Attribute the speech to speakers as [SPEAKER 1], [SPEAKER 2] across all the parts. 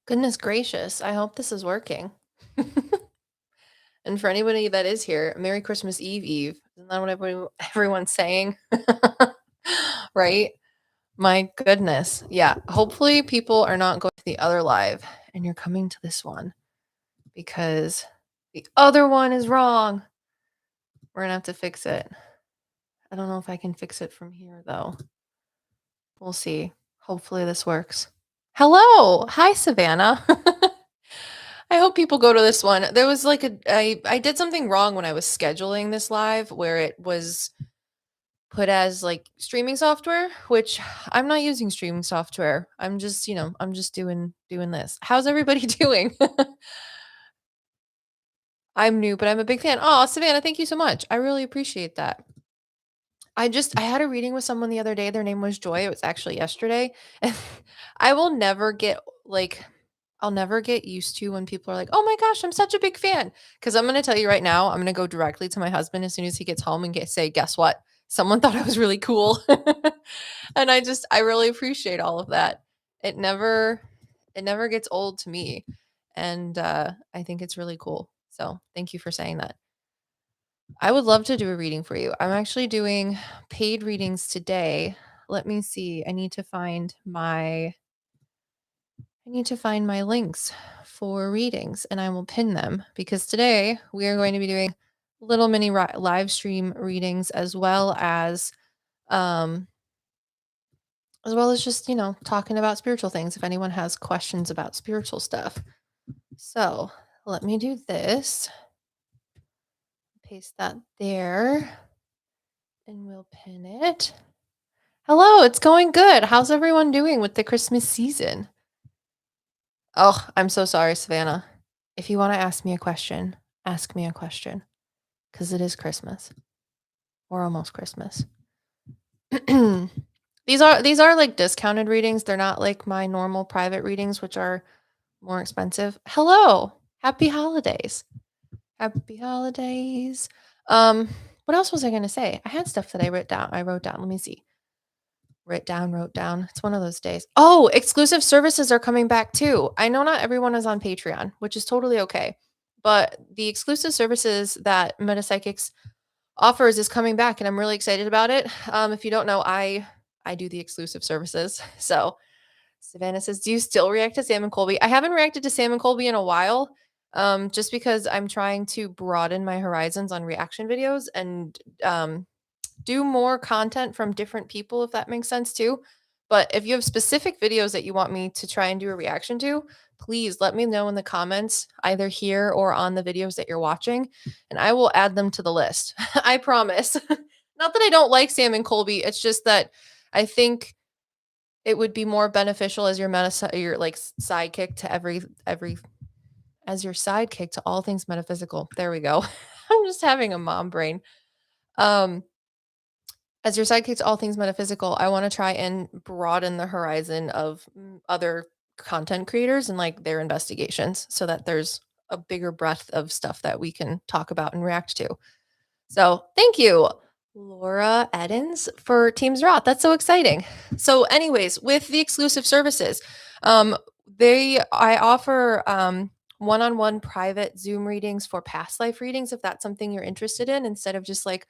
[SPEAKER 1] Goodness gracious, I hope this is working. And for anybody that is here, Merry Christmas Eve Eve. Isn't that what everyone's saying? Right? My goodness. Yeah. Hopefully people are not going to the other live and you're coming to this one because the other one is wrong. We're gonna have to fix it. I don't know if I can fix it from here though. We'll see. Hopefully this works. Hello. Hi, Savannah. I hope people go to this one. There was like I did something wrong when I was scheduling this live where it was put as like streaming software, which I'm not using streaming software. I'm just, I'm just doing this. How's everybody doing? I'm new, but I'm a big fan. Oh, Savannah, thank you so much. I really appreciate that. I had a reading with someone the other day. Their name was Joy. It was actually yesterday. And I will never get like I'll never get used to when people are like, "Oh my gosh, I'm such a big fan." Because I'm gonna tell you right now, I'm gonna go directly to my husband as soon as he gets home and say, "Guess what? Someone thought I was really cool." And I really appreciate all of that. It never it never gets old to me. And I think it's really cool. So thank you for saying that. I would love to do a reading for you. I'm actually doing paid readings today. Let me see. I need to find my links for readings and I will pin them because today we are going to be doing little mini live stream readings um as well as just, talking about spiritual things if anyone has questions about spiritual stuff. So, let me do this. Paste that there and we'll pin it. Hello, it's going good. How's everyone doing with the Christmas season? Oh, I'm so sorry, Savannah. If you want to ask me a question, ask me a question. Because it is Christmas. Or almost Christmas. These are like discounted readings. They're not like my normal private readings, which are more expensive. Hello. Happy holidays. Happy holidays. What else was I gonna say? I had stuff that I wrote down. Let me see. Wrote down. It's one of those days. Oh, exclusive services are coming back too. I know not everyone is on Patreon, which is totally okay. But the exclusive services that PsycKicks offers is coming back, and I'm really excited about it. If you don't know, I do the exclusive services. So Savannah says, "Do you still react to Sam and Colby?" I haven't reacted to Sam and Colby in a while, just because I'm trying to broaden my horizons on reaction videos and do more content from different people, if that makes sense too. But if you have specific videos that you want me to try and do a reaction to, please let me know in the comments, either here or on the videos that you're watching, and I will add them to the list. I promise. Not that I don't like Sam and Colby, it's just that I think it would be more beneficial as your like sidekick to every as your sidekick to all things metaphysical. There we go. I'm just having a mom brain. Um, as your sidekick to all things metaphysical, I want to try and broaden the horizon of other content creators and like their investigations so that there's a bigger breadth of stuff that we can talk about and react to. So thank you, Laura Edens, for Teams Roth. That's so exciting. So, anyways, with the exclusive services, I offer one-on-one private Zoom readings for past life readings. If that's something you're interested in, instead of just like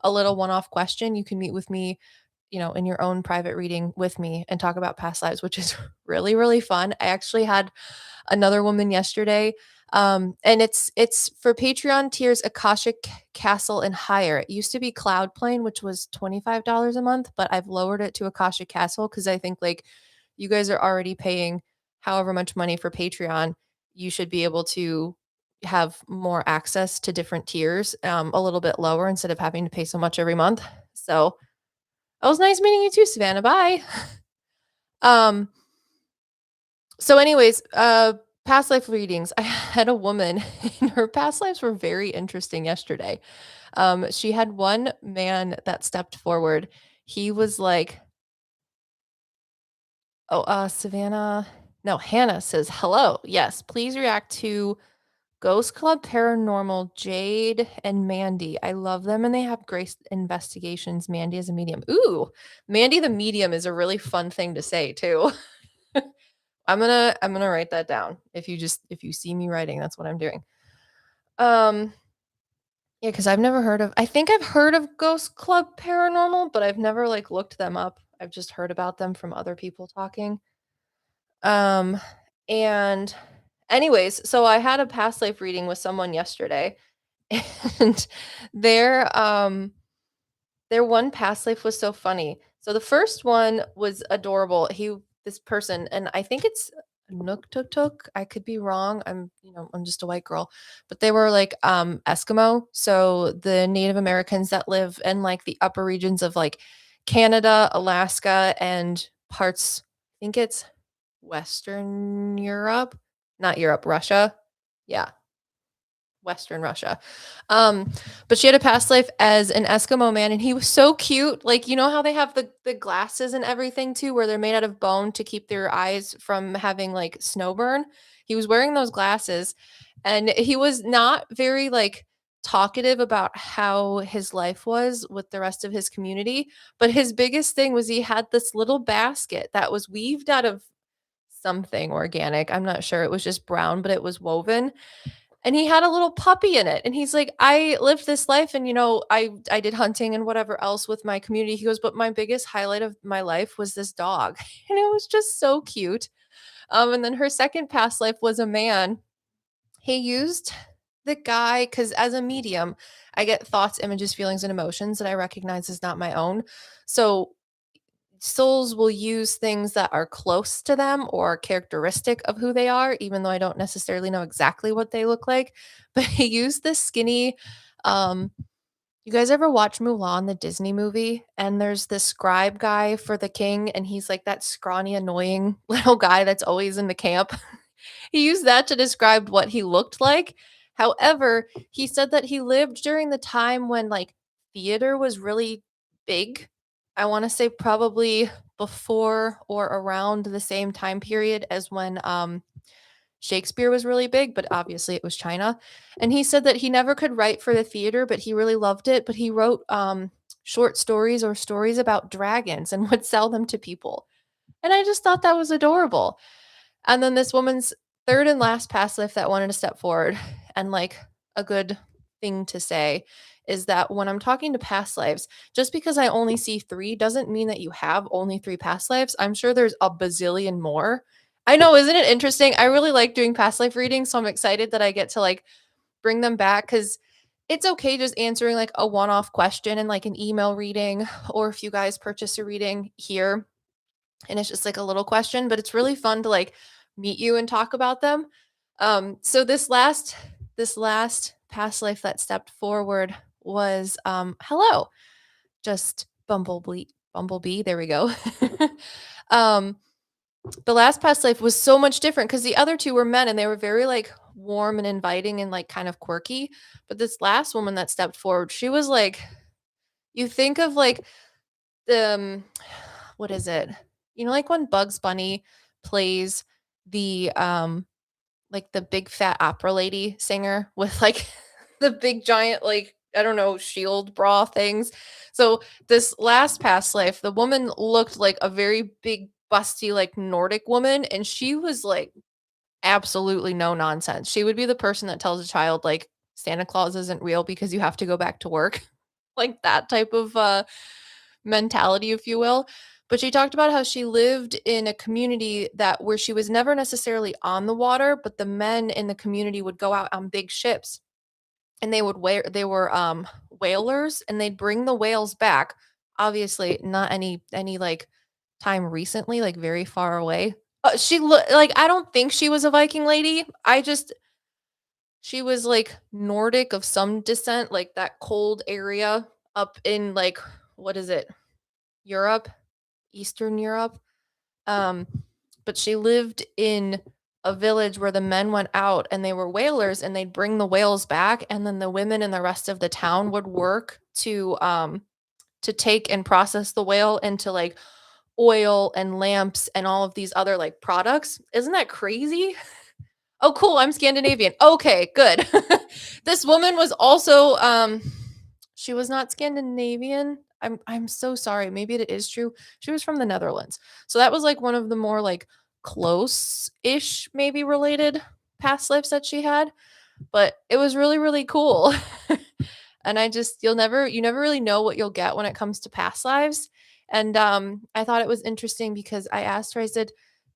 [SPEAKER 1] a little one-off question, you can meet with me, in your own private reading with me and talk about past lives, which is really, really fun. I actually had another woman yesterday. And it's for Patreon tiers Akashic Castle and higher. It used to be Cloud Plane, which was $25 a month, but I've lowered it to Akashic Castle because I think like you guys are already paying however much money for Patreon. You should be able to have more access to different tiers, a little bit lower instead of having to pay so much every month. So it was nice meeting you too, Savannah. Bye. Um, so anyways, past life readings. I had a woman and her past lives were very interesting yesterday. She had one man that stepped forward. He was like, oh, Savannah. No, Hannah says, hello. Yes, please react to Ghost Club Paranormal, Jade, and Mandy. I love them and they have great investigations. Mandy is a medium. Ooh, Mandy the medium is a really fun thing to say too. I'm gonna write that down. If you see me writing, that's what I'm doing. Um, yeah, because I think I've heard of Ghost Club Paranormal, but I've never like looked them up. I've just heard about them from other people talking. Um, and anyways, so I had a past life reading with someone yesterday, and their their one past life was so funny. So the first one was adorable. This person, and I think it's Nuktuk. I could be wrong. I'm just a white girl, but they were like Eskimo. So the Native Americans that live in like the upper regions of like Canada, Alaska, and parts. I think it's Western Europe, not Europe, Russia. Yeah, Western Russia. Um, but she had a past life as an Eskimo man, and he was so cute. Like, you know how they have the glasses and everything too, where they're made out of bone to keep their eyes from having like snow burn? He was wearing those glasses, and he was not very like talkative about how his life was with the rest of his community. But his biggest thing was he had this little basket that was weaved out of something organic. I'm not sure. It was just brown, but it was woven, and he had a little puppy in it, and he's like, I lived this life, and I did hunting and whatever else with my community. He goes, but my biggest highlight of my life was this dog. And it was just so cute. And then her second past life was a man. He used the guy because as a medium, I get thoughts, images, feelings, and emotions that I recognize as not my own. So souls will use things that are close to them or characteristic of who they are, even though I don't necessarily know exactly what they look like. But he used this skinny, um, you guys ever watch Mulan, the Disney movie? And there's this scribe guy for the king, and he's like that scrawny, annoying little guy that's always in the camp. He used that to describe what he looked like. However, he said that he lived during the time when like theater was really big. I want to say probably before or around the same time period as when Shakespeare was really big, but obviously it was China. And he said that he never could write for the theater, but he really loved it. But he wrote short stories or stories about dragons and would sell them to people. And I just thought that was adorable. And then this woman's third and last past life that wanted to step forward, and like a good thing to say is that when I'm talking to past lives, just because I only see 3 doesn't mean that you have only 3 past lives. I'm sure there's a bazillion more. I know, isn't it interesting? I really like doing past life readings, so I'm excited that I get to like bring them back cuz it's okay just answering like a one-off question in like an email reading, or if you guys purchase a reading here and it's just like a little question, but it's really fun to like meet you and talk about them. So this last past life that stepped forward was hello, just bumblebee. There we go. um, the last past life was so much different because the other two were men and they were very like warm and inviting and like kind of quirky. But this last woman that stepped forward, she was like, you think of like the what is it? Like when Bugs Bunny plays the like the big fat opera lady singer with like the big giant like I don't know shield bra things. So this last past life, the woman looked like a very big busty like Nordic woman, and she was like absolutely no nonsense. She would be the person that tells a child like Santa Claus isn't real because you have to go back to work. Like that type of mentality, if you will. But she talked about how she lived in a community that where she was never necessarily on the water, but the men in the community would go out on big ships, and they were whalers, and they'd bring the whales back. Obviously, not any like time recently, like very far away. Like I don't think she was a Viking lady. She was like Nordic of some descent, like that cold area up in like what is it? Europe, Eastern Europe. Um, but she lived in a village where the men went out and they were whalers, and they'd bring the whales back, and then the women and the rest of the town would work to take and process the whale into like oil and lamps and all of these other like products. Isn't that crazy? Oh, cool. I'm Scandinavian. Okay, good. This woman was also she was not Scandinavian. I'm so sorry. Maybe it is true. She was from the Netherlands. So that was like one of the more like close-ish, maybe related past lives that she had, but it was really, really cool. And you never really know what you'll get when it comes to past lives. And I thought it was interesting because I asked her, I said,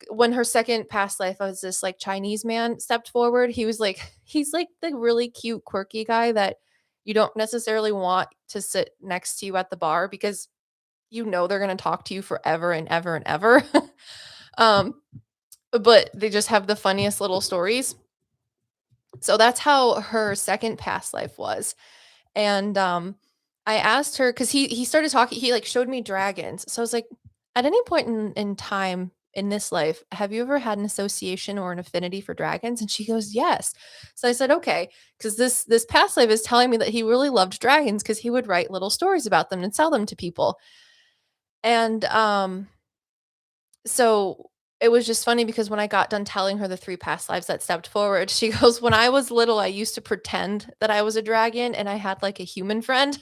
[SPEAKER 1] when her second past life was this like Chinese man stepped forward, he's like the really cute, quirky guy that you don't necessarily want to sit next to you at the bar because you know they're going to talk to you forever and ever and ever. um, but they just have the funniest little stories. So that's how her second past life was. And I asked her because he started talking, he like showed me dragons. So I was like, at any point in time in this life, have you ever had an association or an affinity for dragons? And she goes, yes. So I said, okay, because this past life is telling me that he really loved dragons because he would write little stories about them and sell them to people. And so it was just funny because when I got done telling her the three past lives that stepped forward, she goes, when I was little, I used to pretend that I was a dragon and I had like a human friend.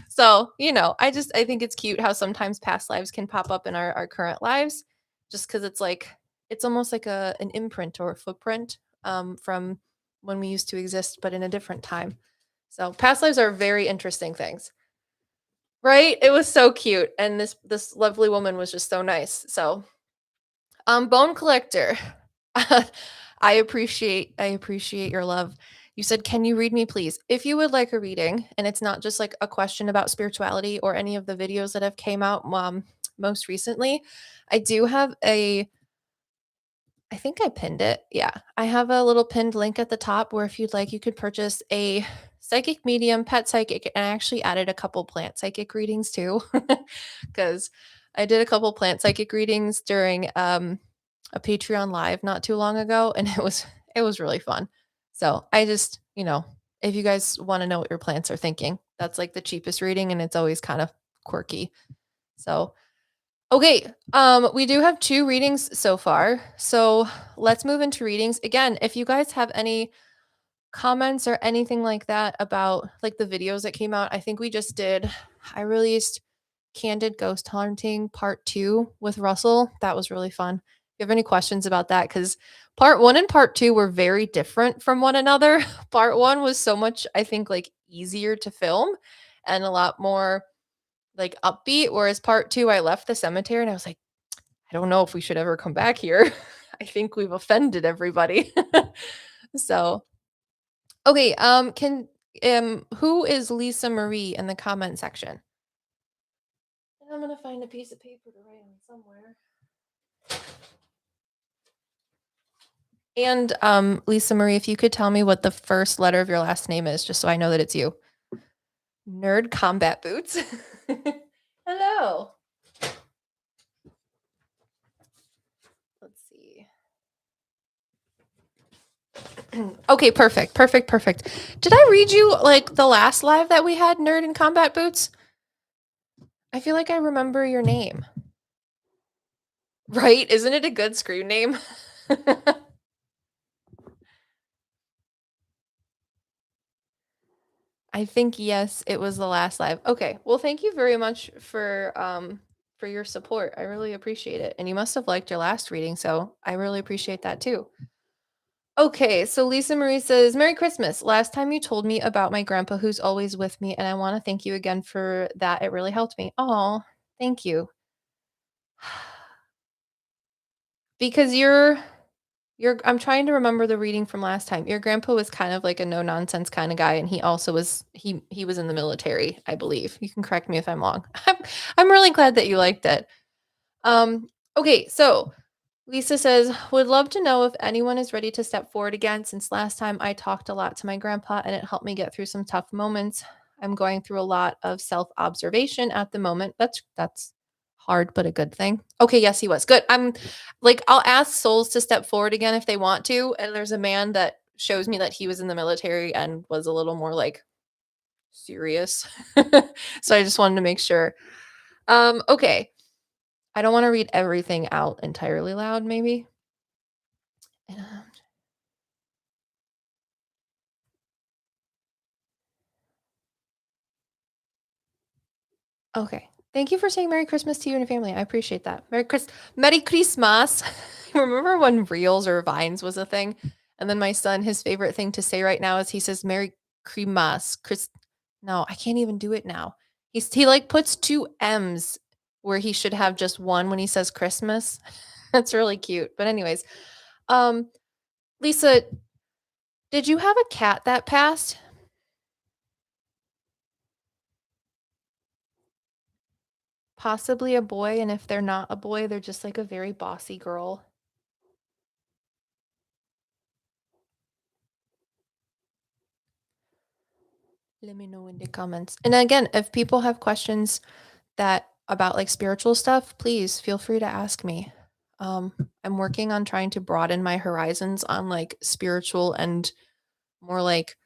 [SPEAKER 1] So, I think it's cute how sometimes past lives can pop up in our current lives just because it's almost like an imprint or a footprint from when we used to exist, but in a different time. So past lives are very interesting things. Right? It was so cute. And this lovely woman was just so nice. So bone collector. I appreciate your love. You said, "Can you read me, please?" If you would like a reading, and it's not just like a question about spirituality or any of the videos that have came out most recently, I do have a. I think I pinned it. Yeah, I have a little pinned link at the top where if you'd like, you could purchase a psychic medium, pet psychic, and I actually added a couple plant psychic readings too, because I did a couple plant psychic readings during a Patreon live not too long ago, and it was really fun. So I just, if you guys want to know what your plants are thinking, that's like the cheapest reading, and it's always kind of quirky. So okay, we do have two readings so far. So let's move into readings. Again, if you guys have any comments or anything like that about like the videos that came out, I released Candid Ghost Haunting Part 2 with Russell. That was really fun. If you have any questions about that, because Part 1 and Part 2 were very different from one another. Part 1 was so much, I think, like easier to film and a lot more like upbeat, whereas Part 2, I left the cemetery and I was like, I don't know if we should ever come back here. I think we've offended everybody. So, okay, can who is Lisa Marie in the comment section? And I'm gonna find a piece of paper to write on somewhere. And Lisa Marie, if you could tell me what the first letter of your last name is, just so I know that it's you. Nerd Combat Boots. Hello. Let's see. Okay, perfect, perfect, perfect. Did I read you like the last live that we had, Nerd and Combat Boots? I feel like I remember your name. Right? Isn't it a good screen name? I think yes, it was the last live. Okay. Well, thank you very much for your support. I really appreciate it. And you must have liked your last reading, so I really appreciate that too. Okay, so Lisa Marie says, Merry Christmas. Last time you told me about my grandpa who's always with me, and I want to thank you again for that. It really helped me. Oh, thank you. Because I'm trying to remember the reading from last time. Your grandpa was kind of like a no nonsense kind of guy, and he also he was in the military, I believe. You can correct me if I'm wrong. I'm really glad that you liked it. Um, okay, so Lisa says, would love to know if anyone is ready to step forward again since last time I talked a lot to my grandpa and it helped me get through some tough moments. I'm going through a lot of self-observation at the moment. That's hard, but a good thing. Okay, yes, he was. Good. I'm like, I'll ask souls to step forward again if they want to. And there's a man that shows me that he was in the military and was a little more like serious. So I just wanted to make sure. Okay. I don't want to read everything out entirely loud, maybe. Um, Okay. Thank you for saying Merry Christmas to you and your family. I appreciate that. Merry Christmas. Remember when Reels or Vines was a thing? And then my son, his favorite thing to say right now is he says Merry Christmas. No, I can't even do it now. He like puts two M's where he should have just one when he says Christmas. That's really cute. But anyways, um, Lisa, did you have a cat that passed? Possibly a boy, and if they're not a boy, they're just like a very bossy girl. Let me know in the comments. And again, if people have questions that about like spiritual stuff, please feel free to ask me. Um, I'm working on trying to broaden my horizons on like spiritual and more like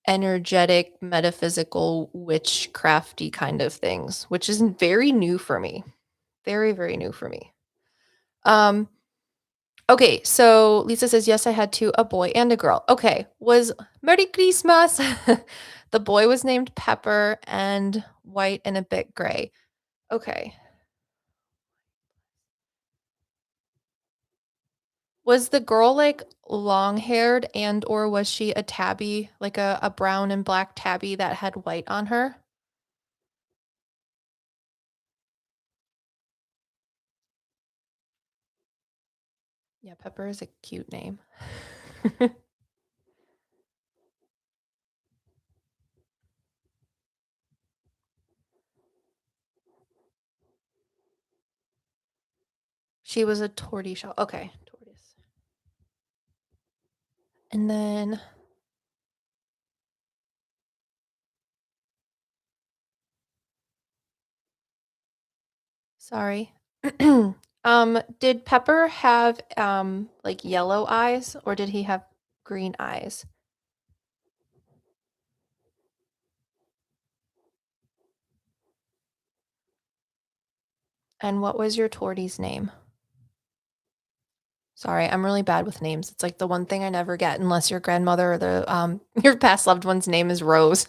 [SPEAKER 1] energetic, metaphysical, witchcrafty kind of things, which is very new for me. Very, very new for me. Um, okay, so Lisa says, yes, I had two, a boy and a girl. Okay, was Merry Christmas. The boy was named Pepper and white and a bit gray. Okay. Was the girl like long haired and or was she a tabby, like a brown and black tabby that had white on her? Yeah, Pepper is a cute name. She was a tortoise. Okay, tortoise. And then sorry. Did Pepper have like yellow eyes or did he have green eyes? And what was your tortie's name? Sorry, I'm really bad with names. It's like the one thing I never get unless your grandmother or the your past loved one's name is Rose.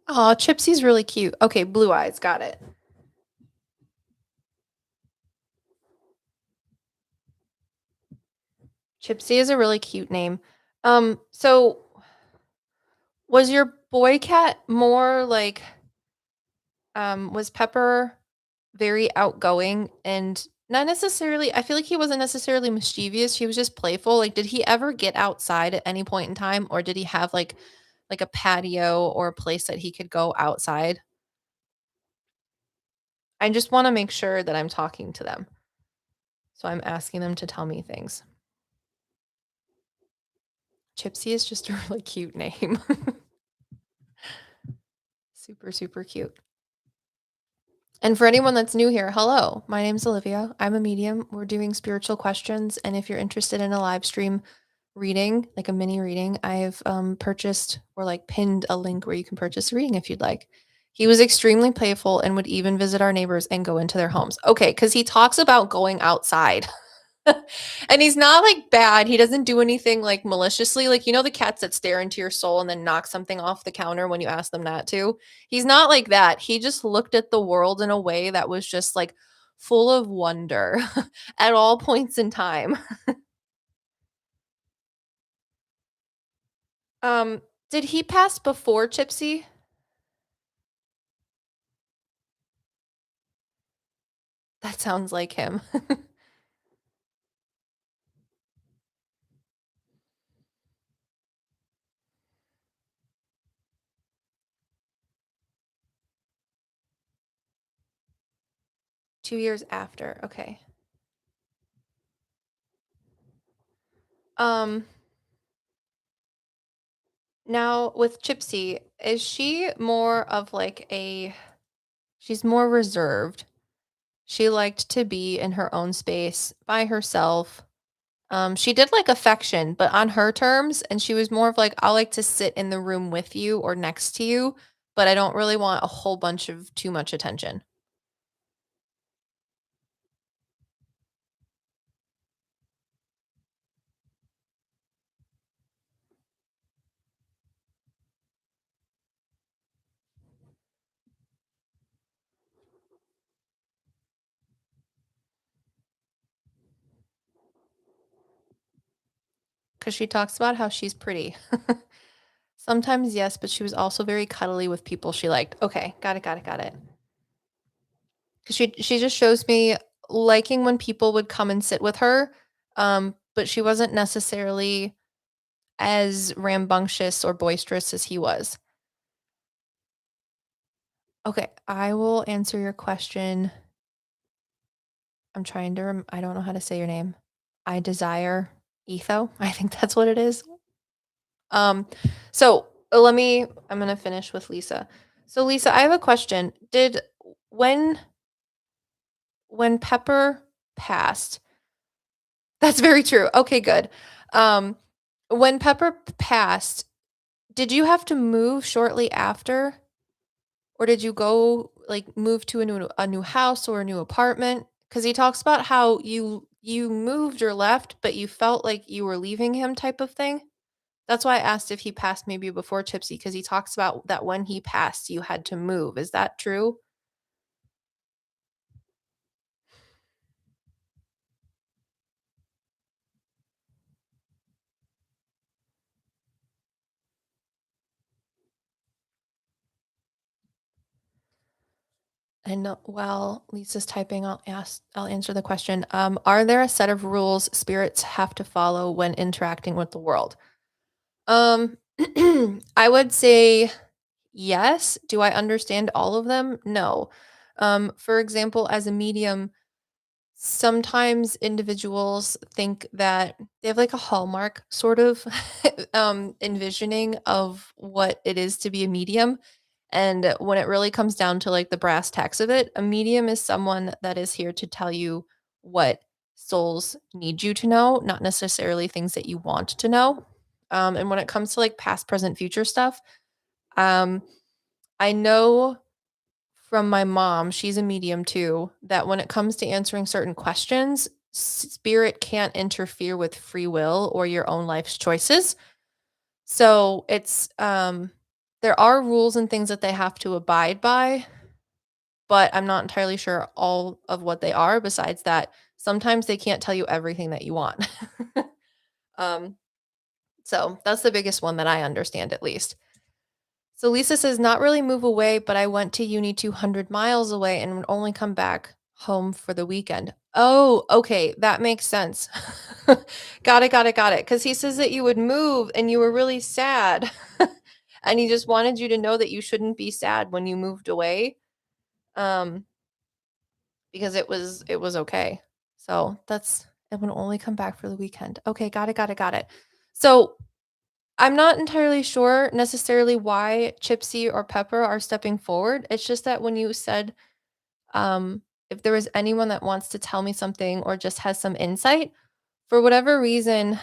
[SPEAKER 1] Oh, Chipsy's really cute. Okay, blue eyes, got it. Chipsy is a really cute name. So was your boy cat more like was Pepper very outgoing and not necessarily I feel like he wasn't necessarily mischievous, he was just playful. Like did he ever get outside at any point in time or did he have like a patio or a place that he could go outside? I just want to make sure that I'm talking to them. So I'm asking them to tell me things. Chipsy is just a really cute name. Super, super cute. And for anyone that's new here, hello. My name's Olivia. I'm a medium. We're doing spiritual questions. And if you're interested in a live stream reading, like a mini reading, I've purchased or like pinned a link where you can purchase a reading if you'd like. He was extremely playful and would even visit our neighbors and go into their homes. Okay, because he talks about going outside. And he's not like bad. He doesn't do anything like maliciously. Like, you know, the cats that stare into your soul and then knock something off the counter when you ask them not to. He's not like that. He just looked at the world in a way that was just like full of wonder at all points in time. Um, did he pass before Chipsy? That sounds like him. 2 years after. Okay. Um, now with Chipsy, is she more of like she's more reserved? She liked to be in her own space by herself. She did like affection, but on her terms, and she was more of like, I like to sit in the room with you or next to you, but I don't really want a whole bunch of too much attention. because she talks about how she's pretty. Sometimes, yes, but she was also very cuddly with people she liked. Okay, got it, got it, got it. 'Cause she just shows me liking when people would come and sit with her, but she wasn't necessarily as rambunctious or boisterous as he was. Okay, I will answer your question. I'm trying to I don't know how to say your name. I desire Etho. I think that's what it is. Um, so I'm gonna finish with Lisa. So Lisa, I have a question. Did when when Pepper passed, that's very true. Okay, good. Um, when Pepper passed, did you have to move shortly after? Or did you go like move to a new house or a new apartment? Because he talks about how you moved or left, but you felt like you were leaving him type of thing. That's why I asked if he passed maybe before Chipsy, because he talks about that when he passed, you had to move. Is that true? And while Lisa's typing, I'll answer the question. Are there a set of rules spirits have to follow when interacting with the world? Um, I would say yes. Do I understand all of them? No. For example, as a medium, sometimes individuals think that they have like a hallmark sort of envisioning of what it is to be a medium. And when it really comes down to like the brass tacks of it, a medium is someone that is here to tell you what souls need you to know, not necessarily things that you want to know. And when it comes to like past, present, future stuff, um, I know from my mom, she's a medium too, that when it comes to answering certain questions, spirit can't interfere with free will or your own life's choices. So there are rules and things that they have to abide by, but I'm not entirely sure all of what they are. Besides that, sometimes they can't tell you everything that you want. um, so that's the biggest one that I understand, at least. So Lisa says, not really move away, but I went to uni 200 miles away and would only come back home for the weekend. Oh, okay. That makes sense. Got it, got it, got it. Because he says that you would move and you were really sad. And he just wanted you to know that you shouldn't be sad when you moved away. Um, because it was okay. So that's it would only come back for the weekend. Okay, got it, got it, got it. So I'm not entirely sure necessarily why Chipsy or Pepper are stepping forward. It's just that when you said, if there was anyone that wants to tell me something or just has some insight, for whatever reason,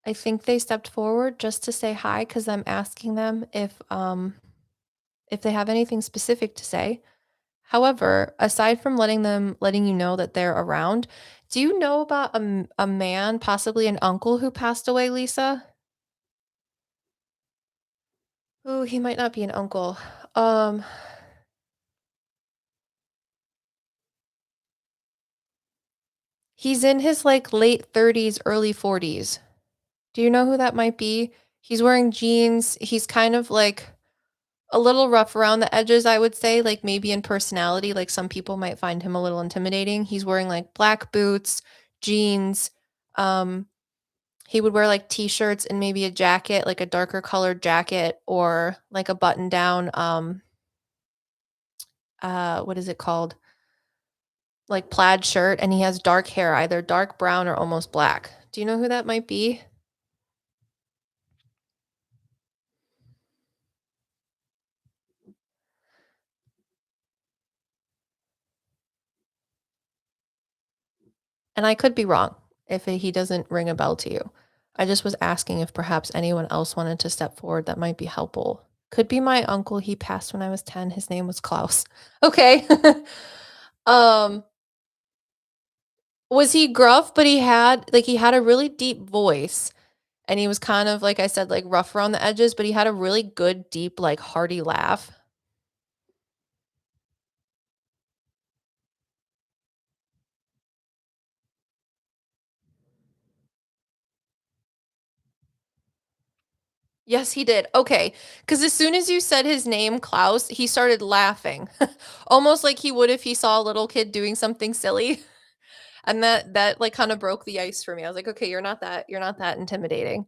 [SPEAKER 1] I think they stepped forward just to say hi because I'm asking them if they have anything specific to say. However, aside from letting you know that they're around, do you know about a man, possibly an uncle who passed away, Lisa? Oh, he might not be an uncle. Um, he's in his like late 30s, early 40s. Do you know who that might be? He's wearing jeans. He's kind of like a little rough around the edges, I would say, like maybe in personality, like some people might find him a little intimidating. He's wearing like black boots, jeans. Um, he would wear like t-shirts and maybe a jacket, like a darker colored jacket or like a button down what is it called? Like plaid shirt, and he has dark hair, either dark brown or almost black. Do you know who that might be? And I could be wrong if he doesn't ring a bell to you. I just was asking if perhaps anyone else wanted to step forward that might be helpful. Could be my uncle. He passed when I was 10. His name was Klaus. Okay. um was he gruff, but he had a really deep voice, and he was kind of like I said, like rough around the edges, but he had a really good deep like hearty laugh. Yes, he did. Okay, because as soon as you said his name, Klaus, he started laughing, almost like he would if he saw a little kid doing something silly, and that, like, kinda broke the ice for me. I was like, "Okay, you're not that intimidating."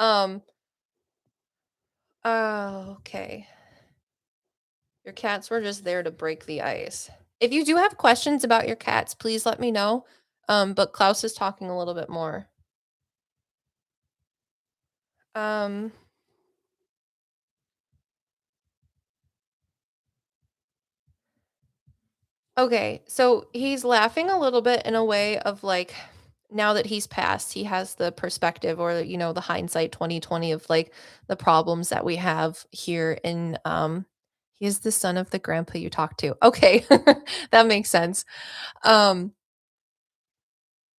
[SPEAKER 1] Um, okay. Your cats were just there to break the ice. If you do have questions about your cats, please let me know, but Klaus is talking a little bit more. Um Okay, so he's laughing a little bit in a way of like now that he's passed, he has the perspective or the hindsight 2020 of like the problems that we have here in he is the son of the grandpa you talked to. Okay. That makes sense. Um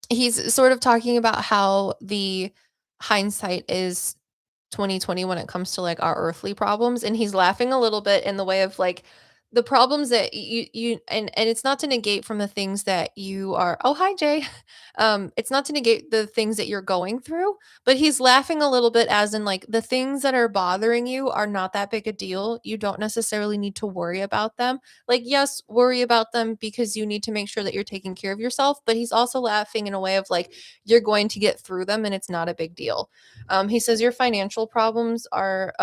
[SPEAKER 1] he's sort of talking about how the hindsight is 2020 when it comes to like our earthly problems, and he's laughing a little bit in the way of like the problems that you and it's not to negate from the things that you are. Oh, hi Jay. It's not to negate the things that you're going through, but he's laughing a little bit as in like the things that are bothering you are not that big a deal. You don't necessarily need to worry about them. Like, yes, worry about them because you need to make sure that you're taking care of yourself, but he's also laughing in a way of like you're going to get through them and it's not a big deal. He says your financial problems are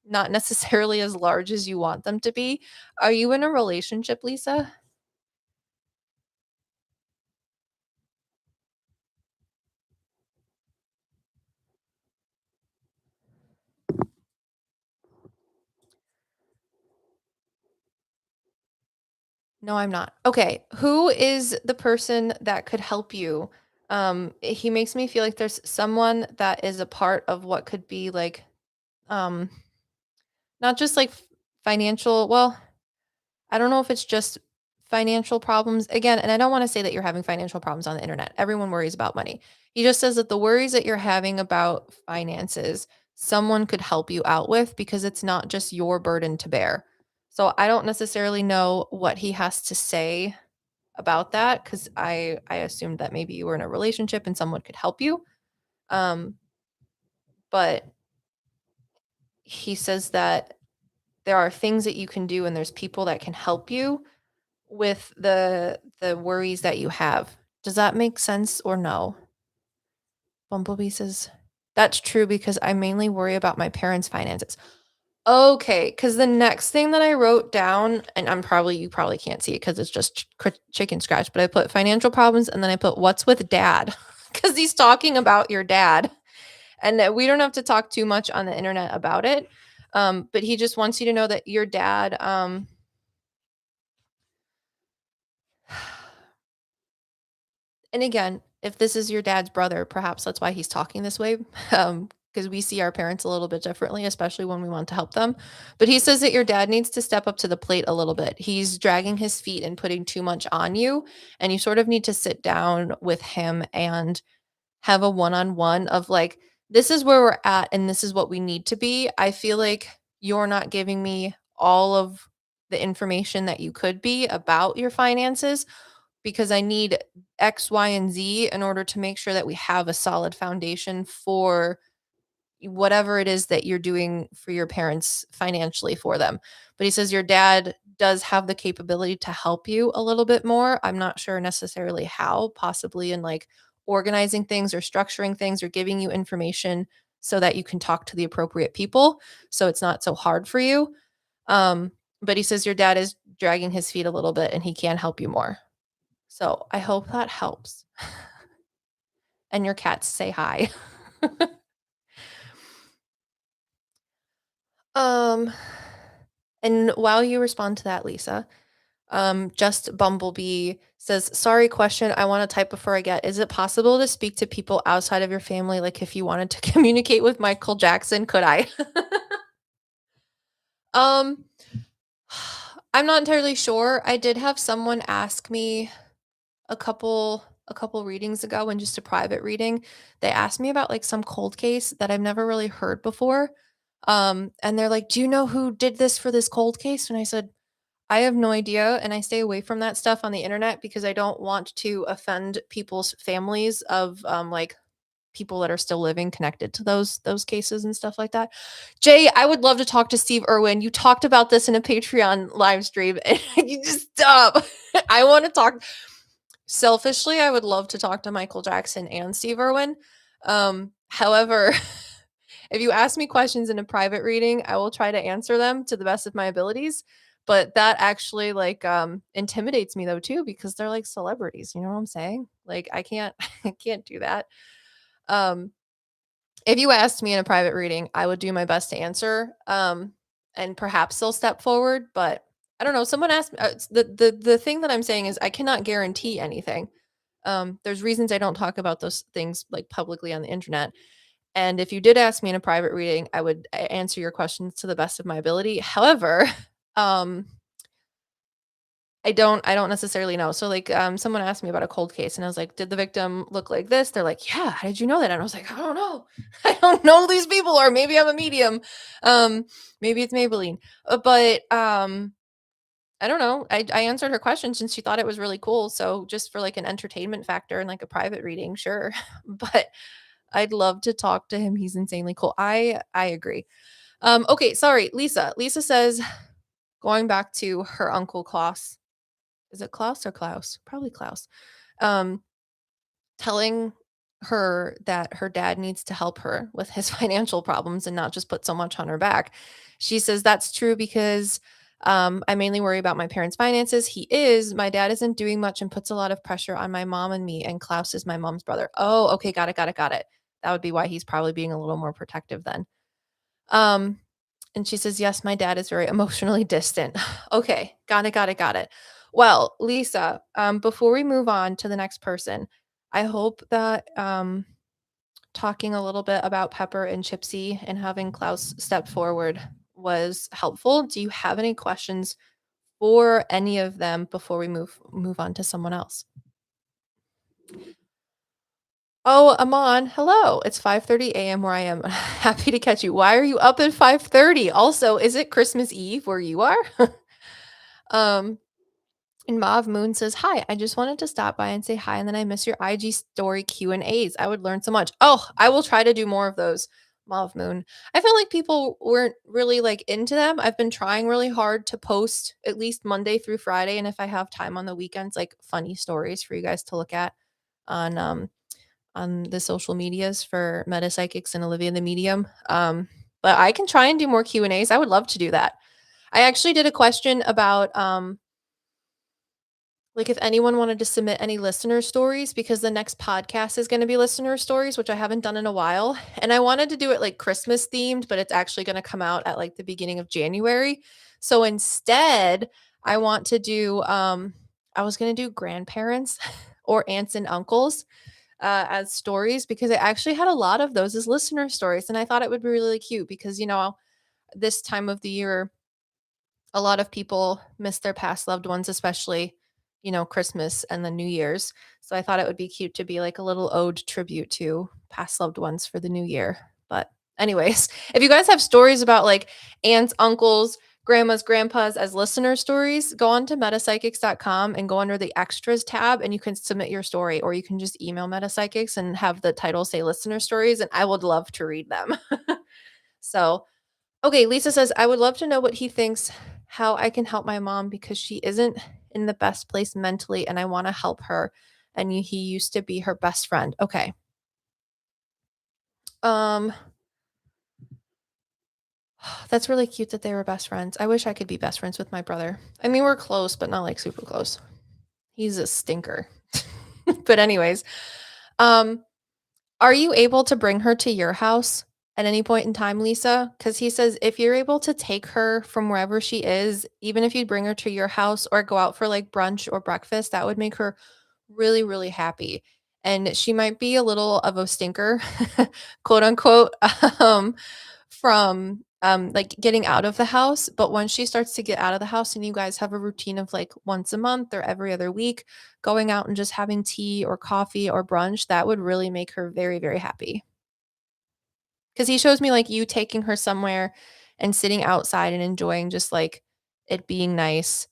[SPEAKER 1] not necessarily as large as you want them to be. Are you in a relationship, Lisa? No, I'm not. Okay, who is the person that could help you? He makes me feel like there's someone that is a part of what could be like, um, not just like financial. Well, I don't know if it's just financial problems again, and I don't want to say that you're having financial problems on the internet. Everyone worries about money. He just says that the worries that you're having about finances, someone could help you out with because it's not just your burden to bear. So I don't necessarily know what he has to say about that because I assumed that maybe you were in a relationship and someone could help you. Um, but he says that there are things that you can do and there's people that can help you with the worries that you have. Does that make sense or no? Bumblebee says, "That's true because I mainly worry about my parents' finances." Okay, because the next thing that I wrote down, and you probably can't see it because it's just chicken scratch, but I put financial problems and then I put what's with dad because he's talking about your dad, and that we don't have to talk too much on the internet about it. But he just wants you to know that your dad, and again, if this is your dad's brother, perhaps that's why he's talking this way. Because we see our parents a little bit differently, especially when we want to help them. But he says that your dad needs to step up to the plate a little bit. He's dragging his feet and putting too much on you. And you sort of need to sit down with him and have a one on one of like, this is where we're at and this is what we need to be. I feel like you're not giving me all of the information that you could be about your finances because I need X, Y, and Z in order to make sure that we have a solid foundation for whatever it is that you're doing for your parents financially for them. But he says your dad does have the capability to help you a little bit more. I'm not sure necessarily how, possibly in like organizing things or structuring things or giving you information so that you can talk to the appropriate people so it's not so hard for you. Um, but he says your dad is dragging his feet a little bit and he can help you more. So I hope that helps. And your cats say hi. um, and while you respond to that, Lisa, just Bumblebee says, sorry, question. I want to type before I get. Is it possible to speak to people outside of your family? Like if you wanted to communicate with Michael Jackson, could I? um, I'm not entirely sure. I did have someone ask me a couple readings ago in just a private reading, they asked me about like some cold case that I've never really heard before. And they're like, "Do you know who did this for this cold case?" And I said, "I have no idea." And I stay away from that stuff on the internet because I don't want to offend people's families of like people that are still living connected to those cases and stuff like that. Jay, I would love to talk to Steve Irwin. You talked about this in a Patreon live stream and you just stop. I want to talk. Selfishly, I would love to talk to Michael Jackson and Steve Irwin. However, if you ask me questions in a private reading, I will try to answer them to the best of my abilities. But that actually intimidates me though too, because they're like celebrities. You know what I'm saying? Like I can't I can't do that. Um, if you asked me in a private reading, I would do my best to answer. And perhaps they'll step forward, but I don't know. Someone asked me, the thing that I'm saying is I cannot guarantee anything. There's reasons I don't talk about those things like publicly on the internet. And if you did ask me in a private reading, I would answer your questions to the best of my ability. However, um, I don't necessarily know. So like someone asked me about a cold case and I was like, did the victim look like this? They're like, yeah, how did you know that? And I was like, I don't know. I don't know who these people are. Maybe I'm a medium. Maybe it's Maybelline. But I don't know. I answered her questions and she thought it was really cool. So just for like an entertainment factor and like a private reading, sure. But I'd love to talk to him. He's insanely cool. I agree. Okay, sorry, Lisa. Lisa says going back to her uncle Klaus. Is it Klaus or Klaus? Probably Klaus. Um, telling her that her dad needs to help her with his financial problems and not just put so much on her back. She says that's true because I mainly worry about my parents' finances. My dad isn't doing much and puts a lot of pressure on my mom and me, and Klaus is my mom's brother. Oh, okay, got it. That would be why he's probably being a little more protective then. Um, and she says, yes, my dad is very emotionally distant. Okay, got it. Well, Lisa, before we move on to the next person, I hope that talking a little bit about Pepper and Chipsy and having Klaus step forward was helpful. Do you have any questions for any of them before we move on to someone else? Oh, Amon, hello. It's 5:30 a.m. where I am. Happy to catch you. Why are you up at 5:30? Also, is it Christmas Eve where you are? um, and Mauve Moon says, "Hi, I just wanted to stop by and say hi, and then I miss your IG story Q&As. I would learn so much." Oh, I will try to do more of those, Mauve Moon. I felt like people weren't really like into them. I've been trying really hard to post at least Monday through Friday, and if I have time on the weekends, like funny stories for you guys to look at on the social medias for PsycKicks and Olivia the Medium. But I can try and do more Q&As. I would love to do that. I actually did a question about like if anyone wanted to submit any listener stories because the next podcast is going to be listener stories, which I haven't done in a while. And I wanted to do it like Christmas themed, but it's actually going to come out at like the beginning of January. So instead, I want to do I was going to do grandparents or aunts and uncles as stories because I actually had a lot of those as listener stories. And I thought it would be really cute because, this time of the year, a lot of people miss their past loved ones, especially, Christmas and the New Year's. So I thought it would be cute to be like a little ode tribute to past loved ones for the new year. But, anyways, if you guys have stories about like aunts, uncles, grandmas, grandpas as listener stories, go on to metapsychics.com and go under the extras tab and you can submit your story, or you can just email metapsychics and have the title say listener stories, and I would love to read them. So, okay, Lisa says, I would love to know what he thinks, how I can help my mom because she isn't in the best place mentally and I want to help her. And he used to be her best friend. Okay. Um, that's really cute that they were best friends. I wish I could be best friends with my brother. I mean, we're close, but not like super close. He's a stinker. But anyways, um, are you able to bring her to your house at any point in time, Lisa? Because he says if you're able to take her from wherever she is, even if you bring her to your house or go out for like brunch or breakfast, that would make her really, really happy. And she might be a little of a stinker, quote unquote, from like getting out of the house. But once she starts to get out of the house and you guys have a routine of like once a month or every other week, going out and just having tea or coffee or brunch, that would really make her very, very happy. Because he shows me like you taking her somewhere and sitting outside and enjoying just like it being nice,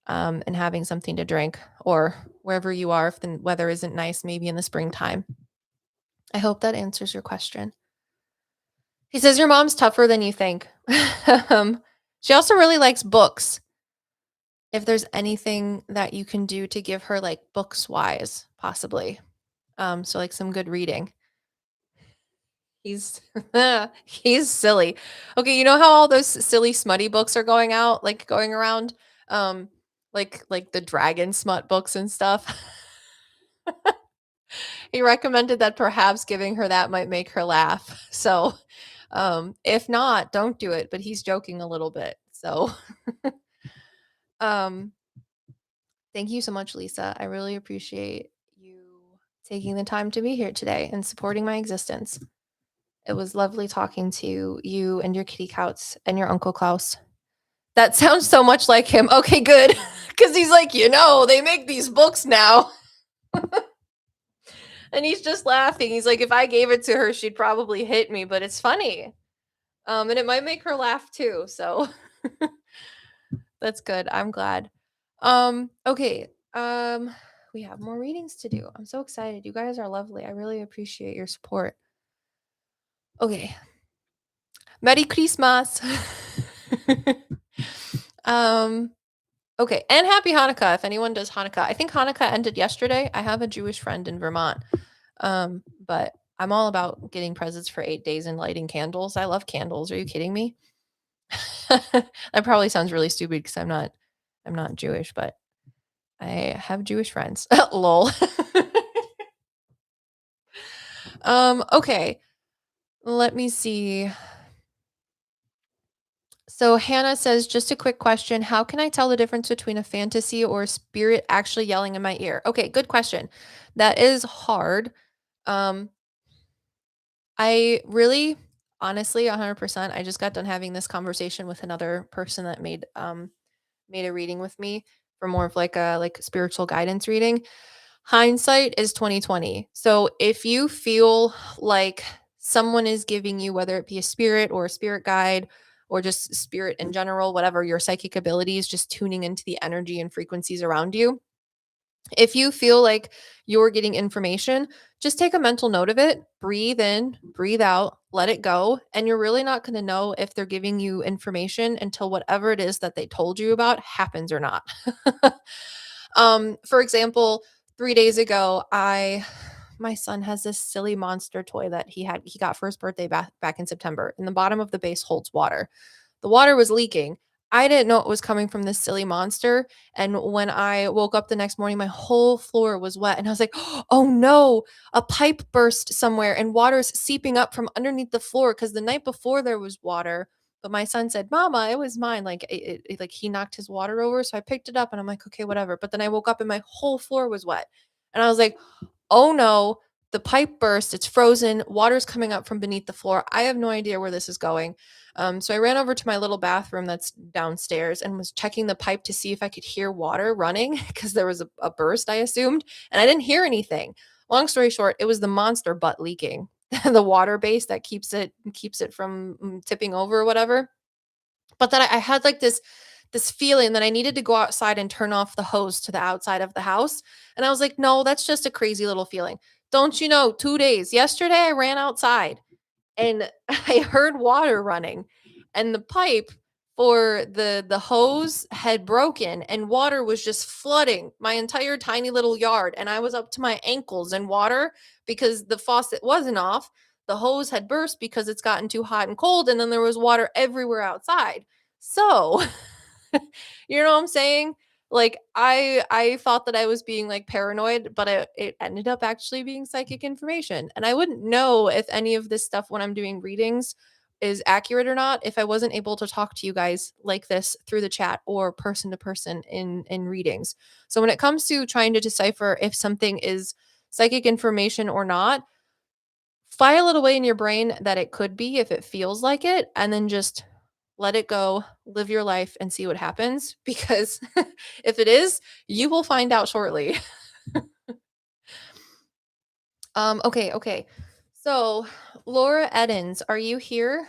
[SPEAKER 1] and having something to drink, or wherever you are if the weather isn't nice, maybe in the springtime. I hope that answers your question. He says your mom's tougher than you think. She also really likes books. If there's anything that you can do to give her like books wise, possibly. So like some good reading. He's he's silly. Okay, you know how all those silly smutty books are going around? Um, like the dragon smut books and stuff. He recommended that perhaps giving her that might make her laugh. So, if not, don't do it, but he's joking a little bit. So, um, thank you so much, Lisa. I really appreciate you taking the time to be here today and supporting my existence. It was lovely talking to you and your kitty Kauts and your Uncle Klaus. That sounds so much like him. Okay, good. Because he's like, they make these books now. And he's just laughing. He's like, if I gave it to her, she'd probably hit me, but it's funny. And it might make her laugh too. So that's good. I'm glad. Okay. We have more readings to do. I'm so excited. You guys are lovely. I really appreciate your support. Okay. Merry Christmas. Okay, and happy Hanukkah if anyone does Hanukkah. I think Hanukkah ended yesterday. I have a Jewish friend in Vermont. But I'm all about getting presents for 8 days and lighting candles. I love candles. Are you kidding me? That probably sounds really stupid because I'm not Jewish, but I have Jewish friends. Lol. Okay. Let me see. So Hannah says, just a quick question. How can I tell the difference between a fantasy or a spirit actually yelling in my ear? Okay, good question. That is hard. Um, I really, honestly, 100%, I just got done having this conversation with another person that made a reading with me for more of like spiritual guidance reading. Hindsight is 2020. So if you feel like someone is giving you, whether it be a spirit or a spirit guide or just spirit in general, whatever your psychic abilities, just tuning into the energy and frequencies around you, if you feel like you're getting information, just take a mental note of it, breathe in, breathe out, let it go. And you're really not going to know if they're giving you information until whatever it is that they told you about happens or not. For example, 3 days ago, my son has this silly monster toy that he got for his birthday back in September, and the bottom of the base holds water. The water was leaking. I didn't know it was coming from this silly monster. And when I woke up the next morning, my whole floor was wet. And I was like, oh no, a pipe burst somewhere and water's seeping up from underneath the floor because the night before there was water. But my son said, Mama, it was mine. Like, like he knocked his water over. So I picked it up and I'm like, okay, whatever. But then I woke up and my whole floor was wet. And I was like, oh no, the pipe burst. It's frozen. Water's coming up from beneath the floor. I have no idea where this is going. So I ran over to my little bathroom that's downstairs and was checking the pipe to see if I could hear water running because there was a burst, I assumed, and I didn't hear anything. Long story short, it was the monster butt leaking, the water base that keeps it from tipping over or whatever. But then I had like this feeling that I needed to go outside and turn off the hose to the outside of the house. And I was like, no, that's just a crazy little feeling. Don't you know, 2 days. Yesterday I ran outside and I heard water running and the pipe for the hose had broken and water was just flooding my entire tiny little yard and I was up to my ankles in water because the faucet wasn't off. The hose had burst because it's gotten too hot and cold and then there was water everywhere outside. So, you know what I'm saying? Like I thought that I was being like paranoid, but it ended up actually being psychic information. And I wouldn't know if any of this stuff when I'm doing readings is accurate or not if I wasn't able to talk to you guys like this through the chat or person to person in readings. So when it comes to trying to decipher if something is psychic information or not, file it away in your brain that it could be if it feels like it, and then just let it go, live your life, and see what happens. Because if it is, you will find out shortly. Okay. So, Laura Edens, are you here?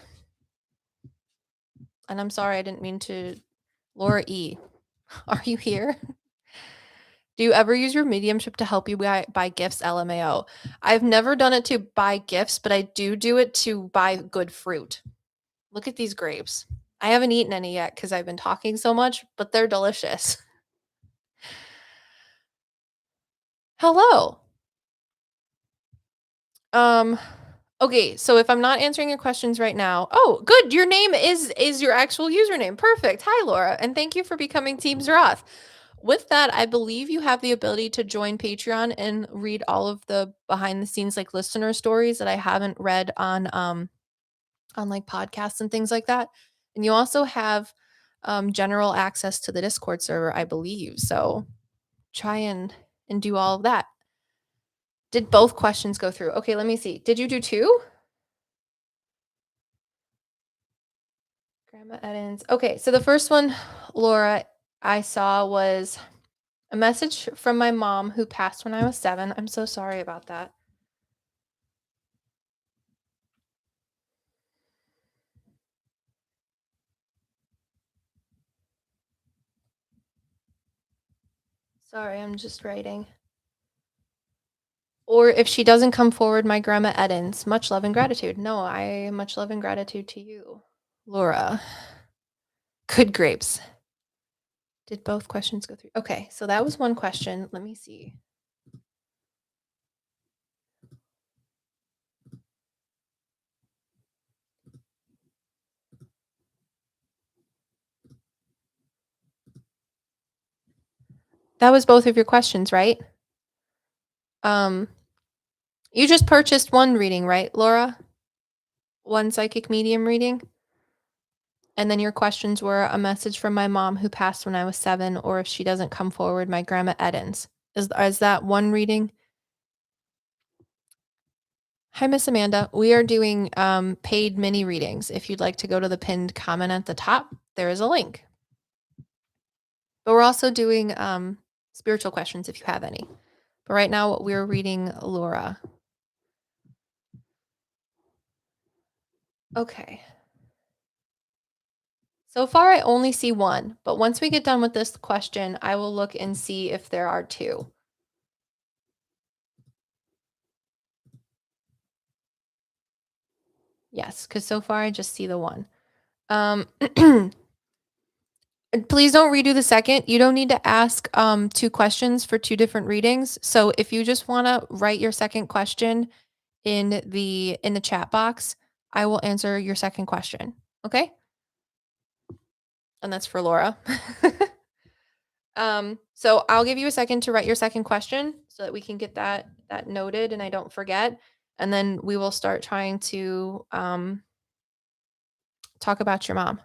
[SPEAKER 1] And I'm sorry, I didn't mean to. Laura E, are you here? Do you ever use your mediumship to help you buy gifts? LMAO. I've never done it to buy gifts, but I do it to buy good fruit. Look at these grapes. I haven't eaten any yet because I've been talking so much, but they're delicious. Hello. Um, okay, so if I'm not answering your questions right now, oh, good. Your name is your actual username. Perfect. Hi, Laura, and thank you for becoming Team Zeroth. With that, I believe you have the ability to join Patreon and read all of the behind the scenes like listener stories that I haven't read on like podcasts and things like that. And you also have general access to the Discord server, I believe. So try and do all of that. Did both questions go through? Okay, let me see. Did you do two? Grandma Edens. Okay, so the first one, Laura, I saw was a message from my mom who passed when I was 7. I'm so sorry about that. Sorry, I'm just writing. Or if she doesn't come forward, my grandma Edens. Much love and gratitude. No, I much love and gratitude to you, Laura. Good grapes. Did both questions go through? Okay, so that was one question. Let me see. That was both of your questions, right? You just purchased one reading, right, Laura? One psychic medium reading? And then your questions were a message from my mom who passed when I was 7, or if she doesn't come forward, my grandma Edens. Is that one reading? Hi, Miss Amanda. We are doing paid mini readings. If you'd like to go to the pinned comment at the top, there is a link. But we're also doing spiritual questions if you have any. But right now, we're reading Laura. Okay. So far, I only see one. But once we get done with this question, I will look and see if there are two. Yes, because so far I just see the one. Please don't redo the second. You don't need to ask 2 questions for 2 different readings. So if you just want to write your second question in the chat box, I will answer your second question. Okay? And that's for Laura. So I'll give you a second to write your second question so that we can get that noted and I don't forget. And then we will start trying to talk about your mom.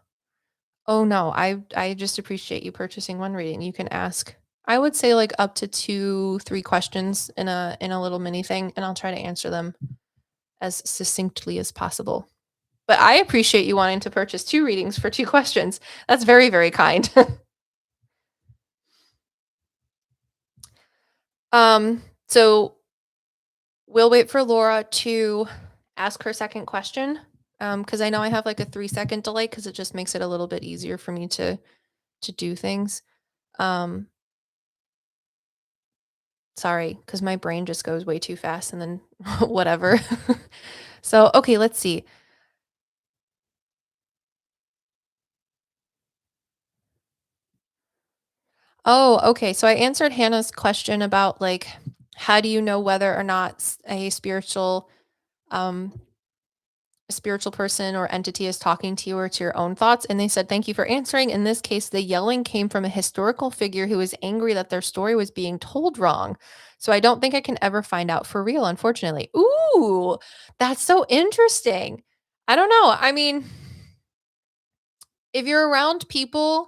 [SPEAKER 1] Oh no, I just appreciate you purchasing one reading. You can ask, I would say like up to 2, 3 questions in a little mini thing, and I'll try to answer them as succinctly as possible. But I appreciate you wanting to purchase 2 readings for 2 questions. That's very, very kind. So we'll wait for Laura to ask her second question. Because I know I have like a 3-second delay because it just makes it a little bit easier for me to do things. Sorry, because my brain just goes way too fast and then whatever. So, okay, let's see. Oh, okay. So I answered Hannah's question about like, how do you know whether or not um, a spiritual person or entity is talking to you or to your own thoughts? And they said, thank you for answering. In this case, the yelling came from a historical figure who was angry that their story was being told wrong. So I don't think I can ever find out for real, unfortunately. Ooh, that's so interesting. I don't know. I mean, if you're around people,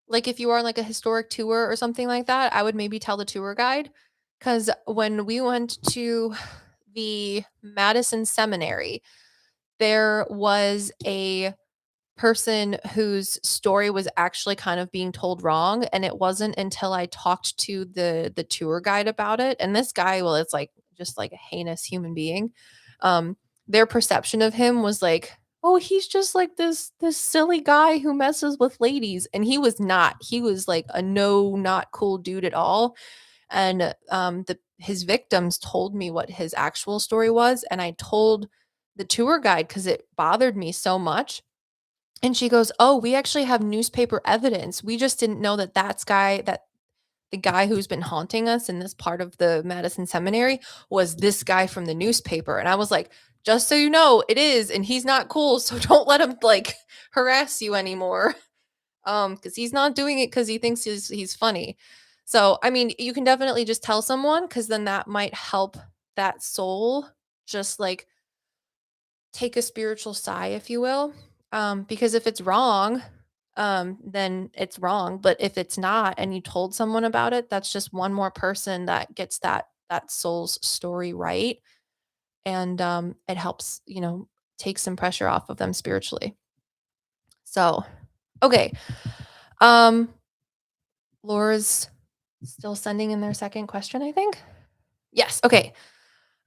[SPEAKER 1] like if you are on like a historic tour or something like that, I would maybe tell the tour guide. Because when we went to the Madison Seminary, there was a person whose story was actually kind of being told wrong, and it wasn't until I talked to the tour guide about it, and this guy, well, it's like just like a heinous human being. Their perception of him was like, oh, he's just like this silly guy who messes with ladies, and he was not. He was like a no, not cool dude at all. And his victims told me what his actual story was, and I told the tour guide because it bothered me so much. And she goes, "Oh, we actually have newspaper evidence. We just didn't know that the guy who's been haunting us in this part of the Madison Seminary was this guy from the newspaper." And I was like, "Just so you know, it is, and he's not cool, so don't let him like harass you anymore." Because he's not doing it because he thinks he's funny. So, I mean, you can definitely just tell someone because then that might help that soul just like take a spiritual sigh, if you will. Because if it's wrong, then it's wrong. But if it's not, and you told someone about it, that's just one more person that gets that soul's story right, and it helps, take some pressure off of them spiritually. So, okay, um, Laura's still sending in their second question, I think. Yes. Okay.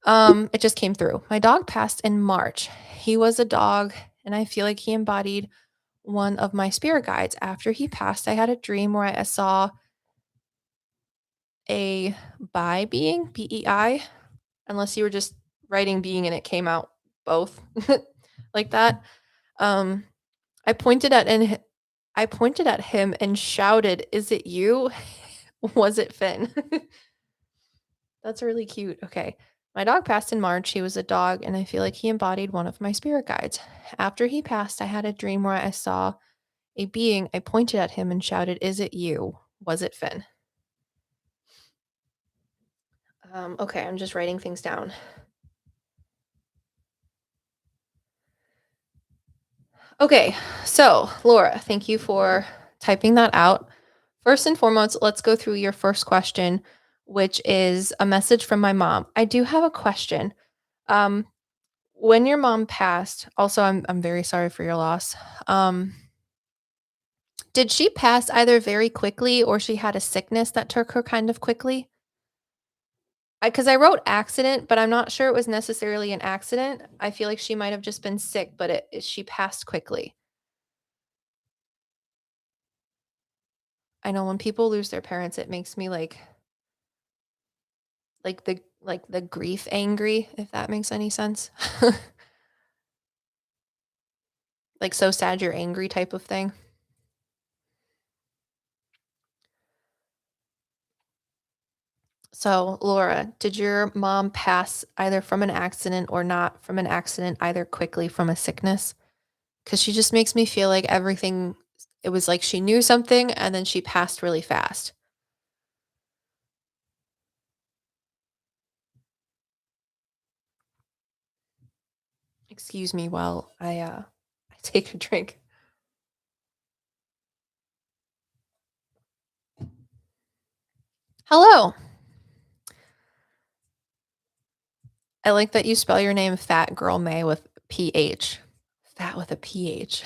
[SPEAKER 1] It just came through. My dog passed in March. He was a dog, and I feel like he embodied one of my spirit guides. After he passed, I had a dream where I saw a bi being, BEI, unless you were just writing being and it came out both like that. Um, I pointed at and I pointed at him and shouted, "Is it you?" Was it Finn? That's really cute. Okay. My dog passed in March. He was a dog, and I feel like he embodied one of my spirit guides. After he passed, I had a dream where I saw a being. I pointed at him and shouted, "Is it you?" Was it Finn? Okay, I'm just writing things down. Okay, so Laura, thank you for typing that out. First and foremost, let's go through your first question, which is a message from my mom. I do have a question. Um, when your mom passed, also I'm very sorry for your loss. Did she pass either very quickly or she had a sickness that took her kind of quickly? Because I wrote accident, but I'm not sure it was necessarily an accident. I feel like she might have just been sick, but she passed quickly. I know when people lose their parents, it makes me like the grief angry, if that makes any sense. Like so sad you're angry type of thing. So, Laura, did your mom pass either from an accident or not from an accident, either quickly from a sickness? Because she just makes me feel like everything, it was like she knew something and then she passed really fast. Excuse me while I take a drink. Hello. I like that you spell your name Fat Girl May with PH. Fat with a PH.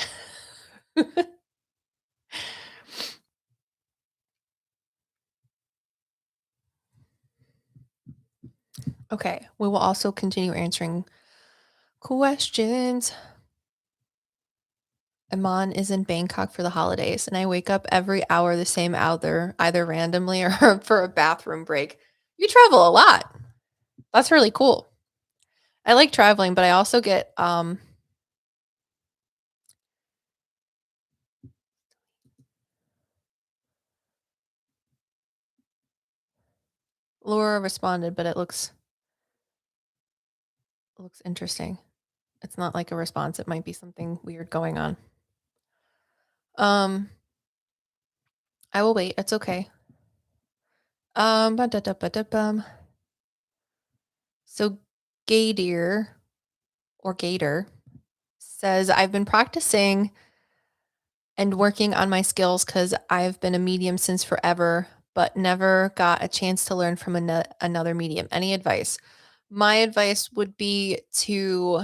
[SPEAKER 1] Okay, we will also continue answering questions. Iman is in Bangkok for the holidays, and I wake up every hour the same hour, either randomly or for a bathroom break. You travel a lot. That's really cool. I like traveling, but I also get Laura responded, but it looks interesting. It's not like a response. It might be something weird going on. Um, I will wait. It's okay. Ba-da-da-ba-da-bum. So Gator or Gator says, I've been practicing and working on my skills because I've been a medium since forever, but never got a chance to learn from another medium. Any advice? My advice would be to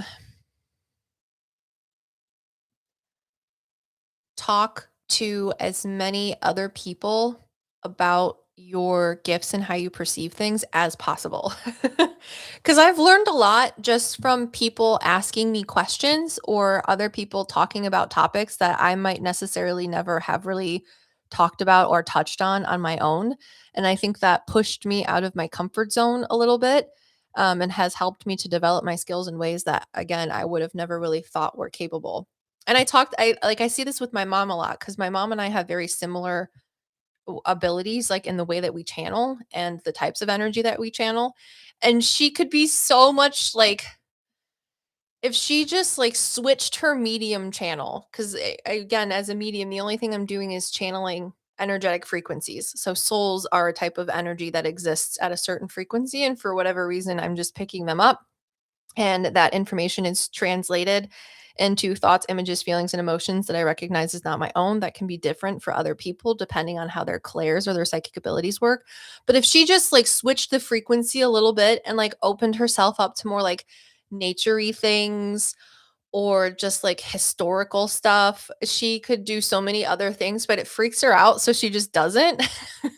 [SPEAKER 1] talk to as many other people about your gifts and how you perceive things as possible. Because I've learned a lot just from people asking me questions or other people talking about topics that I might necessarily never have really talked about or touched on my own. And I think that pushed me out of my comfort zone a little bit, and has helped me to develop my skills in ways that, again, I would have never really thought were capable. And I see this with my mom a lot because my mom and I have very similar abilities, like in the way that we channel and the types of energy that we channel. And she could be so much like, if she just like switched her medium channel, because again, as a medium, the only thing I'm doing is channeling energetic frequencies. So souls are a type of energy that exists at a certain frequency. And for whatever reason, I'm just picking them up, and that information is translated into thoughts, images, feelings, and emotions that I recognize as not my own, that can be different for other people depending on how their clairs or their psychic abilities work. But if she just like switched the frequency a little bit and like opened herself up to more like naturey things or just like historical stuff, she could do so many other things, but it freaks her out, so she just doesn't.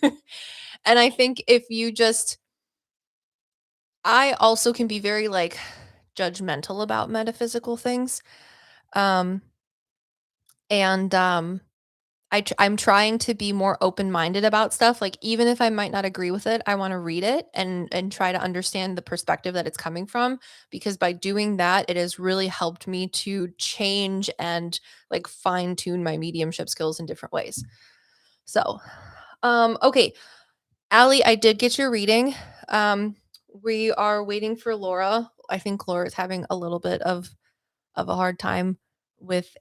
[SPEAKER 1] And I think if you just I also can be very like judgmental about metaphysical things. Um and I'm trying to be more open-minded about stuff. Like even if I might not agree with it, I want to read it and try to understand the perspective that it's coming from, because by doing that, it has really helped me to change and like fine-tune my mediumship skills in different ways. So, okay, Allie, I did get your reading. We are waiting for Laura. I think Laura is having a little bit of a hard time with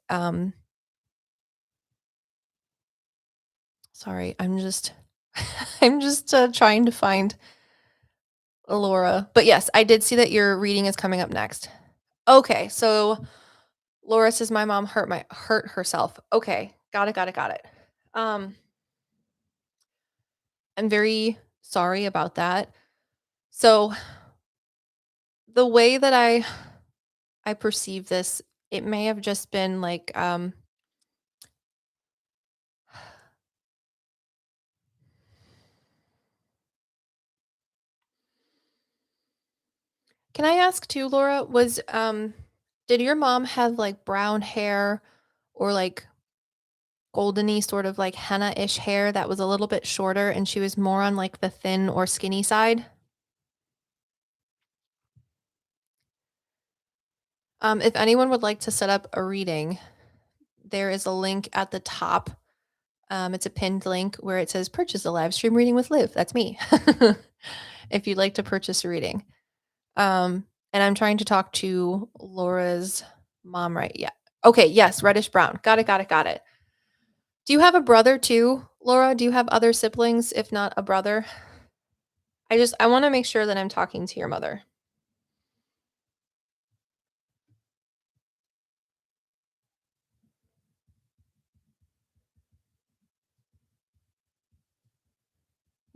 [SPEAKER 1] sorry, I'm just I'm just trying to find Laura. But yes, I did see that your reading is coming up next. Okay, so Laura says my mom hurt herself. Okay, got it, got it, got it. Um, I'm very sorry about that. So the way that I perceive this, it may have just been like can I ask too, Laura, was did your mom have like brown hair or like goldeny sort of like henna-ish hair that was a little bit shorter and she was more on like the thin or skinny side? If anyone would like to set up a reading, there is a link at the top. It's a pinned link where it says purchase a live stream reading with Liv. That's me. If you'd like to purchase a reading. And I'm trying to talk to Laura's mom, right? Yeah. Okay, yes, reddish brown. Got it, got it, got it. Do you have a brother too, Laura? Do you have other siblings, if not a brother? I want to make sure that I'm talking to your mother.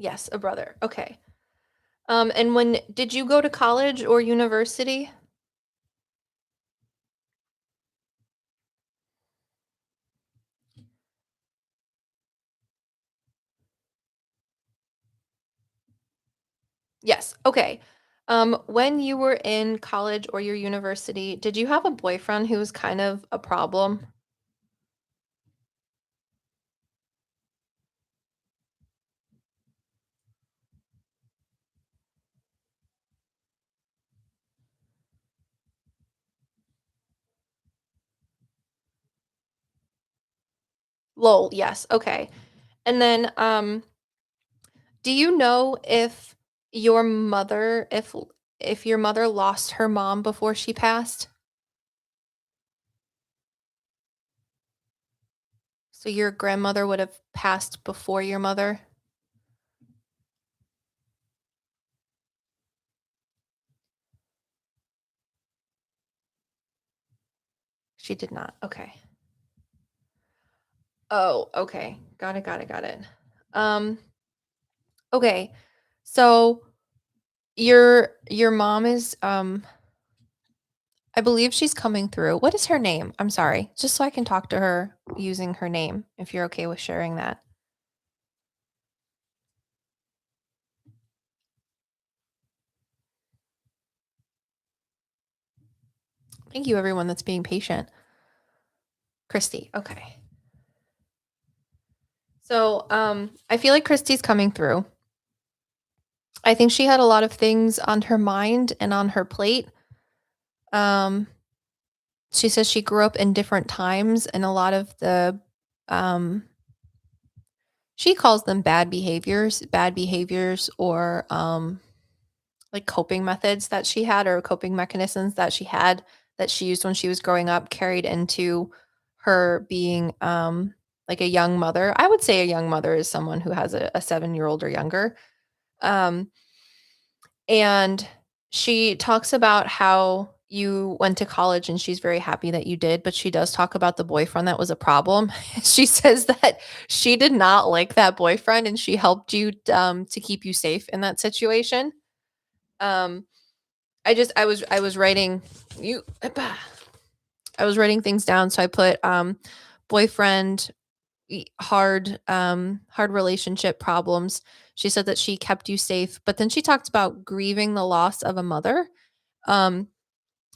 [SPEAKER 1] Yes, a brother. Okay. And when did you go to college or university? Yes. Okay. When you were in college or your university, did you have a boyfriend who was kind of a problem? Lol, yes. Okay. And then do you know if your mother lost her mom before she passed? So your grandmother would have passed before your mother? She did not. Okay. Oh, okay. Got it, got it, got it. Um, okay. So your mom is I believe she's coming through. What is her name? I'm sorry. Just so I can talk to her using her name, if you're okay with sharing that. Thank you, everyone that's being patient. Christy. Okay. So, I feel like Christy's coming through. I think she had a lot of things on her mind and on her plate. Um, she says she grew up in different times, and a lot of the, um, she calls them bad behaviors, or like coping methods that she had, or coping mechanisms that she had that she used when she was growing up, carried into her being like a young mother. I would say a young mother is someone who has a 7-year old or younger. Um, And she talks about how you went to college and she's very happy that you did, but she does talk about the boyfriend that was a problem. She says that she did not like that boyfriend and she helped you to keep you safe in that situation. Um I was writing you I was writing things down, so I put boyfriend, hard relationship problems. She said that she kept you safe, but then she talked about grieving the loss of a mother. Um,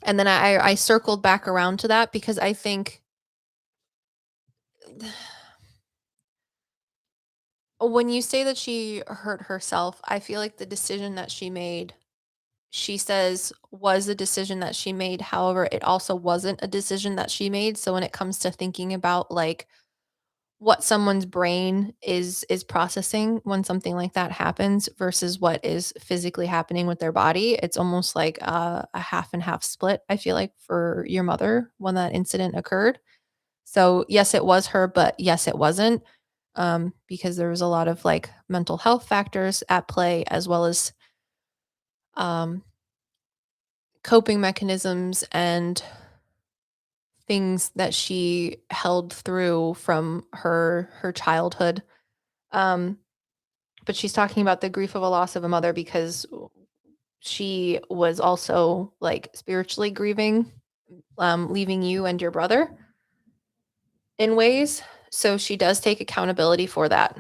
[SPEAKER 1] and then I circled back around to that because I think when you say that she hurt herself, I feel like the decision that she made, she says, was a decision that she made. However, it also wasn't a decision that she made. So when it comes to thinking about like what someone's brain is processing when something like that happens versus what is physically happening with their body, it's almost like a half and half split, I feel like, for your mother when that incident occurred. So, yes, it was her, but yes, it wasn't, because there was a lot of, like, mental health factors at play as well as, um, coping mechanisms and things that she held through from her childhood. Um, but she's talking about the grief of a loss of a mother because she was also, like, spiritually grieving, leaving you and your brother in ways, so she does take accountability for that.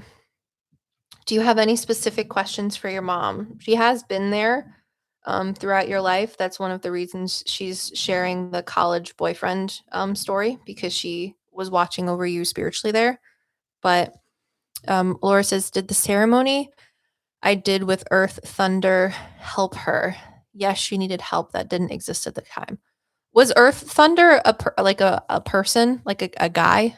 [SPEAKER 1] Do you have any specific questions for your mom? She has been there, throughout your life. That's one of the reasons she's sharing the college boyfriend, story, because she was watching over you spiritually there. But, Laura says, "Did the ceremony I did with Earth Thunder help her?" Yes, she needed help that didn't exist at the time. Was Earth Thunder like a person, like a guy?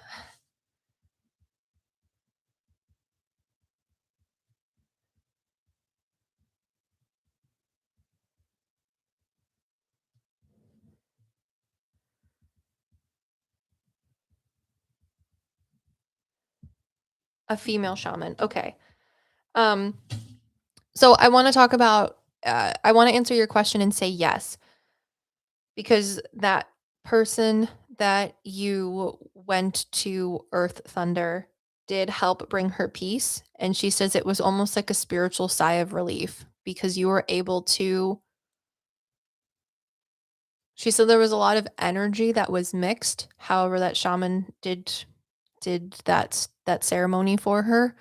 [SPEAKER 1] A female shaman. Okay. Um, so I want to talk about I want to answer your question and say yes, because that person that you went to Earth Thunder did help bring her peace. And she says it was almost like a spiritual sigh of relief because you were able to. She said there was a lot of energy that was mixed. However, that shaman did that ceremony for her,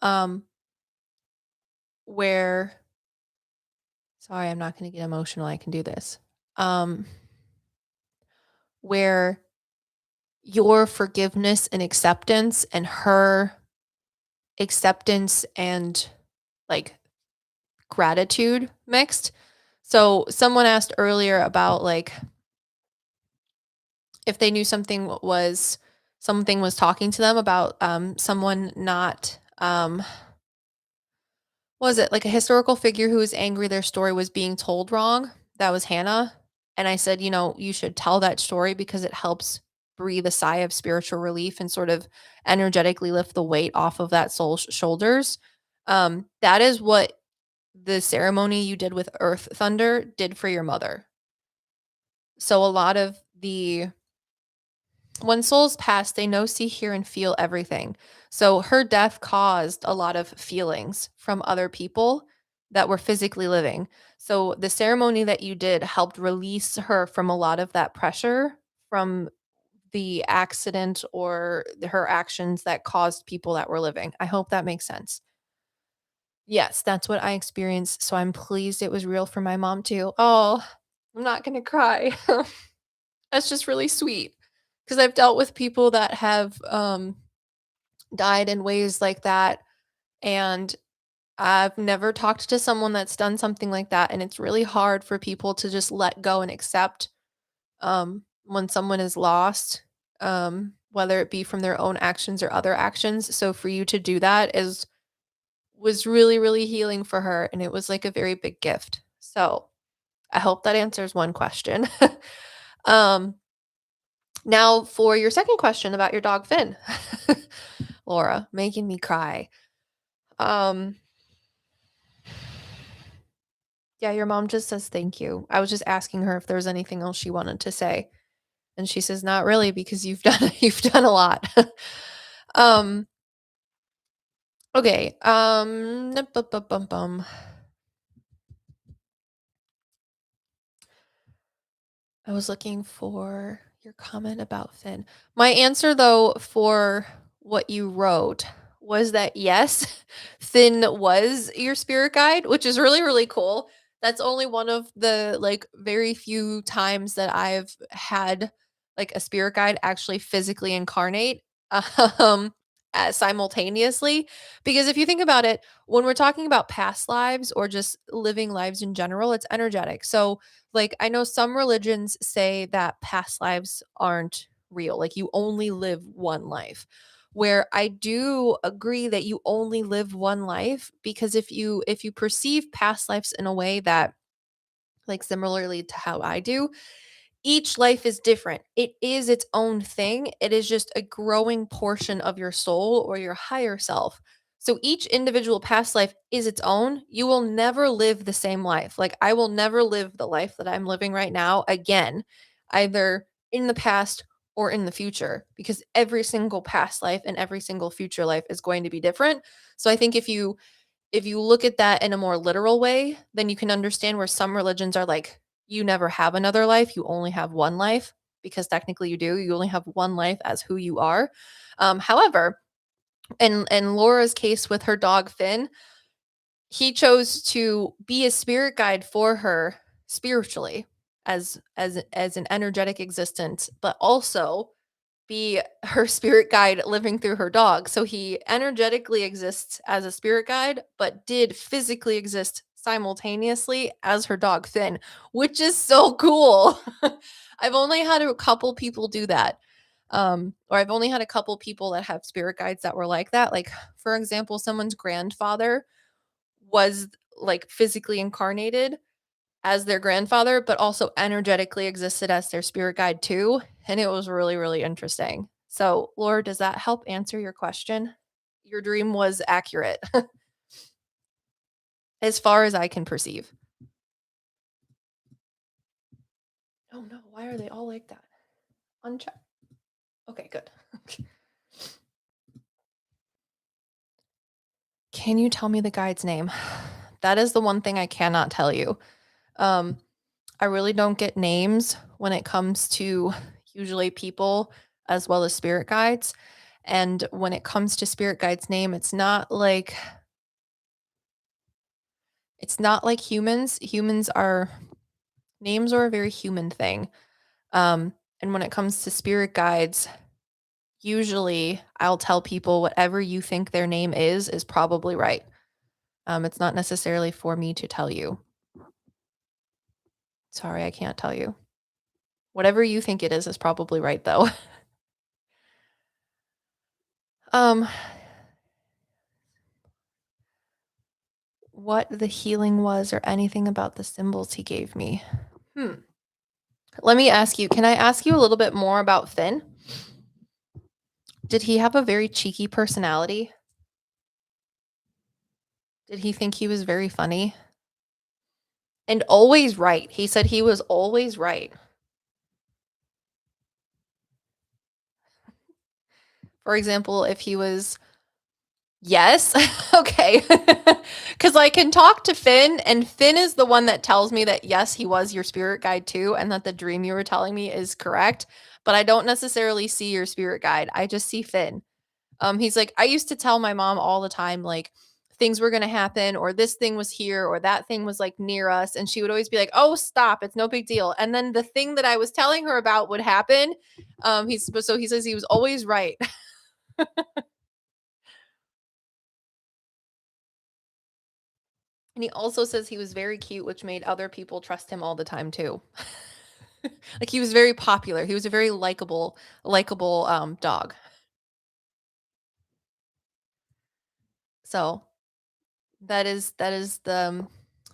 [SPEAKER 1] um, where sorry, I'm not gonna get emotional, I can do this. Um, where your forgiveness and acceptance and her acceptance and, like, gratitude mixed. So, someone asked earlier about, like, if they knew something was talking to them about, someone not, was it like a historical figure who was angry their story was being told wrong? That was Hannah. And I said, you should tell that story because it helps breathe a sigh of spiritual relief and sort of energetically lift the weight off of that soul's shoulders. That is what the ceremony you did with Earth Thunder did for your mother. So a lot of the when souls pass, they know, see, hear, and feel everything. So her death caused a lot of feelings from other people that were physically living. So the ceremony that you did helped release her from a lot of that pressure from the accident or her actions that caused people that were living. I hope that makes sense. Yes, that's what I experienced. So I'm pleased it was real for my mom too. Oh, I'm not going to cry. That's just really sweet because I've dealt with people that have died in ways like that. And I've never talked to someone that's done something like that. And it's really hard for people to just let go and accept when someone is lost, whether it be from their own actions or other actions. So for you to do that is was really, really healing for her. And it was like a very big gift. So I hope that answers one question. um, Now for your second question about your dog Finn. Laura, making me cry. Um, yeah, your mom just says thank you. I was just asking her if there was anything else she wanted to say. And she says, not really, because you've done you've done a lot. um, okay. I was looking for your comment about Finn. My answer, though, for what you wrote was that yes, Finn was your spirit guide, which is really, really cool. That's only one of the like very few times that I've had like a spirit guide actually physically incarnate um simultaneously. Because if you think about it, when we're talking about past lives or just living lives in general, it's energetic. So like, I know some religions say that past lives aren't real, like, you only live one life. Where I do agree that you only live one life because if you perceive past lives in a way that like similarly to how I do, each life is different. It is its own thing. It is just a growing portion of your soul or your higher self. So each individual past life is its own. You will never live the same life. Like I will never live the life that I'm living right now again, either in the past or in the future, because every single past life and every single future life is going to be different. So I think if you look at that in a more literal way, then you can understand where some religions are like, you never have another life, you only have one life, because technically you do. You only have one life as who you are. However, in Laura's case with her dog Finn, he chose to be a spirit guide for her spiritually as an energetic existence, but also be her spirit guide living through her dog. So he energetically exists as a spirit guide, but did physically exist simultaneously as her dog Finn, which is so cool. I've only had a couple people do that. Or I've only had a couple people that have spirit guides that were like that. Like, for example, someone's grandfather was like physically incarnated as their grandfather, but also energetically existed as their spirit guide too. And it was really, really interesting. So, Laura, does that help answer your question? Your dream was accurate as far as I can perceive. Oh no, why are they all like that? Uncheck. Okay, good. Can you tell me the guide's name? That is the one thing I cannot tell you. Um, I really don't get names when it comes to usually people as well as spirit guides. And when it comes to spirit guide's name, it's not like humans. Humans are names are a very human thing. And when it comes to spirit guides, usually I'll tell people whatever you think their name is probably right. It's not necessarily for me to tell you. Sorry, I can't tell you. Whatever you think it is probably right though. um what the healing was or anything about the symbols he gave me. Hmm. Let me ask you, can I ask you a little bit more about Finn? Did he have a very cheeky personality? Did he think he was very funny? And always right. He said he was always right. For example, if he was yes, okay. Cuz I can talk to Finn and Finn is the one that tells me that yes, he was your spirit guide too and that the dream you were telling me is correct, but I don't necessarily see your spirit guide. I just see Finn. He's like, I used to tell my mom all the time, like, things were going to happen, or this thing was here, or that thing was like near us. And she would always be like, oh, stop. It's no big deal. And then the thing that I was telling her about would happen. So he says he was always right. And he also says he was very cute, which made other people trust him all the time too. Like he was very popular. He was a very likable dog. So that is the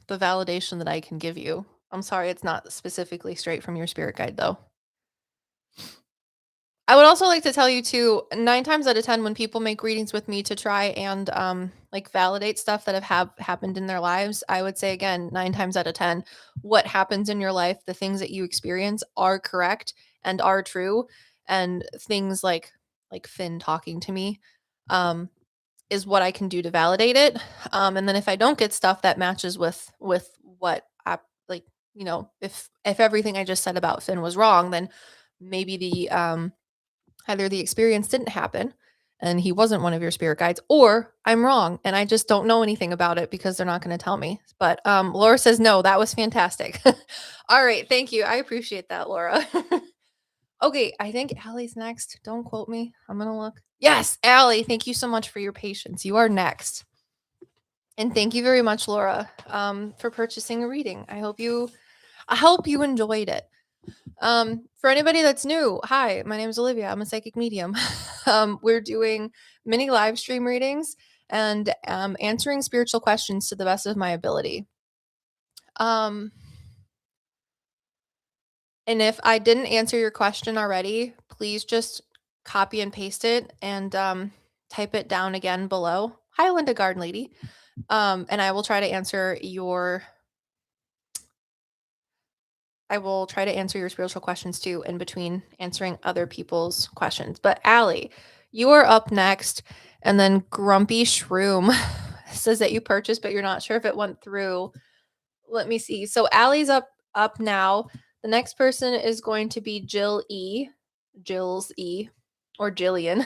[SPEAKER 1] validation that I can give you. I'm sorry it's not specifically straight from your spirit guide though. I would also like to tell you too, 9 times out of 10 when people make readings with me to try and like validate stuff that have happened in their lives, I would say again, 9 times out of 10, what happens in your life, the things that you experience are correct and are true, and things like Finn talking to me um is what I can do to validate it. And then if I don't get stuff that matches with what I like, if everything I just said about Finn was wrong, then maybe the either the experience didn't happen and he wasn't one of your spirit guides, or I'm wrong and I just don't know anything about it because they're not going to tell me. But Laura says no, that was fantastic. All right, thank you. I appreciate that, Laura. Okay, I think Allie's next. Don't quote me. I'm gonna look. Yes, Allie, thank you so much for your patience. You are next. And thank you very much, Laura, for purchasing a reading. I hope you enjoyed it. For anybody that's new, hi, my name is Olivia. I'm a psychic medium. We're doing mini live stream readings and answering spiritual questions to the best of my ability. Um, and if I didn't answer your question already, please just copy and paste it and type it down again below. Hi, Linda Garden Lady. And I will try to answer your spiritual questions too in between answering other people's questions. But Allie, you are up next. And then Grumpy Shroom says that you purchased, but you're not sure if it went through. Let me see. So Allie's up now. The next person is going to be Jill's E, or Jillian,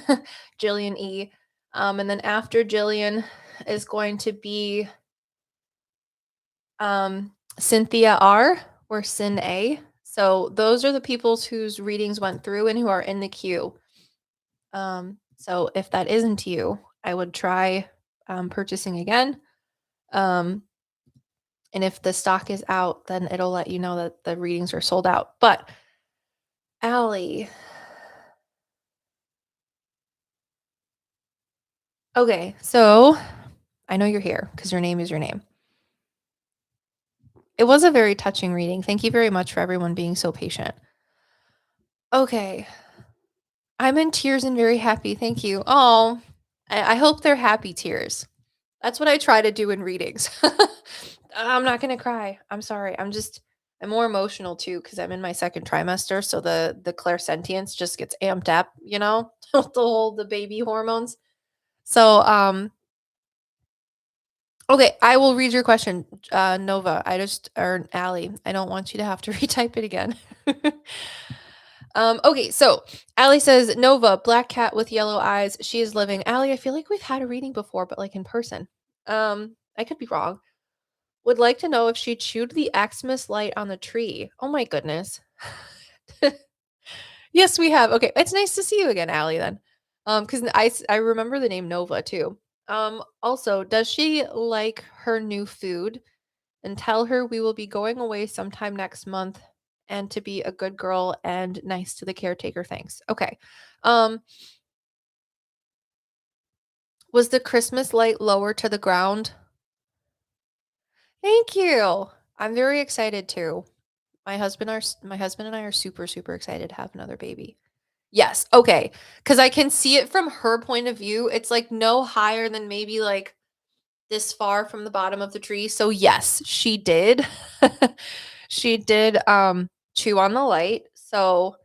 [SPEAKER 1] Jillian E. And then after Jillian is going to be Cynthia R, or Sin A. So those are the people whose readings went through and who are in the queue. So if that isn't you, I would try purchasing again. And if the stock is out, then it'll let you know that the readings are sold out. But Allie. Okay, so I know you're here because your name is your name. It was a very touching reading. Thank you very much for everyone being so patient. Okay. I'm in tears and very happy. Thank you. Oh, I hope they're happy tears. That's what I try to do in readings. I'm not going to cry. I'm sorry. I'm more emotional too because I'm in my second trimester. So the clairsentience just gets amped up, the baby hormones. So, okay, I will read your question, Nova. Or Allie. I don't want you to have to retype it again. Okay, so Allie says, Nova, black cat with yellow eyes. She is living. Allie, I feel like we've had a reading before, but like in person. I could be wrong. Would like to know if she chewed the Xmas light on the tree. Oh my goodness. Yes, we have. Okay, it's nice to see you again, Allie, then. Because I remember the name Nova too. Also, does she like her new food? And tell her we will be going away sometime next month and to be a good girl and nice to the caretaker. Thanks. Okay. Um, was the Christmas light lower to the ground? Thank you. I'm very excited too. My husband and I are super super excited to have another baby. Yes. Okay. Cuz I can see it from her point of view. It's like no higher than maybe like this far from the bottom of the tree. So yes, she did. She did chew on the light. So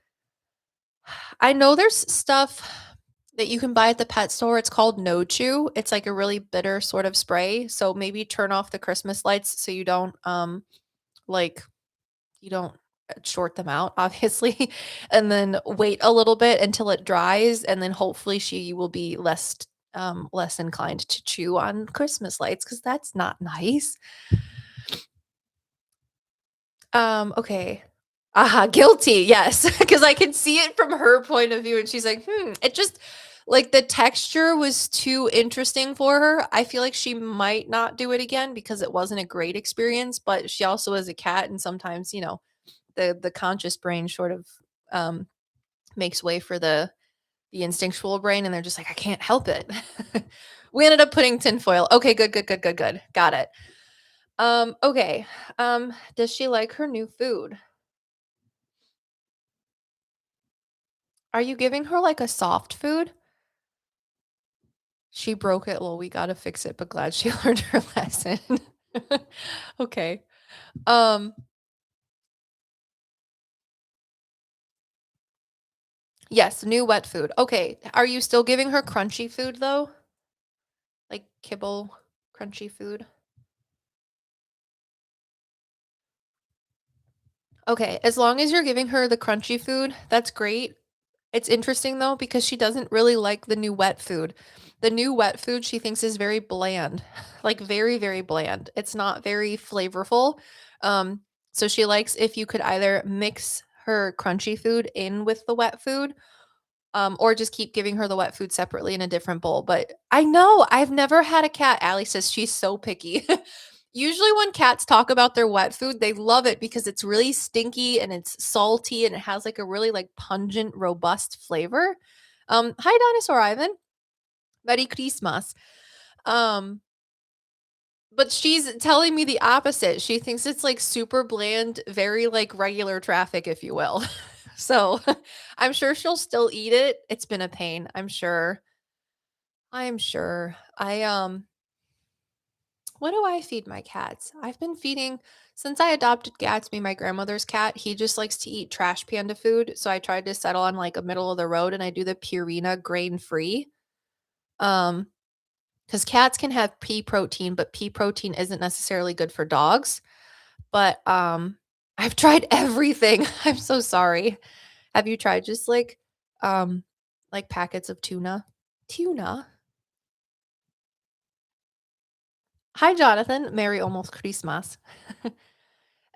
[SPEAKER 1] I know there's stuff that you can buy at the pet store. It's called No Chew. It's like a really bitter sort of spray. So maybe turn off the Christmas lights so you don't like you don't short them out obviously, and then wait a little bit until it dries, and then hopefully she will be less inclined to chew on Christmas lights cuz that's not nice. Okay. Aha, guilty. Yes, because I can see it from her point of view and she's like, "It just Like, the texture was too interesting for her. I feel like she might not do it again because it wasn't a great experience, but she also is a cat, and sometimes, the conscious brain sort of, um, makes way for the instinctual brain, and they're just like, "I can't help it." We ended up putting tinfoil. Okay, good, good, good, good, good. Got it. Okay. Does she like her new food? Are you giving her, like, a soft food? She broke it. Well, we gotta fix it, but glad she learned her lesson. Okay. Um, yes, new wet food. Okay. Are you still giving her crunchy food though? Like kibble crunchy food? Okay. As long as you're giving her the crunchy food, that's great. It's interesting though because she doesn't really like the new wet food. The new wet food she thinks is very bland, like very, very bland. It's not very flavorful. Um, so she likes if you could either mix her crunchy food in with the wet food, or just keep giving her the wet food separately in a different bowl. But I know I've never had a cat. Allie says she's so picky. Usually, when cats talk about their wet food, they love it because it's really stinky and it's salty and it has like a really like pungent, robust flavor. Hi, Dinosaur Ivan. Merry Christmas. Um, but she's telling me the opposite. She thinks it's like super bland, very like regular traffic, if you will. So I'm sure she'll still eat it. It's been a pain, I'm sure. I'm sure. What do I feed my cats? I've been feeding since I adopted Gatsby, my grandmother's cat. He just likes to eat trash panda food. So I tried to settle on like a middle of the road and I do the Purina grain free. Um, because cats can have pea protein, but pea protein isn't necessarily good for dogs. But I've tried everything. I'm so sorry. Have you tried just um like packets of tuna? Tuna? Hi, Jonathan. Merry almost Christmas.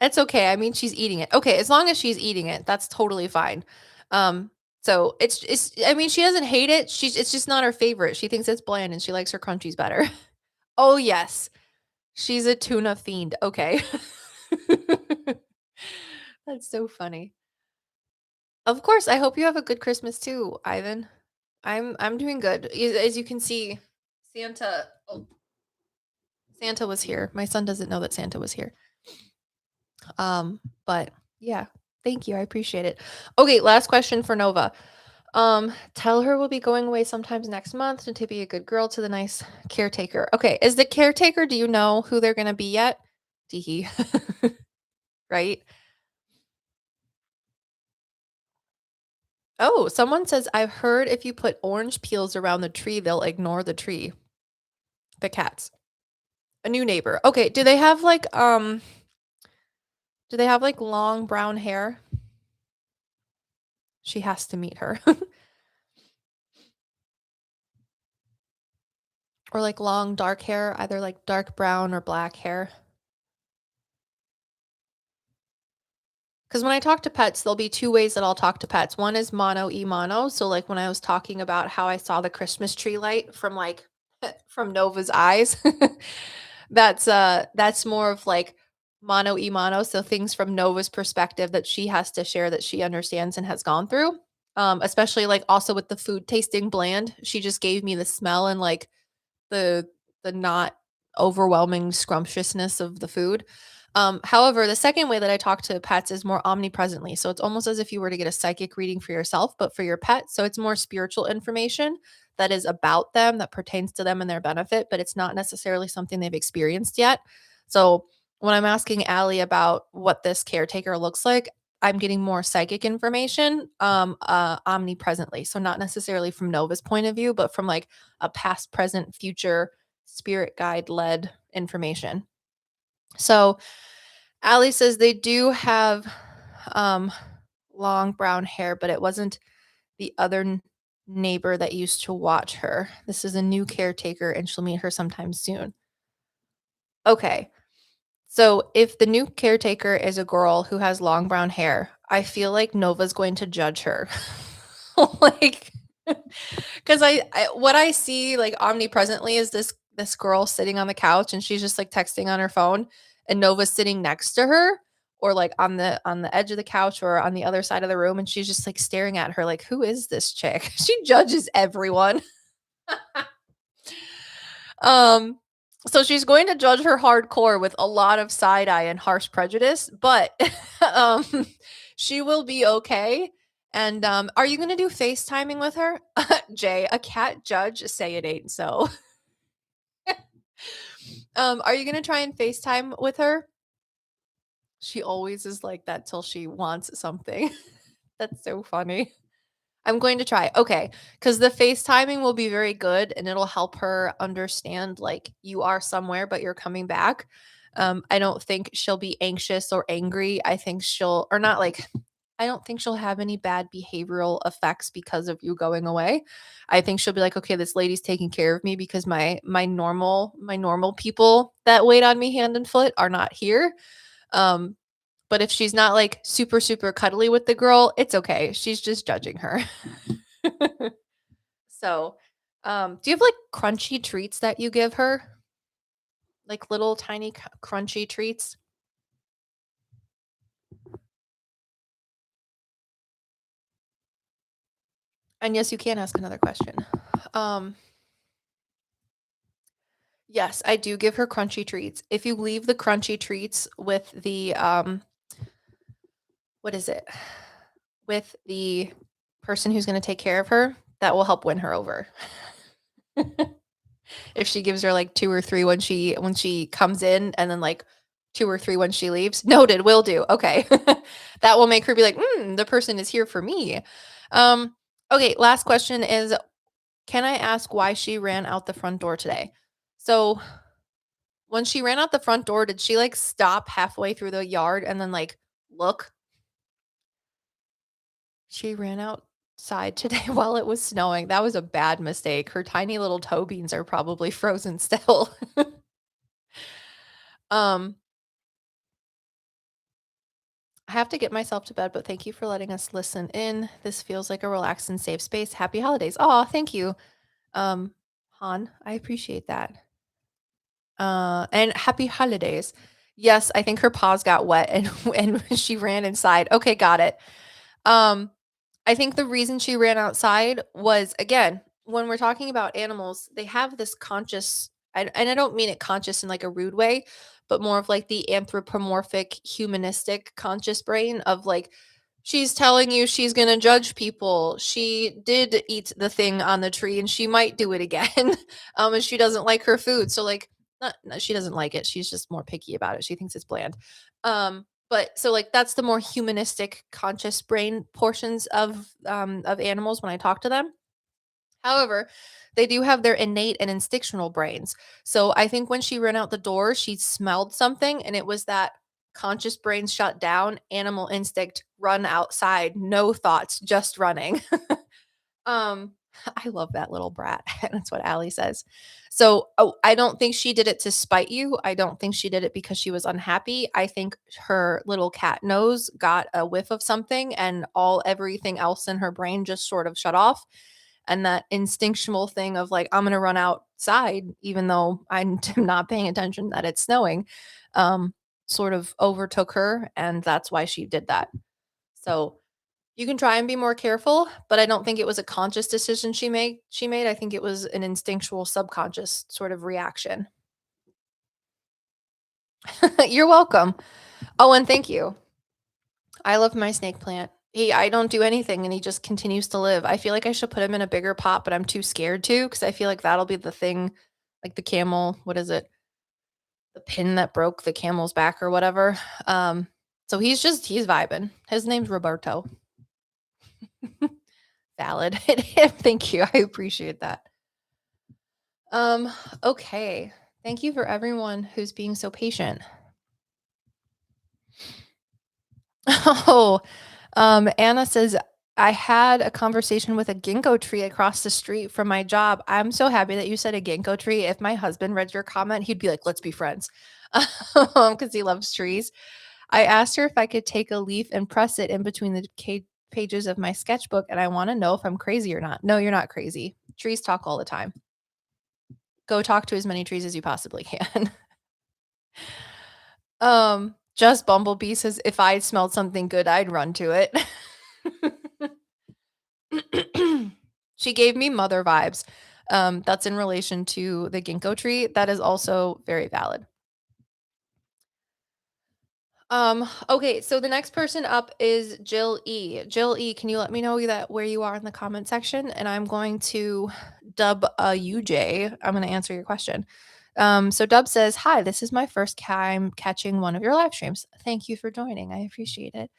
[SPEAKER 1] It's okay. I mean, she's eating it. Okay, as long as she's eating it, that's totally fine. Um, so it's I mean, she doesn't hate it. It's just not her favorite. She thinks it's bland and she likes her crunchies better. Oh yes. She's a tuna fiend. Okay. That's so funny. Of course, I hope you have a good Christmas too, Ivan. I'm doing good. As you can see, Santa Santa was here. My son doesn't know that Santa was here. But yeah, thank you. I appreciate it. Okay, last question for Nova. Tell her we'll be going away sometimes next month and to be a good girl to the nice caretaker. Okay, is the caretaker, do you know who they're gonna be yet? Teehee. Right? Oh, someone says I've heard if you put orange peels around the tree, they'll ignore the tree. The cats. A new neighbor. Okay, do they have like long brown hair? She has to meet her. Or like long dark hair, either like dark brown or black hair. Because when I talk to pets, there'll be two ways that I'll talk to pets. One is mono e mono. So like when I was talking about how I saw the Christmas tree light from like from Nova's eyes, that's more of like mono e mono. So things from Nova's perspective that she has to share that she understands and has gone through. Especially like also with the food tasting bland. She just gave me the smell and like the not overwhelming scrumptiousness of the food. However, the second way that I talk to pets is more omnipresently. So it's almost as if you were to get a psychic reading for yourself, but for your pet. So it's more spiritual information that is about them, that pertains to them and their benefit, but it's not necessarily something they've experienced yet. So when I'm asking Allie about what this caretaker looks like, I'm getting more psychic information omnipresently. So not necessarily from Nova's point of view, but from like a past, present, future spirit guide led information. So Allie says they do have um, long brown hair, but it wasn't the other neighbor that used to watch her. This is a new caretaker and she'll meet her sometime soon. Okay. So if the new caretaker is a girl who has long brown hair, I feel like Nova's going to judge her. Like Because what I see like omnipresently is this girl sitting on the couch and she's just like texting on her phone, and Nova's sitting next to her or like on the edge of the couch or on the other side of the room, and she's just like staring at her like, who is this chick? She judges everyone. Um, so she's going to judge her hardcore with a lot of side eye and harsh prejudice, but um, she will be okay. And are you going to do FaceTiming with her? Jay, a cat judge, say it ain't so. Are you going to try and FaceTime with her? She always is like that till she wants something. That's so funny. I'm going to try. Okay, because the FaceTiming will be very good and it'll help her understand like you are somewhere, but you're coming back. I don't think she'll be anxious or angry. I think she'll, or not like, I don't think she'll have any bad behavioral effects because of you going away. I think she'll be like, okay, this lady's taking care of me because my normal people that wait on me hand and foot are not here. Um, but if she's not like super, super cuddly with the girl, it's okay. She's just judging her. So, do you have like crunchy treats that you give her? Like little tiny crunchy treats? And yes, you can ask another question. Um, yes, I do give her crunchy treats. If you leave the crunchy treats with the what is it? With the person who's going to take care of her, that will help win her over. If she gives her like 2 or 3 when she comes in and then like 2 or 3 when she leaves. Noted, will do. Okay. That will make her be like, the person is here for me." Okay, last question is, can I ask why she ran out the front door today? So, when she ran out the front door, did she like stop halfway through the yard and then like look? She ran outside today while it was snowing. That was a bad mistake. Her tiny little toe beans are probably frozen still. Um, I have to get myself to bed, but thank you for letting us listen in. This feels like a relaxed and safe space. Happy holidays. Oh, thank you. Um, Han, I appreciate that. And happy holidays. Yes, I think her paws got wet and and she ran inside. Okay, got it. Um, I think the reason she ran outside was, again, when we're talking about animals, they have this conscious, and I don't mean it conscious in like a rude way, but more of like the anthropomorphic, humanistic conscious brain of like, she's telling you she's going to judge people. She did eat the thing on the tree and she might do it again. And she doesn't like her food. So, like, not, no, she doesn't like it. She's just more picky about it. She thinks it's bland. But so like that's the more humanistic conscious brain portions of animals when I talk to them. However, they do have their innate and instinctual brains. So I think when she ran out the door, she smelled something and it was that conscious brain shut down, animal instinct, run outside, no thoughts, just running. Um, I love that little brat. That's what Allie says. So, I don't think she did it to spite you. I don't think she did it because she was unhappy. I think her little cat nose got a whiff of something and everything else in her brain just sort of shut off. And that instinctual thing of like, I'm going to run outside, even though I'm not paying attention that it's snowing, sort of overtook her. And that's why she did that. So, you can try and be more careful, but I don't think it was a conscious decision she made. I think it was an instinctual subconscious sort of reaction. You're welcome. Oh, and thank you. I love my snake plant. I don't do anything and he just continues to live. I feel like I should put him in a bigger pot, but I'm too scared to because I feel like that'll be the thing, like the camel, what is it? The pin that broke the camel's back or whatever. So he's vibing. His name's Roberto. Valid. Thank you. I appreciate that. Um, okay. Thank you for everyone who's being so patient. Oh, Anna says, I had a conversation with a ginkgo tree across the street from my job. I'm so happy that you said a ginkgo tree. If my husband read your comment, he'd be like, let's be friends. Because he loves trees. I asked her if I could take a leaf and press it in between the pages of my sketchbook and I want to know if I'm crazy or not. No, you're not crazy. Trees talk all the time. Go talk to as many trees as you possibly can. Just Bumblebee says if I smelled something good, I'd run to it. She gave me mother vibes. That's in relation to the ginkgo tree. That is also very valid. Okay, so the next person up is Jill E. Jill E, can you let me know that where you are in the comment section? And I'm going to dub UJ. I'm going to answer your question. So Dub says, "Hi, this is my first time catching one of your live streams. Thank you for joining. I appreciate it.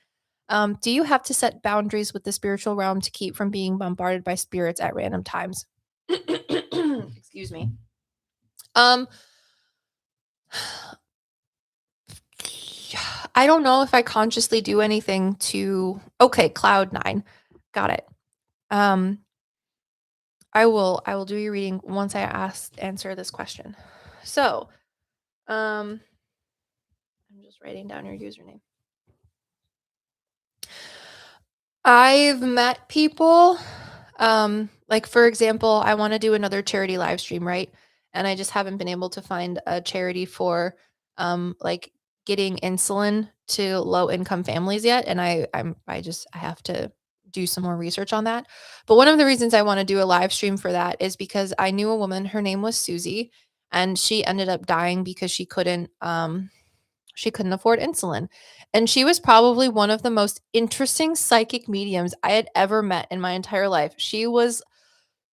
[SPEAKER 1] Do you have to set boundaries with the spiritual realm to keep from being bombarded by spirits at random times?" Excuse me. I don't know if I consciously do anything to okay, Cloud9. Got it. I will do your reading once I answer this question. So, I'm just writing down your username. I've met people, like for example, I want to do another charity live stream, right? And I just haven't been able to find a charity for like getting insulin to low income families yet. And I have to do some more research on that. But one of the reasons I want to do a live stream for that is because I knew a woman, her name was Susie, and she ended up dying because she couldn't afford insulin. And she was probably one of the most interesting psychic mediums I had ever met in my entire life. She was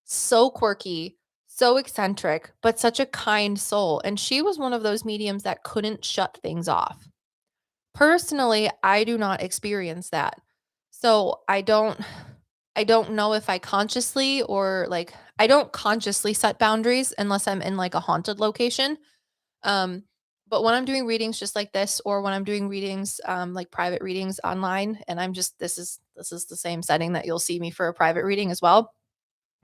[SPEAKER 1] so quirky, so eccentric, but such a kind soul. And she was one of those mediums that couldn't shut things off. Personally, I do not experience that. So I don't know if I consciously or like I don't consciously set boundaries unless I'm in like a haunted location. Um, but when I'm doing readings just like this, or when I'm doing readings, like private readings online, and I'm just this is the same setting that you'll see me for a private reading as well.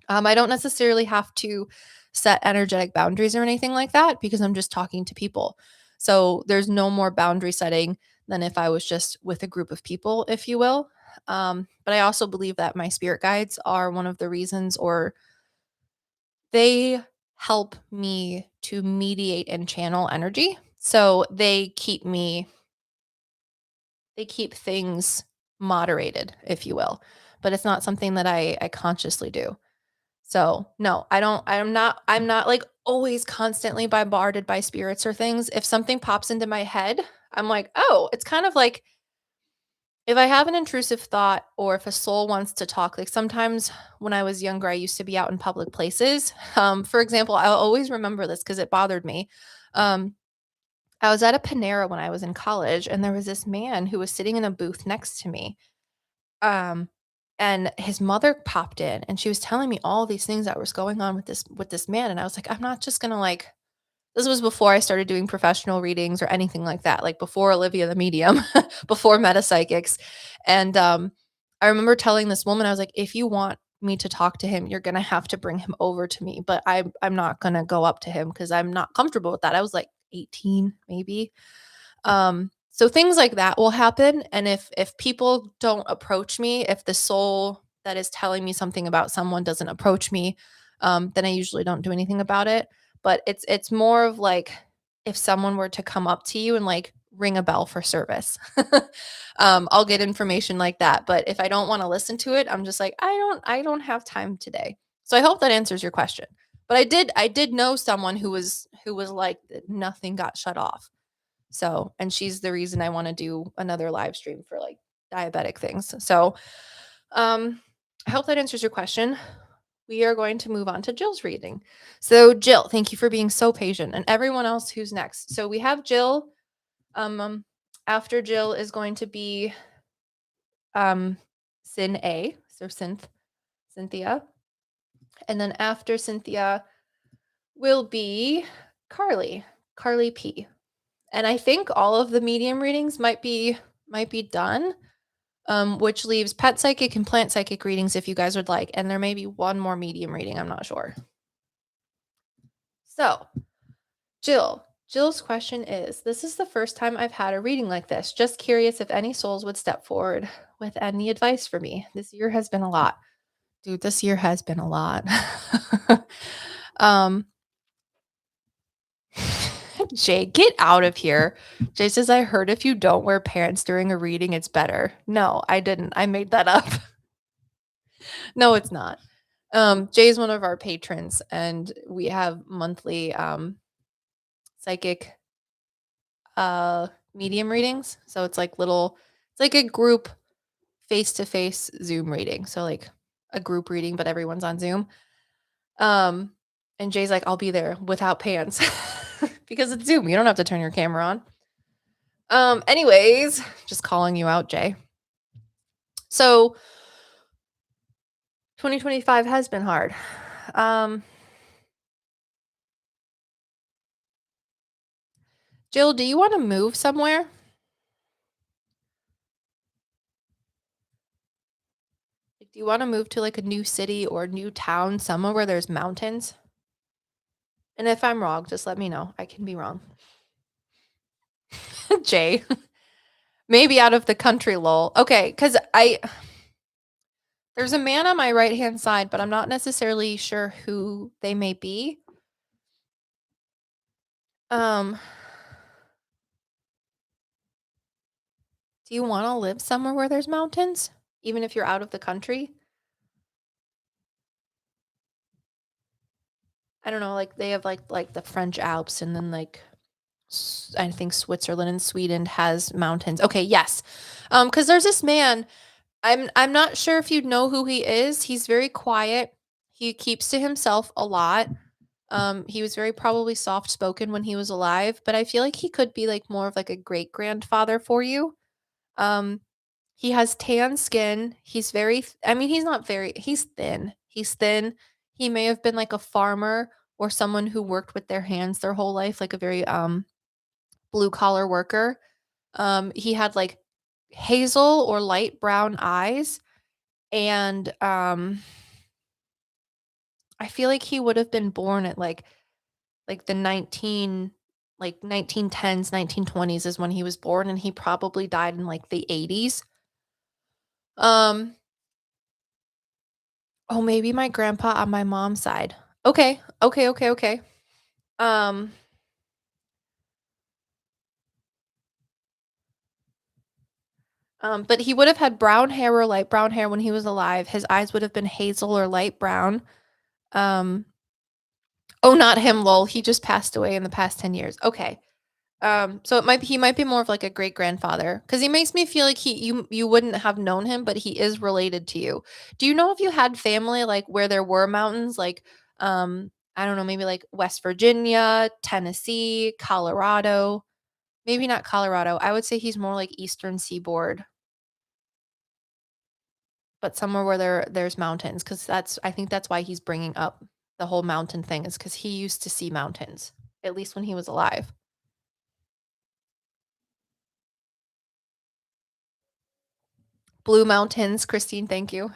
[SPEAKER 1] I don't necessarily have to set energetic boundaries or anything like that because I'm just talking to people. So there's no more boundary setting than if I was just with a group of people, if you will. But I also believe that my spirit guides are one of the reasons, or they help me to mediate and channel energy. So they keep things moderated, if you will. But it's not something that I consciously do. So no, I'm not like always constantly bombarded by spirits or things. If something pops into my head, I'm like, oh, it's kind of like if I have an intrusive thought or if a soul wants to talk, like sometimes when I was younger, I used to be out in public places. For example, I'll always remember this because it bothered me. Um, I was at a Panera when I was in college, and there was this man who was sitting in a booth next to me. Um, and his mother popped in, and she was telling me all these things that was going on with this man, and I was like, I'm not just gonna like this was before I started doing professional readings or anything like that, like before Olivia the Medium, before meta psychics. And I remember telling this woman, I was like, if you want me to talk to him, you're gonna have to bring him over to me. But I'm not gonna go up to him because I'm not comfortable with that. I was like 18, maybe. So things like that will happen. And if people don't approach me, if the soul that is telling me something about someone doesn't approach me, then I usually don't do anything about it. But it's more of like if someone were to come up to you and like ring a bell for service. I'll get information like that. But if I don't want to listen to it, I'm just like, I don't have time today. So I hope that answers your question. But I did know someone who was like nothing got shut off. So, and she's the reason I want to do another live stream for like diabetic things. So, I hope that answers your question. We are going to move on to Jill's reading. So, Jill, thank you for being so patient, and everyone else who's next. So, we have Jill. After Jill is going to be Sin A, so Cynthia. And then after Cynthia will be Carly P. And I think all of the medium readings might be done, which leaves pet psychic and plant psychic readings if you guys would like. And there may be one more medium reading. I'm not sure. So, Jill, Jill's question is, this is the first time I've had a reading like this. Just curious if any souls would step forward with any advice for me. This year has been a lot. Dude, this year has been a lot. um Jay, get out of here. Jay says, I heard if you don't wear pants during a reading, it's better. No, I didn't. I made that up. No, it's not. Jay's one of our patrons, and we have monthly psychic medium readings. So it's like a group face-to-face Zoom reading. So like a group reading, but everyone's on Zoom. Um, and Jay's like, I'll be there without pants because it's Zoom. You don't have to turn your camera on. Anyways, just calling you out, Jay. So 2025 has been hard. Jill, do you want to move somewhere? Like, do you want to move to like a new city or new town, somewhere where there's mountains? And if I'm wrong, just let me know. I can be wrong. Jay, maybe out of the country, lol. Okay, because there's a man on my right hand side, but I'm not necessarily sure who they may be. Do you want to live somewhere where there's mountains, even if you're out of the country? I don't know, like they have like the French Alps, and then like I think Switzerland and Sweden has mountains. Okay, yes. Because there's this man. I'm not sure if you know who he is. He's very quiet. He keeps to himself a lot. He was very probably soft spoken when he was alive, but I feel like he could be like more of like a great grandfather for you. Um, he has tan skin. He's I mean, he's not very, he's thin. He's thin. He may have been like a farmer or someone who worked with their hands their whole life, like a very blue collar worker. He had like hazel or light brown eyes, and I feel like he would have been born at like the 1910s, 1920s is when he was born, and he probably died in like the 80s. Um oh, maybe my grandpa on my mom's side. Okay. Okay, okay, okay. Um but he would have had brown hair or light brown hair when he was alive. His eyes would have been hazel or light brown. Um oh, not him, lol. He just passed away in the past 10 years. Okay. So he might be more of like a great grandfather, because he makes me feel like you wouldn't have known him, but he is related to you. Do you know if you had family like where there were mountains, like I don't know, maybe like West Virginia, Tennessee, Colorado? Maybe not Colorado. I would say he's more like Eastern Seaboard, but somewhere where there's mountains, because I think that's why he's bringing up the whole mountain thing, is because he used to see mountains, at least when he was alive. Blue Mountains, Christine, thank you.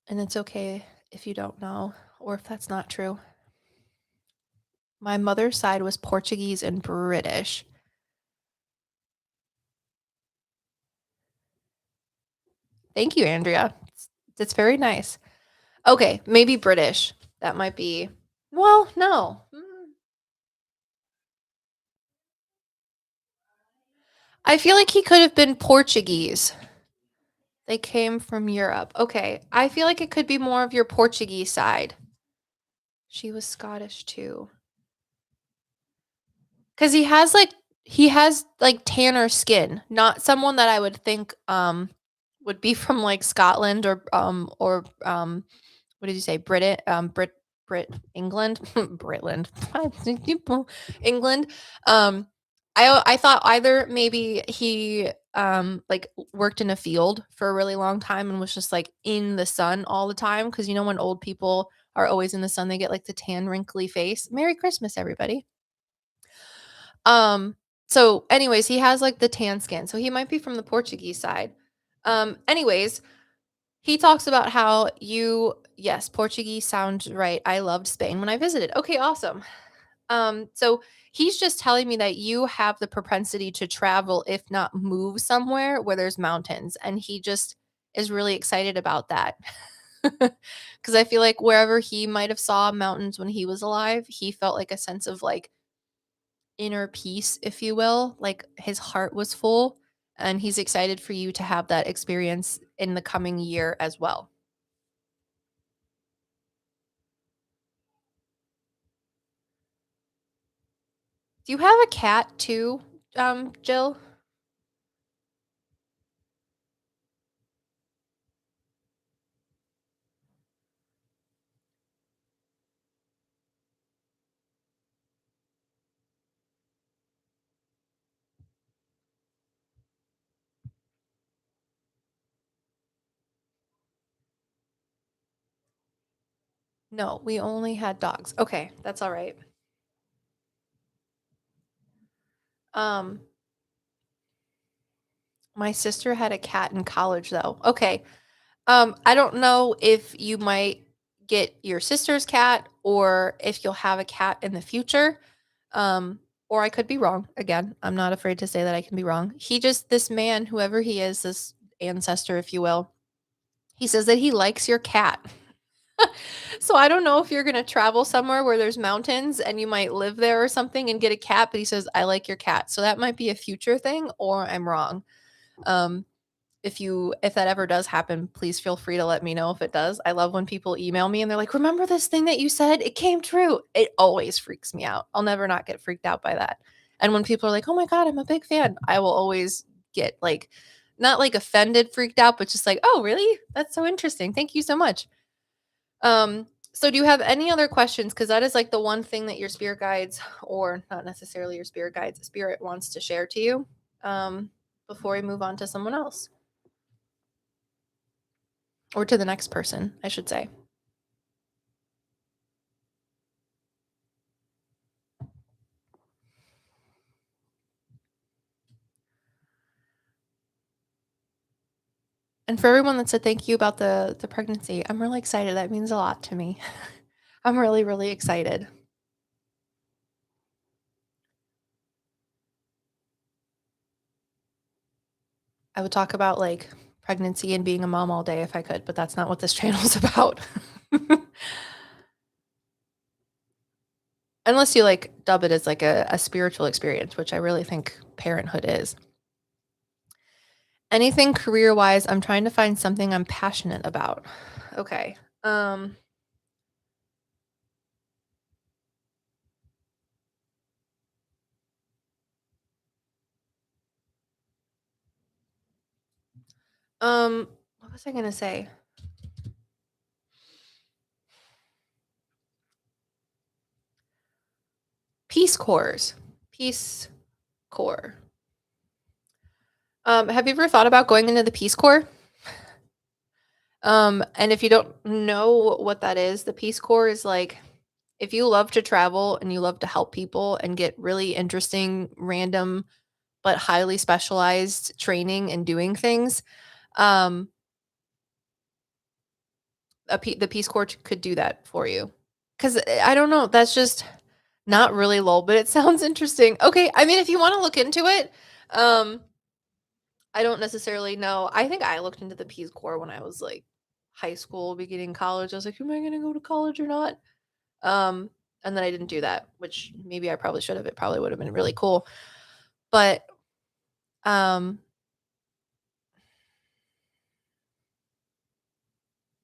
[SPEAKER 1] And it's okay if you don't know, or if that's not true. My mother's side was Portuguese and British. Thank you, Andrea. It's very nice. Okay, maybe British. That might be. Well, no. I feel like he could have been Portuguese. They came from Europe. Okay, I feel like it could be more of your Portuguese side. She was Scottish too. Cuz he has like tanner skin, not someone that I would think would be from like Scotland or what did you say? Brit England? Britland. England. I thought either maybe he like worked in a field for a really long time and was just like in the sun all the time, because you know when old people are always in the sun, they get like the tan wrinkly face. Merry Christmas, everybody. So anyways, he has like the tan skin. So he might be from the Portuguese side. Anyways, He talks about how yes, Portuguese sounds right. I loved Spain when I visited. Okay, awesome. So he's just telling me that you have the propensity to travel, if not move somewhere where there's mountains. And he just is really excited about that. Because I feel like wherever he might have saw mountains when he was alive, he felt like a sense of like inner peace, if you will. Like his heart was full. And he's excited for you to have that experience in the coming year as well. Do you have a cat too, Jill? No, we only had dogs. Okay, that's all right. Um, my sister had a cat in college though. Okay. I don't know if you might get your sister's cat or if you'll have a cat in the future. Or I could be wrong. Again, I'm not afraid to say that I can be wrong. This man, whoever he is, this ancestor, if you will, he says that he likes your cat. So I don't know if you're going to travel somewhere where there's mountains and you might live there or something and get a cat, but he says, I like your cat. So that might be a future thing, or I'm wrong. Um, if that ever does happen, please feel free to let me know if it does. I love when people email me and they're like, remember this thing that you said? It came true. It always freaks me out. I'll never not get freaked out by that. And when people are like, oh my God, I'm a big fan, I will always get like, not like offended, freaked out, but just like, oh, really? That's so interesting. Thank you so much. So do you have any other questions? Because that is like the one thing that your spirit guides, or not necessarily your spirit guides, spirit wants to share to you before we move on to someone else or to the next person, I should say. And for everyone that said thank you about the pregnancy, I'm really excited. That means a lot to me. I'm really, really excited. I would talk about like pregnancy and being a mom all day if I could, but that's not what this channel is about. Unless you like dub it as like a spiritual experience, which I really think parenthood is. Anything career wise, I'm trying to find something I'm passionate about. Okay. What was I gonna say? Peace Corps. Peace Corps. Have you ever thought about going into the Peace Corps? And if you don't know what that is, the Peace Corps is like if you love to travel and you love to help people and get really interesting, random, but highly specialized training and doing things, um, the Peace Corps could do that for you. Because I don't know, that's just not really lol, but it sounds interesting. Okay, I mean, if you want to look into it, um, I don't necessarily know. I think I looked into the Peace Corps when I was like high school, beginning college. I was like, am I going to go to college or not? Um, and then I didn't do that, which maybe I probably should have. It probably would have been really cool. But um,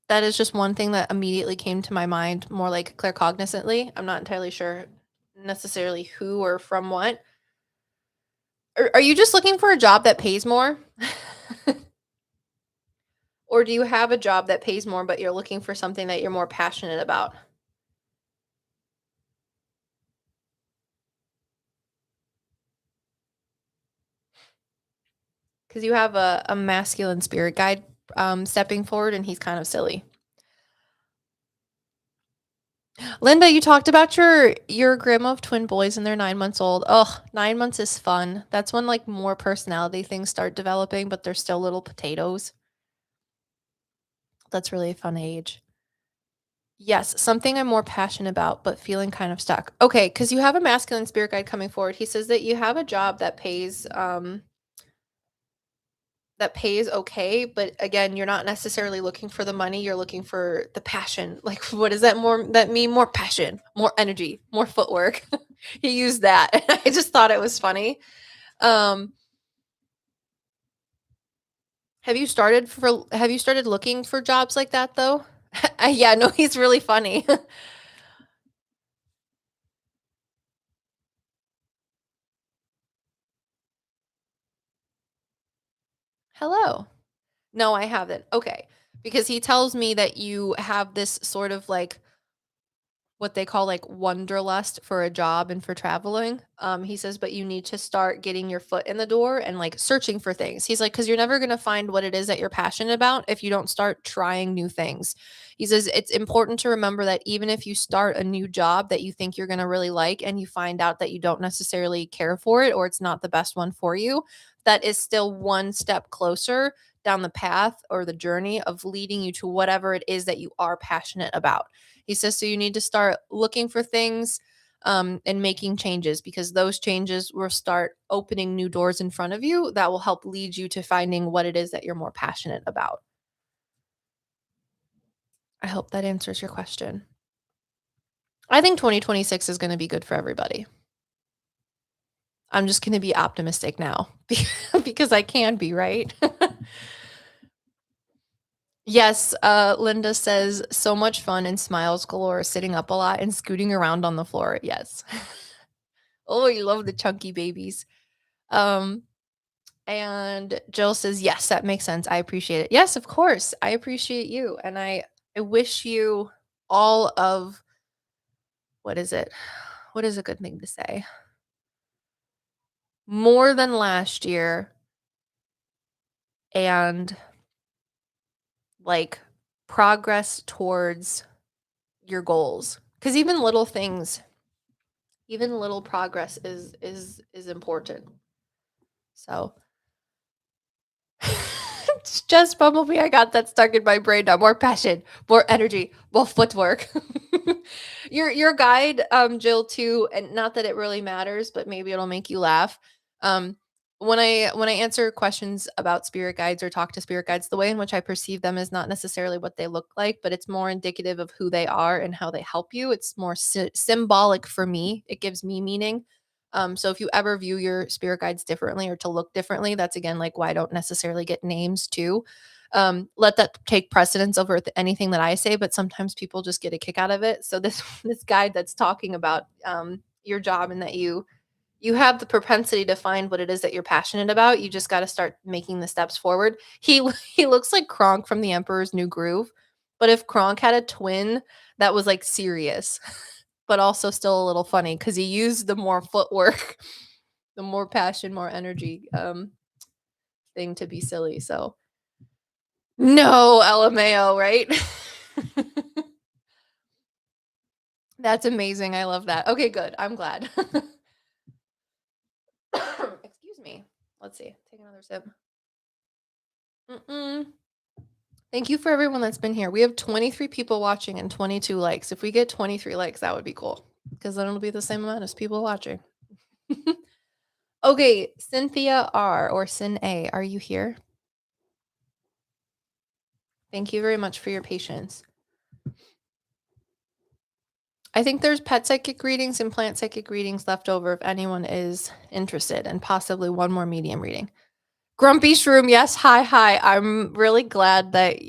[SPEAKER 1] that is just one thing that immediately came to my mind, more like claircognizantly. I'm not entirely sure necessarily who or from what. Are you just looking for a job that pays more? Or do you have a job that pays more, but you're looking for something that you're more passionate about? Because you have a masculine spirit guide stepping forward, and he's kind of silly. Linda, you talked about your grandma of twin boys and they're 9 months old. Oh, 9 months is fun. That's when like more personality things start developing, but they're still little potatoes. That's really a fun age. Yes, something I'm more passionate about, but feeling kind of stuck. Okay, because you have a masculine spirit guide coming forward. He says that you have a job that pays okay, but again, you're not necessarily looking for the money, you're looking for the passion. Like, what does that mean? More passion, more energy, more footwork. He used that. And I just thought it was funny. Um, have you started looking for jobs like that though? Yeah, no, he's really funny. Hello. No, I haven't. Okay. Because he tells me that you have this sort of like what they call like wanderlust for a job and for traveling. He says, but you need to start getting your foot in the door and like searching for things. He's like, because you're never going to find what it is that you're passionate about if you don't start trying new things. He says, it's important to remember that even if you start a new job that you think you're going to really like and you find out that you don't necessarily care for it or it's not the best one for you, that is still one step closer down the path or the journey of leading you to whatever it is that you are passionate about. He says, so you need to start looking for things and making changes because those changes will start opening new doors in front of you that will help lead you to finding what it is that you're more passionate about. I hope that answers your question. I think 2026 is going to be good for everybody. I'm just going to be optimistic now because I can be, right? Yes, Linda says so much fun and smiles galore, sitting up a lot and scooting around on the floor. Yes. Oh, you love the chunky babies. Um, and Jill says, "Yes, that makes sense. I appreciate it." Yes, of course. I appreciate you. And I wish you all of what is it? What is a good thing to say? More than last year and like progress towards your goals. Cuz even little things, even little progress is important. So, it's just Bumblebee. I got that stuck in my brain now. More passion, more energy, more footwork. Your guide, Jill, too, and not that it really matters, but maybe it'll make you laugh. Um, when I answer questions about spirit guides or talk to spirit guides, the way in which I perceive them is not necessarily what they look like, but it's more indicative of who they are and how they help you. It's more symbolic for me. It gives me meaning. So if you ever view your spirit guides differently or to look differently, that's again like why I don't necessarily get names too. Let that take precedence over anything that I say, but sometimes people just get a kick out of it. So this this guide that's talking about your job and that you have the propensity to find what it is that you're passionate about. You just got to start making the steps forward. He looks like Kronk from The Emperor's New Groove, but if Kronk had a twin that was like serious, but also still a little funny because he used the more footwork, the more passion, more energy thing to be silly. So no, LMAO, right? That's amazing. I love that. Okay, good. I'm glad. Excuse me. Let's see. Take another sip. Mm-mm. Thank you for everyone that's been here. We have 23 people watching and 22 likes. If we get 23 likes, that would be cool because then it'll be the same amount as people watching. Okay, Cynthia R or Sin A, are you here? Thank you very much for your patience. I think there's pet psychic readings and plant psychic readings left over if anyone is interested, and possibly one more medium reading. Grumpy Shroom, yes, hi, hi. I'm really glad that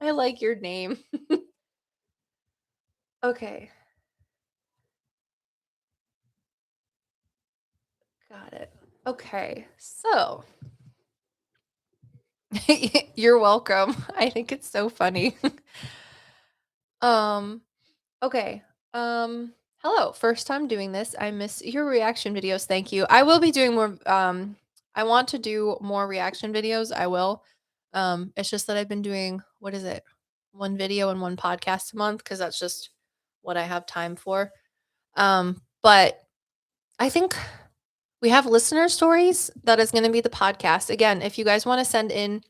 [SPEAKER 1] I like your name. Okay, got it. Okay, so you're welcome. I think it's so funny. um, okay. Hello. First time doing this. I miss your reaction videos. Thank you. I will be doing more I want to do more reaction videos. I will. It's just that I've been doing what is it? One video and one podcast a month because that's just what I have time for. But I think we have listener stories that is going to be the podcast. Again, if you guys want to send in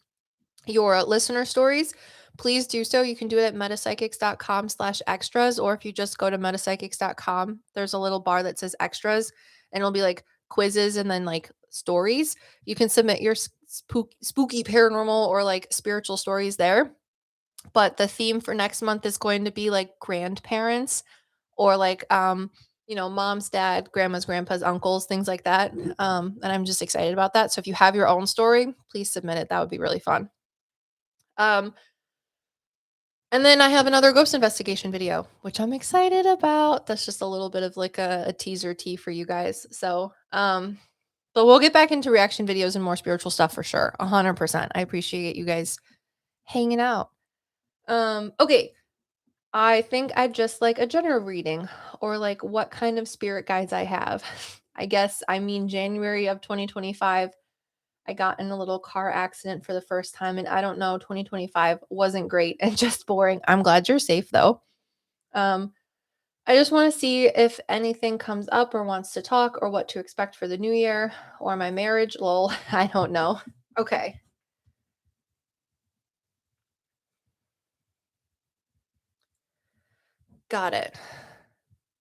[SPEAKER 1] your listener stories, please do so. You can do it at metapsychics.com/extras, or if you just go to metapsychics.com, there's a little bar that says extras, and it'll be like quizzes and then like stories. You can submit your spooky paranormal or like spiritual stories there. But the theme for next month is going to be like grandparents or like mom's dad, grandma's, grandpa's, uncles, things like that. And I'm just excited about that. So if you have your own story, please submit it. That would be really fun. Um, and then I have another ghost investigation video, which I'm excited about. That's just a little bit of like a teaser tea for you guys. So, but we'll get back into reaction videos and more spiritual stuff for sure. 100%. I appreciate you guys hanging out. Okay. I think I'd just like a general reading or like what kind of spirit guides I have. I mean, January of 2025, I got in a little car accident for the first time. And I don't know, 2025 wasn't great and just boring. I'm glad you're safe though. Um, I just want to see if anything comes up or wants to talk or what to expect for the new year or my marriage. Lol, I don't know. Okay. Got it.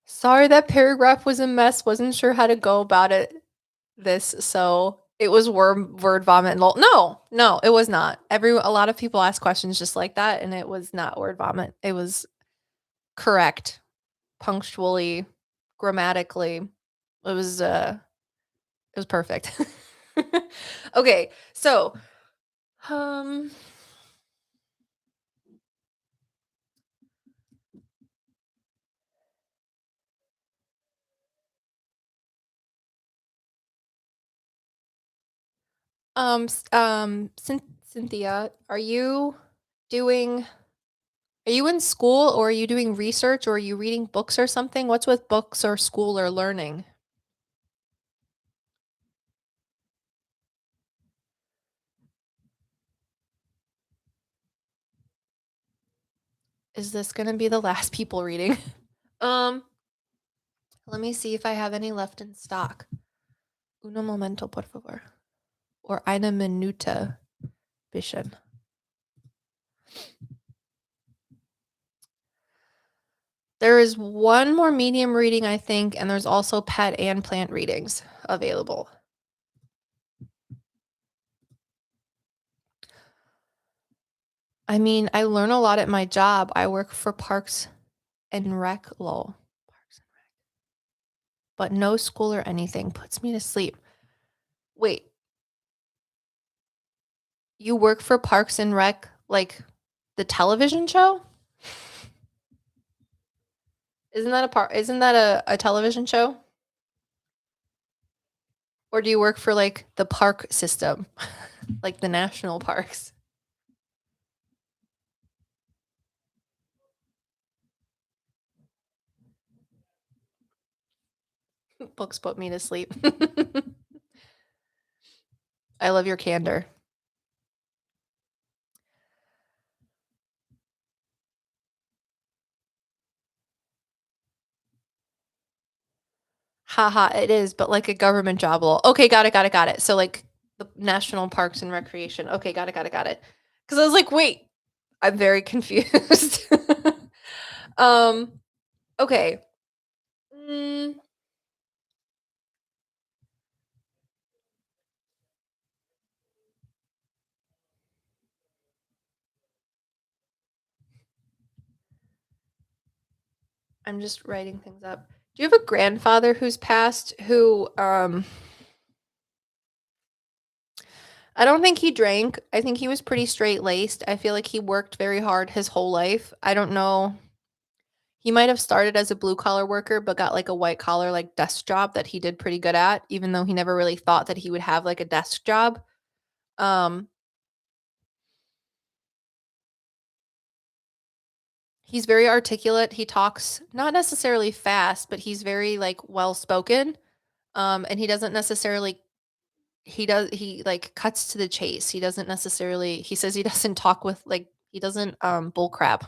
[SPEAKER 1] Sorry that paragraph was a mess. Wasn't sure how to go about it. So it was word vomit. Lol. No, it was not. A lot of people ask questions just like that, and it was not word vomit. It was correct, punctually, grammatically. It was perfect. Okay, so um Cynthia, doing are you in school or are you doing research or are you reading books or something? What's with books or school or learning? Is this going to be the last people reading? um Let me see if I have any left in stock. Uno momento, por favor. Or eine Minute, bitte. There is one more medium reading, I think, and there's also pet and plant readings available. I mean, I learn a lot at my job. I work for Parks and Rec, lol. Parks and Rec. But no school or anything puts me to sleep. Wait, you work for Parks and Rec, like the television show? Isn't that a television show? Or do you work for like the park system, like the national parks? Books put me to sleep. I love your candor. Haha, it is, but like a government job. Lol. Okay, got it. So like the National Parks and Recreation. Okay, got it. Because I was like, wait, I'm very confused. um, okay. Mm, I'm just writing things up. Do you have a grandfather who's passed who I don't think he drank. I think he was pretty straight-laced. I feel like he worked very hard his whole life. I don't know. He might have started as a blue collar worker, but got like a white collar, like desk job that he did pretty good at, even though he never really thought that he would have like a desk job. Um, he's very articulate. He talks not necessarily fast, but he's very like well spoken. And he doesn't necessarily he like cuts to the chase. He doesn't necessarily he says he doesn't talk with like he doesn't bull crap.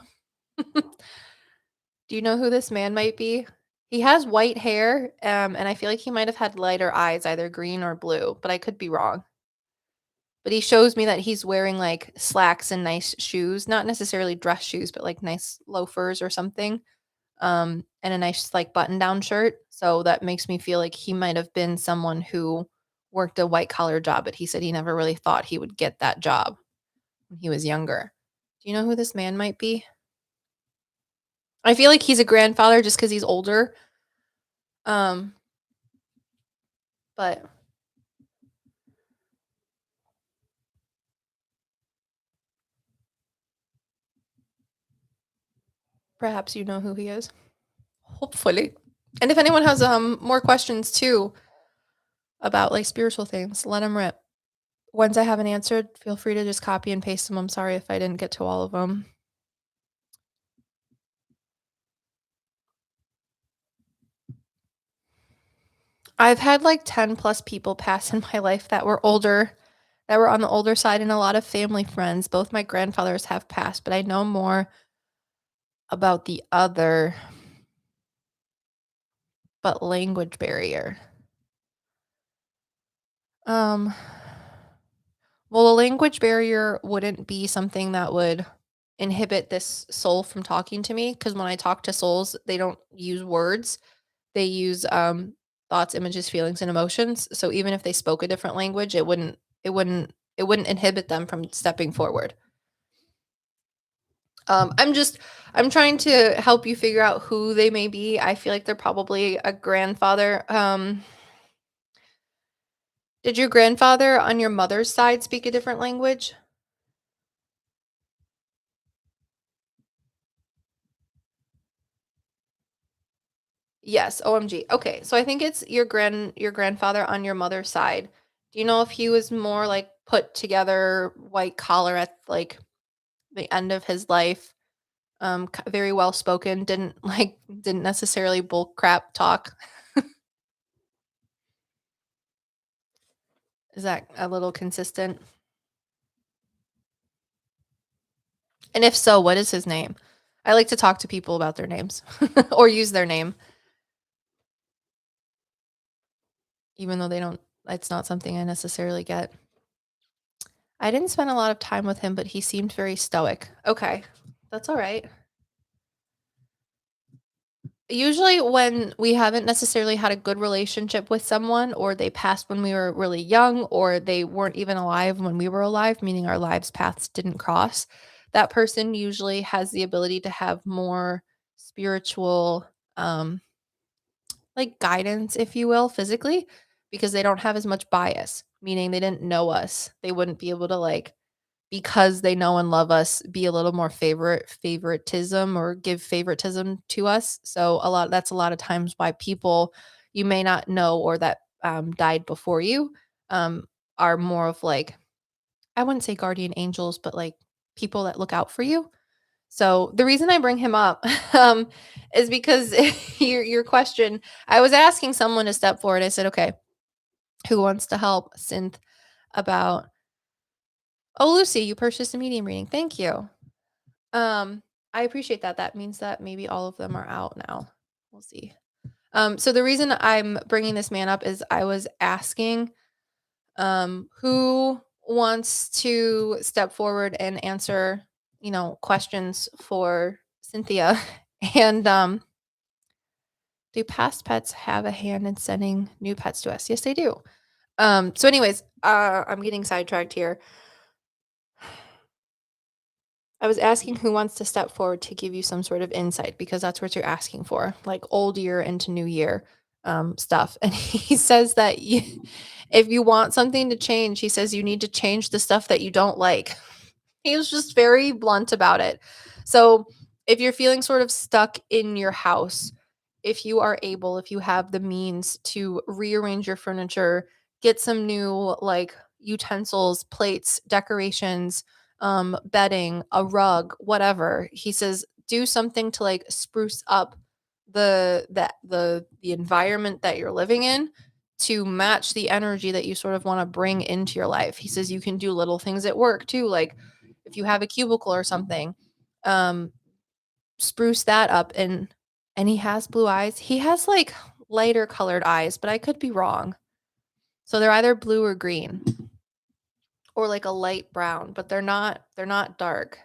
[SPEAKER 1] Do you know who this man might be? He has white hair, and I feel like he might have had lighter eyes, either green or blue, but I could be wrong. but he shows me that he's wearing like slacks and nice shoes, not necessarily dress shoes, but like nice loafers or something. And a nice like button down shirt. So that makes me feel like he might have been someone who worked a white collar job, but he said he never really thought he would get that job when he was younger. Do you know who this man might be? I feel like he's a grandfather just because he's older. Um, but perhaps you know who he is. Hopefully. And if anyone has more questions too about like spiritual things, let them rip. Ones I haven't answered, feel free to just copy and paste them. I'm sorry if I didn't get to all of them. I've had like 10 plus people pass in my life that were older, that were on the older side, and a lot of family friends. Both my grandfathers have passed, but I know more about the other, but language barrier. Um, well, a language barrier wouldn't be something that would inhibit this soul from talking to me because when I talk to souls, they don't use words. They use thoughts, images, feelings, and emotions. So even if they spoke a different language, it wouldn't inhibit them from stepping forward. I'm trying to help you figure out who they may be. I feel like they're probably a grandfather. Did your grandfather on your mother's side speak a different language? Yes, OMG. Okay, so I think it's your grandfather on your mother's side. Do you know if he was more like put together, white collar at like the end of his life? Very well spoken, didn't necessarily bull crap talk. Is that a little consistent? And if so, what is his name? I like to talk to people about their names or use their name, even though they don't, it's not something I necessarily get. I didn't spend a lot of time with him, but he seemed very stoic. Okay, that's all right. Usually, when we haven't necessarily had a good relationship with someone, or they passed when we were really young, or they weren't even alive when we were alive, meaning our lives' paths didn't cross, that person usually has the ability to have more spiritual, like guidance, if you will, physically, because they don't have as much bias, meaning they didn't know us. They wouldn't be able to like because they know and love us, be a little more favoritism or give favoritism to us. So that's a lot of times why people you may not know or that died before you um, are more of like I wouldn't say guardian angels, but like people that look out for you. So the reason I bring him up is because your question, I was asking someone to step forward. I said, okay, who wants to help Synth about oh, Lucy, you purchased a medium reading. Thank you. I appreciate that. That means that maybe all of them are out now. We'll see. So the reason I'm bringing this man up is I was asking who wants to step forward and answer, questions for Cynthia. And do past pets have a hand in sending new pets to us? Yes, they do. So anyways, I'm getting sidetracked here. I was asking who wants to step forward to give you some sort of insight because that's what you're asking for, like old year into new year stuff. And he says that if you want something to change, he says you need to change the stuff that you don't like. He was just very blunt about it. So if you're feeling sort of stuck in your house, if you are able, if you have the means to rearrange your furniture, get some new like utensils, plates, decorations, bedding, a rug, whatever. He says do something to like spruce up the environment that you're living in to match the energy that you sort of want to bring into your life. He says you can do little things at work too, like if you have a cubicle or something, um, spruce that up. And he has blue eyes. He has like lighter colored eyes, but I could be wrong. So they're either blue or green. or like a light brown, but they're not dark.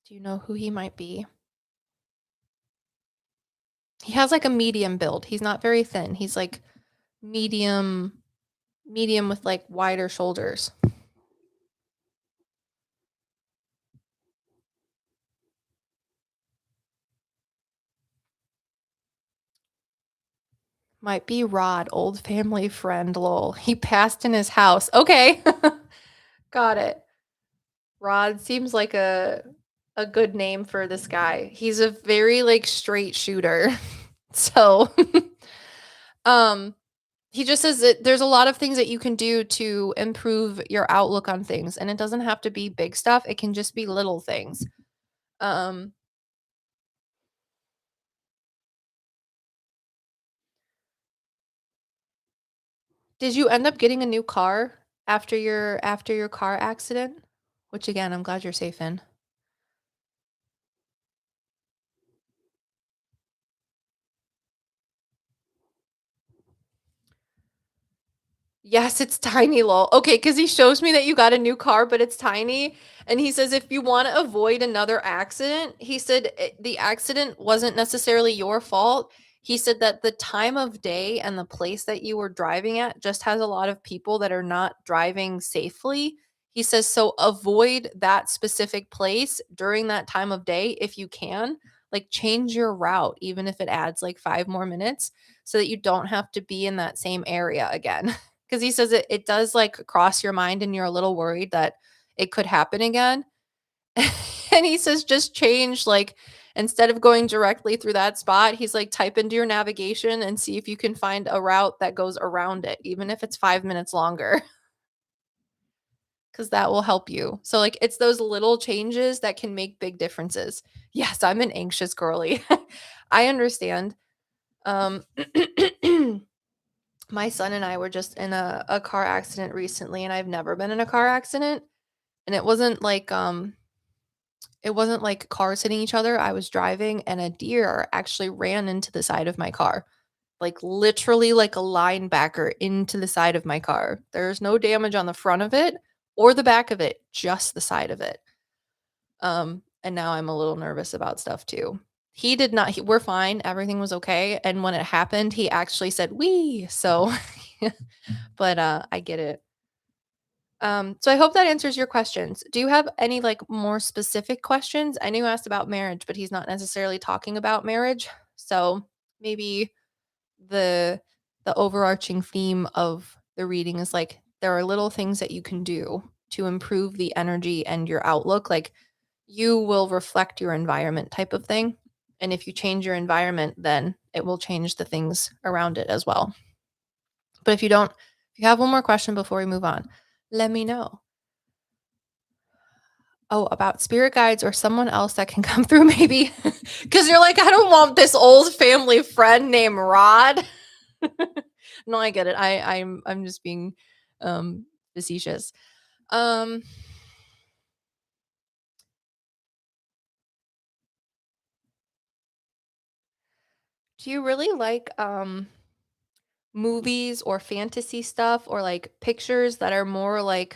[SPEAKER 1] Do you know who he might be? He has like a medium build. He's not very thin. He's like medium with like wider shoulders. Might be Rod, old family friend, lol. He passed in his house. Okay. Got it. Rod seems like a good name for this guy. He's a very like straight shooter. So, um he just says that there's a lot of things that you can do to improve your outlook on things, and it doesn't have to be big stuff. It can just be little things. Um did you end up getting a new car after your car accident? Which again, I'm glad you're safe in. Yes, it's tiny, lol. Okay, because he shows me that you got a new car, but it's tiny. And he says if you want to avoid another accident, he said the accident wasn't necessarily your fault. He said that the time of day and the place that you were driving at just has a lot of people that are not driving safely. He says so avoid that specific place during that time of day if you can. Like change your route, even if it adds like 5 more minutes, so that you don't have to be in that same area again. 'Cause he says it does, like, cross your mind and you're a little worried that it could happen again. And he says just change, like, instead of going directly through that spot, he's like, type into your navigation and see if you can find a route that goes around it, even if it's 5 minutes longer, because that will help you. So, like, it's those little changes that can make big differences. Yes, I'm an anxious girly. I understand. Um My son and I were just in a car accident recently, and I've never been in a car accident, and it wasn't like cars hitting each other. I was driving and a deer actually ran into the side of my car. Like literally like a linebacker into the side of my car. There's no damage on the front of it or the back of it, just the side of it. And now I'm a little nervous about stuff too. He did not we're fine. Everything was okay, and when it happened, he actually said, "Wee." So but, I get it. So I hope that answers your questions. Do you have any, like, more specific questions? I know you asked about marriage, but he's not necessarily talking about marriage. So maybe the the overarching theme of the reading is, like, there are little things that you can do to improve the energy and your outlook, like, you will reflect your environment type of thing, and if you change your environment, then it will change the things around it as well. But if you have one more question before we move on, let me know. Oh, about spirit guides or someone else that can come through maybe. Because you're like, "I don't want this old family friend named Rod." No, I get it. I'm just being, facetious. Um, do you really like, movies or fantasy stuff or, like, pictures that are more like,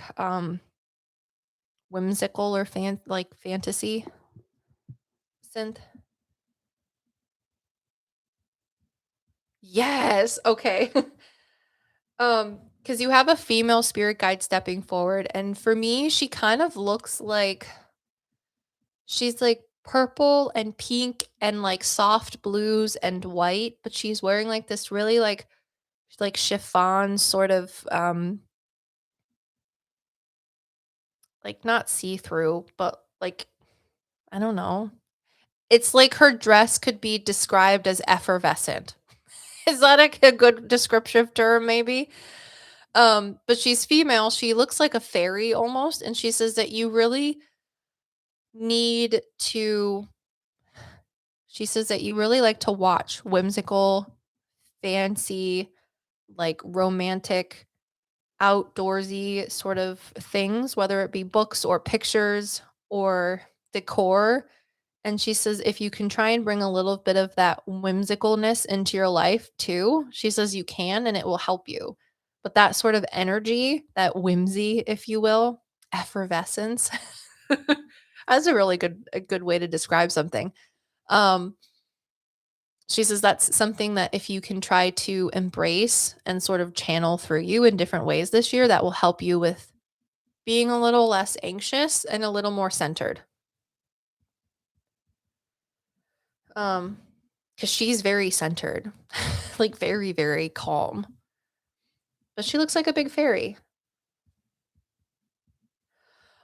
[SPEAKER 1] whimsical or fantasy synth? Yes, okay. Because you have a female spirit guide stepping forward, and for me, she kind of looks like she's, like, purple and pink and, like, soft blues and white, but she's wearing, like, this really, like, chiffon sort of, like, not see-through, but, like, I don't know. It's like her dress could be described as effervescent. Is that a good descriptive term maybe? But she's female, she looks like a fairy almost, and she says that you really need to she says that you really like to watch whimsical, fancy, like romantic, outdoorsy sort of things, whether it be books or pictures or decor. And she says if you can try and bring a little bit of that whimsicalness into your life too, she says you can and it will help you. But that sort of energy, that whimsy, if you will, effervescence. That's a good way to describe something. Um, she says that's something that if you can try to embrace and sort of channel through you in different ways this year, that will help you with being a little less anxious and a little more centered. Because she's very centered, like very, very calm. But she looks like a big fairy.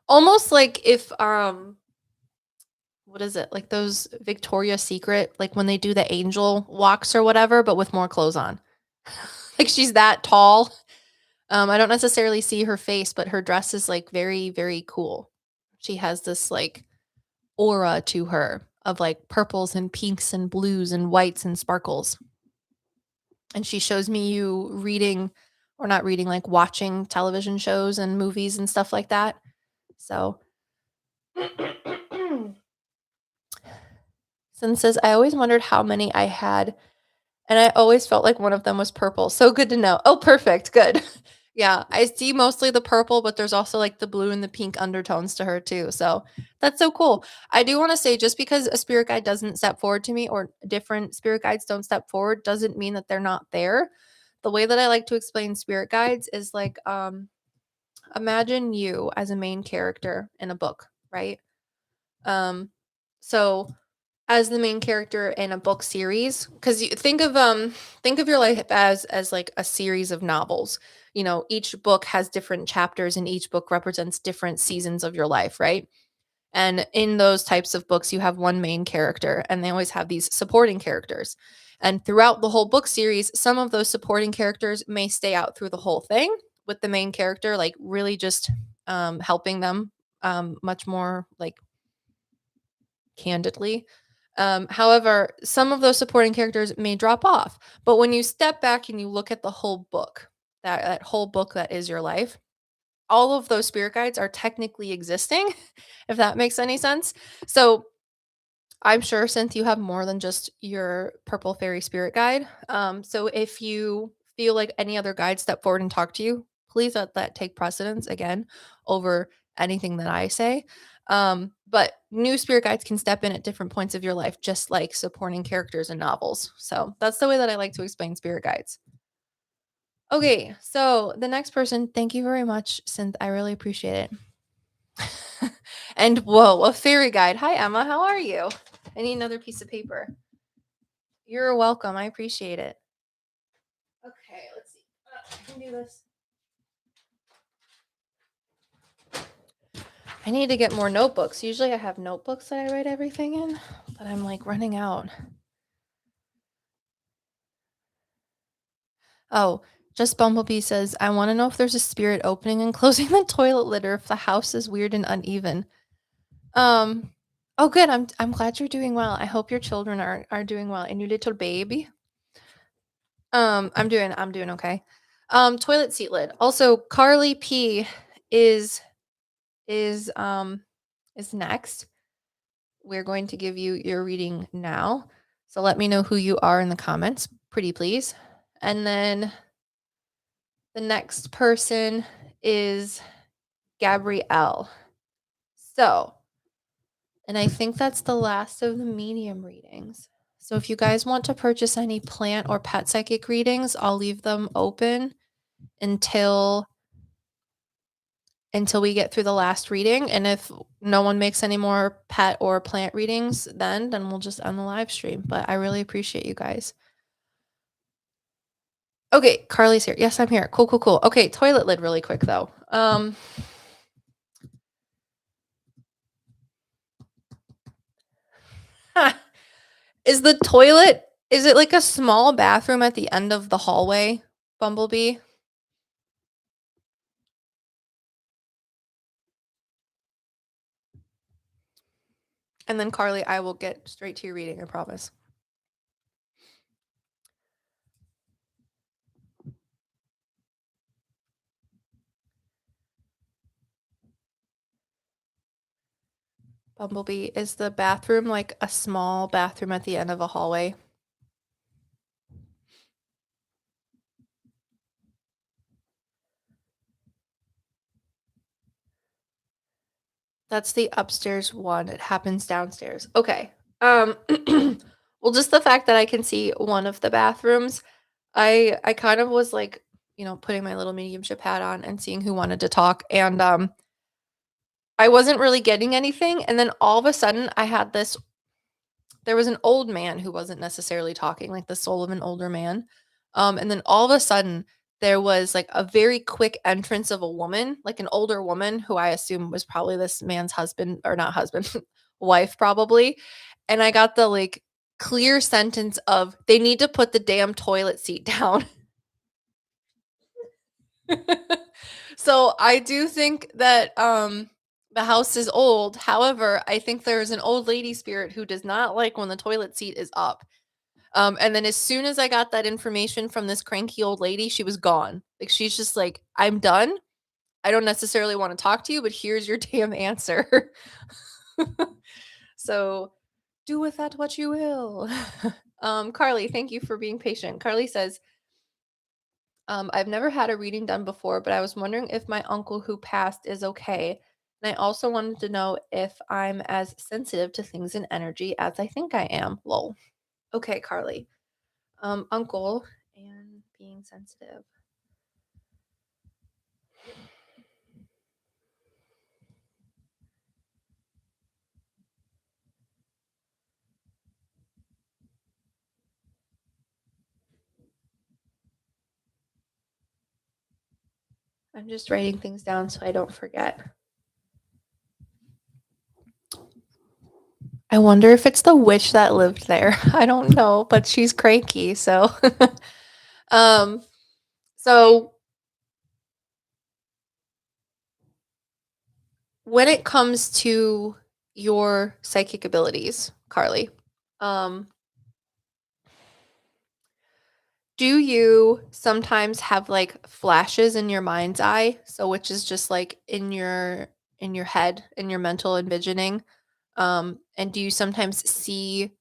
[SPEAKER 1] Almost like if what is it? Like those Victoria's Secret, like when they do the angel walks or whatever, but with more clothes on. Like she's that tall. I don't necessarily see her face, but her dress is like very, very cool. She has this like aura to her of like purples and pinks and blues and whites and sparkles. And she shows me you reading or not reading, like watching television shows and movies and stuff like that. So Sin says, I always wondered how many I had, and I always felt like one of them was purple. So good to know. Oh, perfect. Good. Yeah, I see mostly the purple, but there's also like the blue and the pink undertones to her too. So that's so cool. I do want to say just because a spirit guide doesn't step forward to me or different spirit guides don't step forward doesn't mean that they're not there. The way that I like to explain spirit guides is like imagine you as a main character in a book, right? Um so as the main character in a book series, because you think of your life as like a series of novels. You know, each book has different chapters and each book represents different seasons of your life, right? And in those types of books you have one main character and they always have these supporting characters. And throughout the whole book series, some of those supporting characters may stay out through the whole thing, with the main character like really just helping them much more like candidly. However, some of those supporting characters may drop off. But when you step back and you look at the whole book, that whole book that is your life, all of those spirit guides are technically existing, if that makes any sense. So I'm sure, since you have more than just your purple fairy spirit guide. So if you feel like any other guide step forward and talk to you, please let that take precedence again over anything that I say. But new spirit guides can step in at different points of your life, just like supporting characters in novels. So that's the way that I like to explain spirit guides. Okay, so the next person, thank you very much, Synth. I really appreciate it. And whoa, a fairy guide. Hi, Emma. How are you? I need another piece of paper. You're welcome. I appreciate it. Okay, let's see. I can do this. I need to get more notebooks. Usually I have notebooks that I write everything in, but I'm like running out. Oh, just Bumblebee says, I want to know if there's a spirit opening and closing the toilet lid or if the house is weird and uneven. Oh good. I'm glad you're doing well. I hope your children are doing well and your little baby. I'm doing okay. Toilet seat lid. Also, Carly P is is um is next. We're going to give you your reading now. So let me know who you are in the comments, pretty please. And then the next person is Gabrielle. So, and I think that's the last of the medium readings. So if you guys want to purchase any plant or pet psychic readings, I'll leave them open until we get through the last reading. And if no one makes any more pet or plant readings, then we'll just end the live stream. But I really appreciate you guys. Okay, Carly's here. Yes, I'm here. Cool, cool, cool. Okay, toilet lid really quick though. Is the toilet, is it like a small bathroom at the end of the hallway, Bumblebee? And then Carly, I will get straight to your reading, I promise. Bumblebee, is the bathroom like a small bathroom at the end of a hallway? That's the upstairs one. It happens downstairs. Okay. Well, just the fact that I can see one of the bathrooms, I kind of was like, putting my little mediumship hat on and seeing who wanted to talk, and I wasn't really getting anything, and then all of a sudden I had this there was an old man who wasn't necessarily talking, like the soul of an older man. And then all of a sudden, there was like a very quick entrance of a woman, like an older woman who I assume was probably this man's husband or not husband, wife probably. And I got the like clear sentence of they need to put the damn toilet seat down. So I do think that the house is old. However, I think there is an old lady spirit who does not like when the toilet seat is up. And then as soon as I got that information from this cranky old lady, she was gone. Like she's just like, "I'm done. I don't necessarily want to talk to you, but here's your damn answer." So do with that what you will. Carly, thank you for being patient. Carly says, I've never had a reading done before, but I was wondering if my uncle who passed is okay. And I also wanted to know if I'm as sensitive to things in energy as I think I am. Lol. Okay, Carly. Uncle and being sensitive. I'm just writing things down so I don't forget. I wonder if it's the witch that lived there. I don't know, but she's cranky, so um so when it comes to your psychic abilities, Carly, um do you sometimes have like flashes in your mind's eye? So which is just like in your head, in your mental envisioning. And do you sometimes see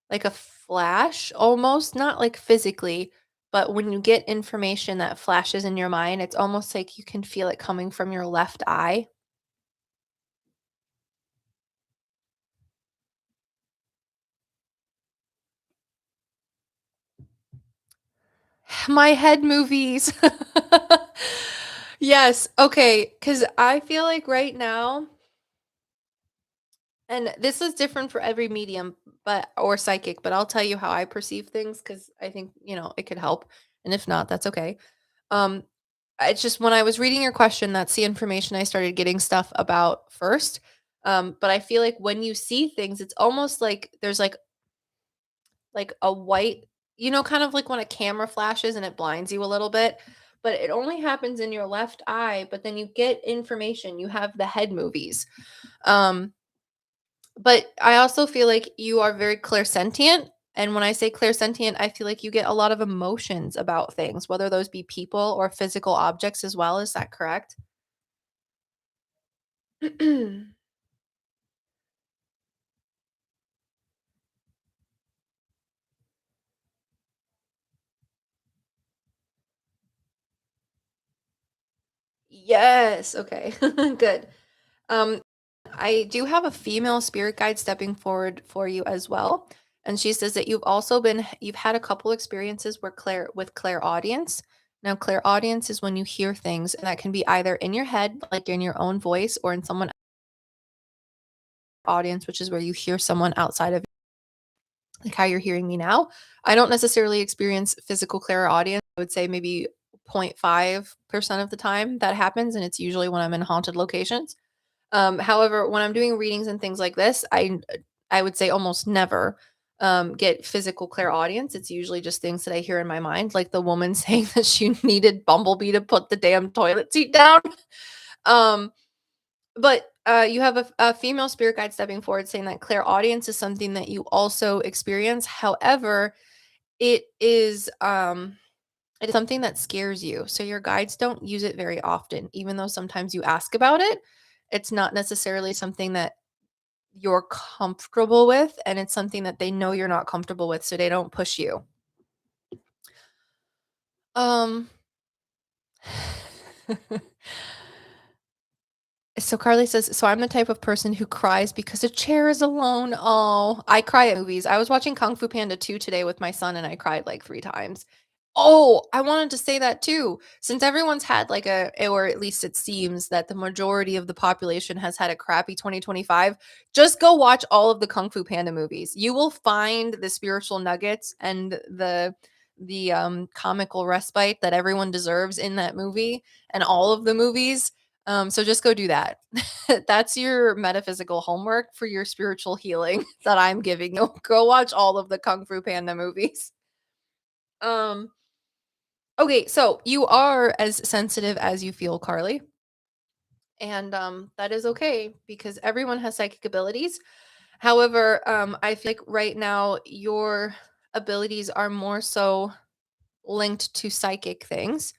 [SPEAKER 1] like a flash almost, not like physically, but when you get information that flashes in your mind, it's almost like you can feel it coming from your left eye? My head movies. Yes. Okay. Because I feel like right now, and this is different for every medium, but or psychic, but I'll tell you how I perceive things because I think, it could help. And if not, that's okay. Um, it's just when I was reading your question, that's the information I started getting stuff about first. But I feel like when you see things, it's almost like there's like a white, kind of like when a camera flashes and it blinds you a little bit, but it only happens in your left eye, but then you get information, you have the head movies. Um, but I also feel like you are very clairsentient. And when I say clairsentient, I feel like you get a lot of emotions about things, whether those be people or physical objects as well. Is that correct? Yes. Okay. Good. Um, I do have a female spirit guide stepping forward for you as well. And she says that you've had a couple experiences where with clairaudience. Now, clairaudience is when you hear things, and that can be either in your head, like in your own voice, or in someone audience, which is where you hear someone outside of like how you're hearing me now. I don't necessarily experience physical clairaudience. I would say maybe 0.5% of the time that happens, and it's usually when I'm in haunted locations. However, when I'm doing readings and things like this, I would say almost never get physical clairaudience. It's usually just things that I hear in my mind, like the woman saying that she needed Bumblebee to put the damn toilet seat down. Um, but you have a female spirit guide stepping forward saying that clairaudience is something that you also experience. However, it is it is something that scares you. So your guides don't use it very often, even though sometimes you ask about it. It's not necessarily something that you're comfortable with, and it's something that they know you're not comfortable with, so they don't push you. Um So Carly says, "So I'm the type of person who cries because a chair is alone." Oh, I cry at movies. I was watching Kung Fu Panda 2 today with my son and I cried like 3 times. Oh, I wanted to say that too. Since everyone's had like or at least it seems that the majority of the population has had a crappy 2025, just go watch all of the Kung Fu Panda movies. You will find the spiritual nuggets and the comical respite that everyone deserves in that movie and all of the movies. So just go do that. That's your metaphysical homework for your spiritual healing that I'm giving you. Go watch all of the Kung Fu Panda movies. Um, okay, so you are as sensitive as you feel, Carly. And that is okay because everyone has psychic abilities. However, I feel like right now your abilities are more so linked to psychic things,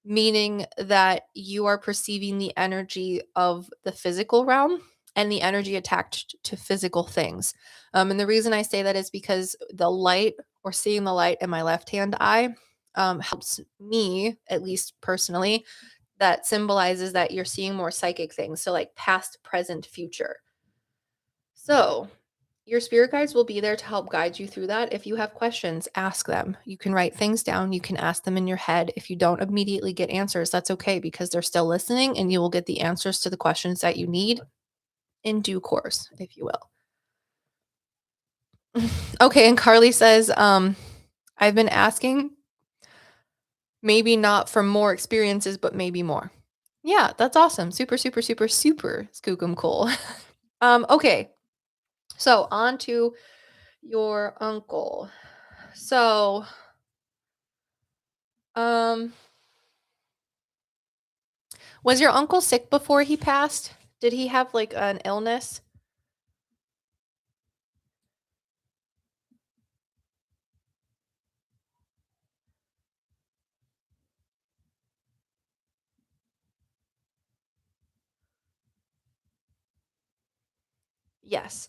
[SPEAKER 1] meaning that you are perceiving the energy of the physical realm and the energy attached to physical things. And the reason I say that is because the light or seeing the light in my left hand eye helps me, at least personally, that symbolizes that you're seeing more psychic things. So, like past, present, future. So, your spirit guides will be there to help guide you through that. If you have questions, ask them. You can write things down, you can ask them in your head. If you don't immediately get answers, that's okay because they're still listening and you will get the answers to the questions that you need in due course, if you will. Okay, and Carly says, I've been asking, maybe not for more experiences, but maybe more. Yeah, that's awesome. Super, super, super, super skookum cool. Okay. So on to your uncle. So, um, was your uncle sick before he passed? Did he have like an illness? Yes.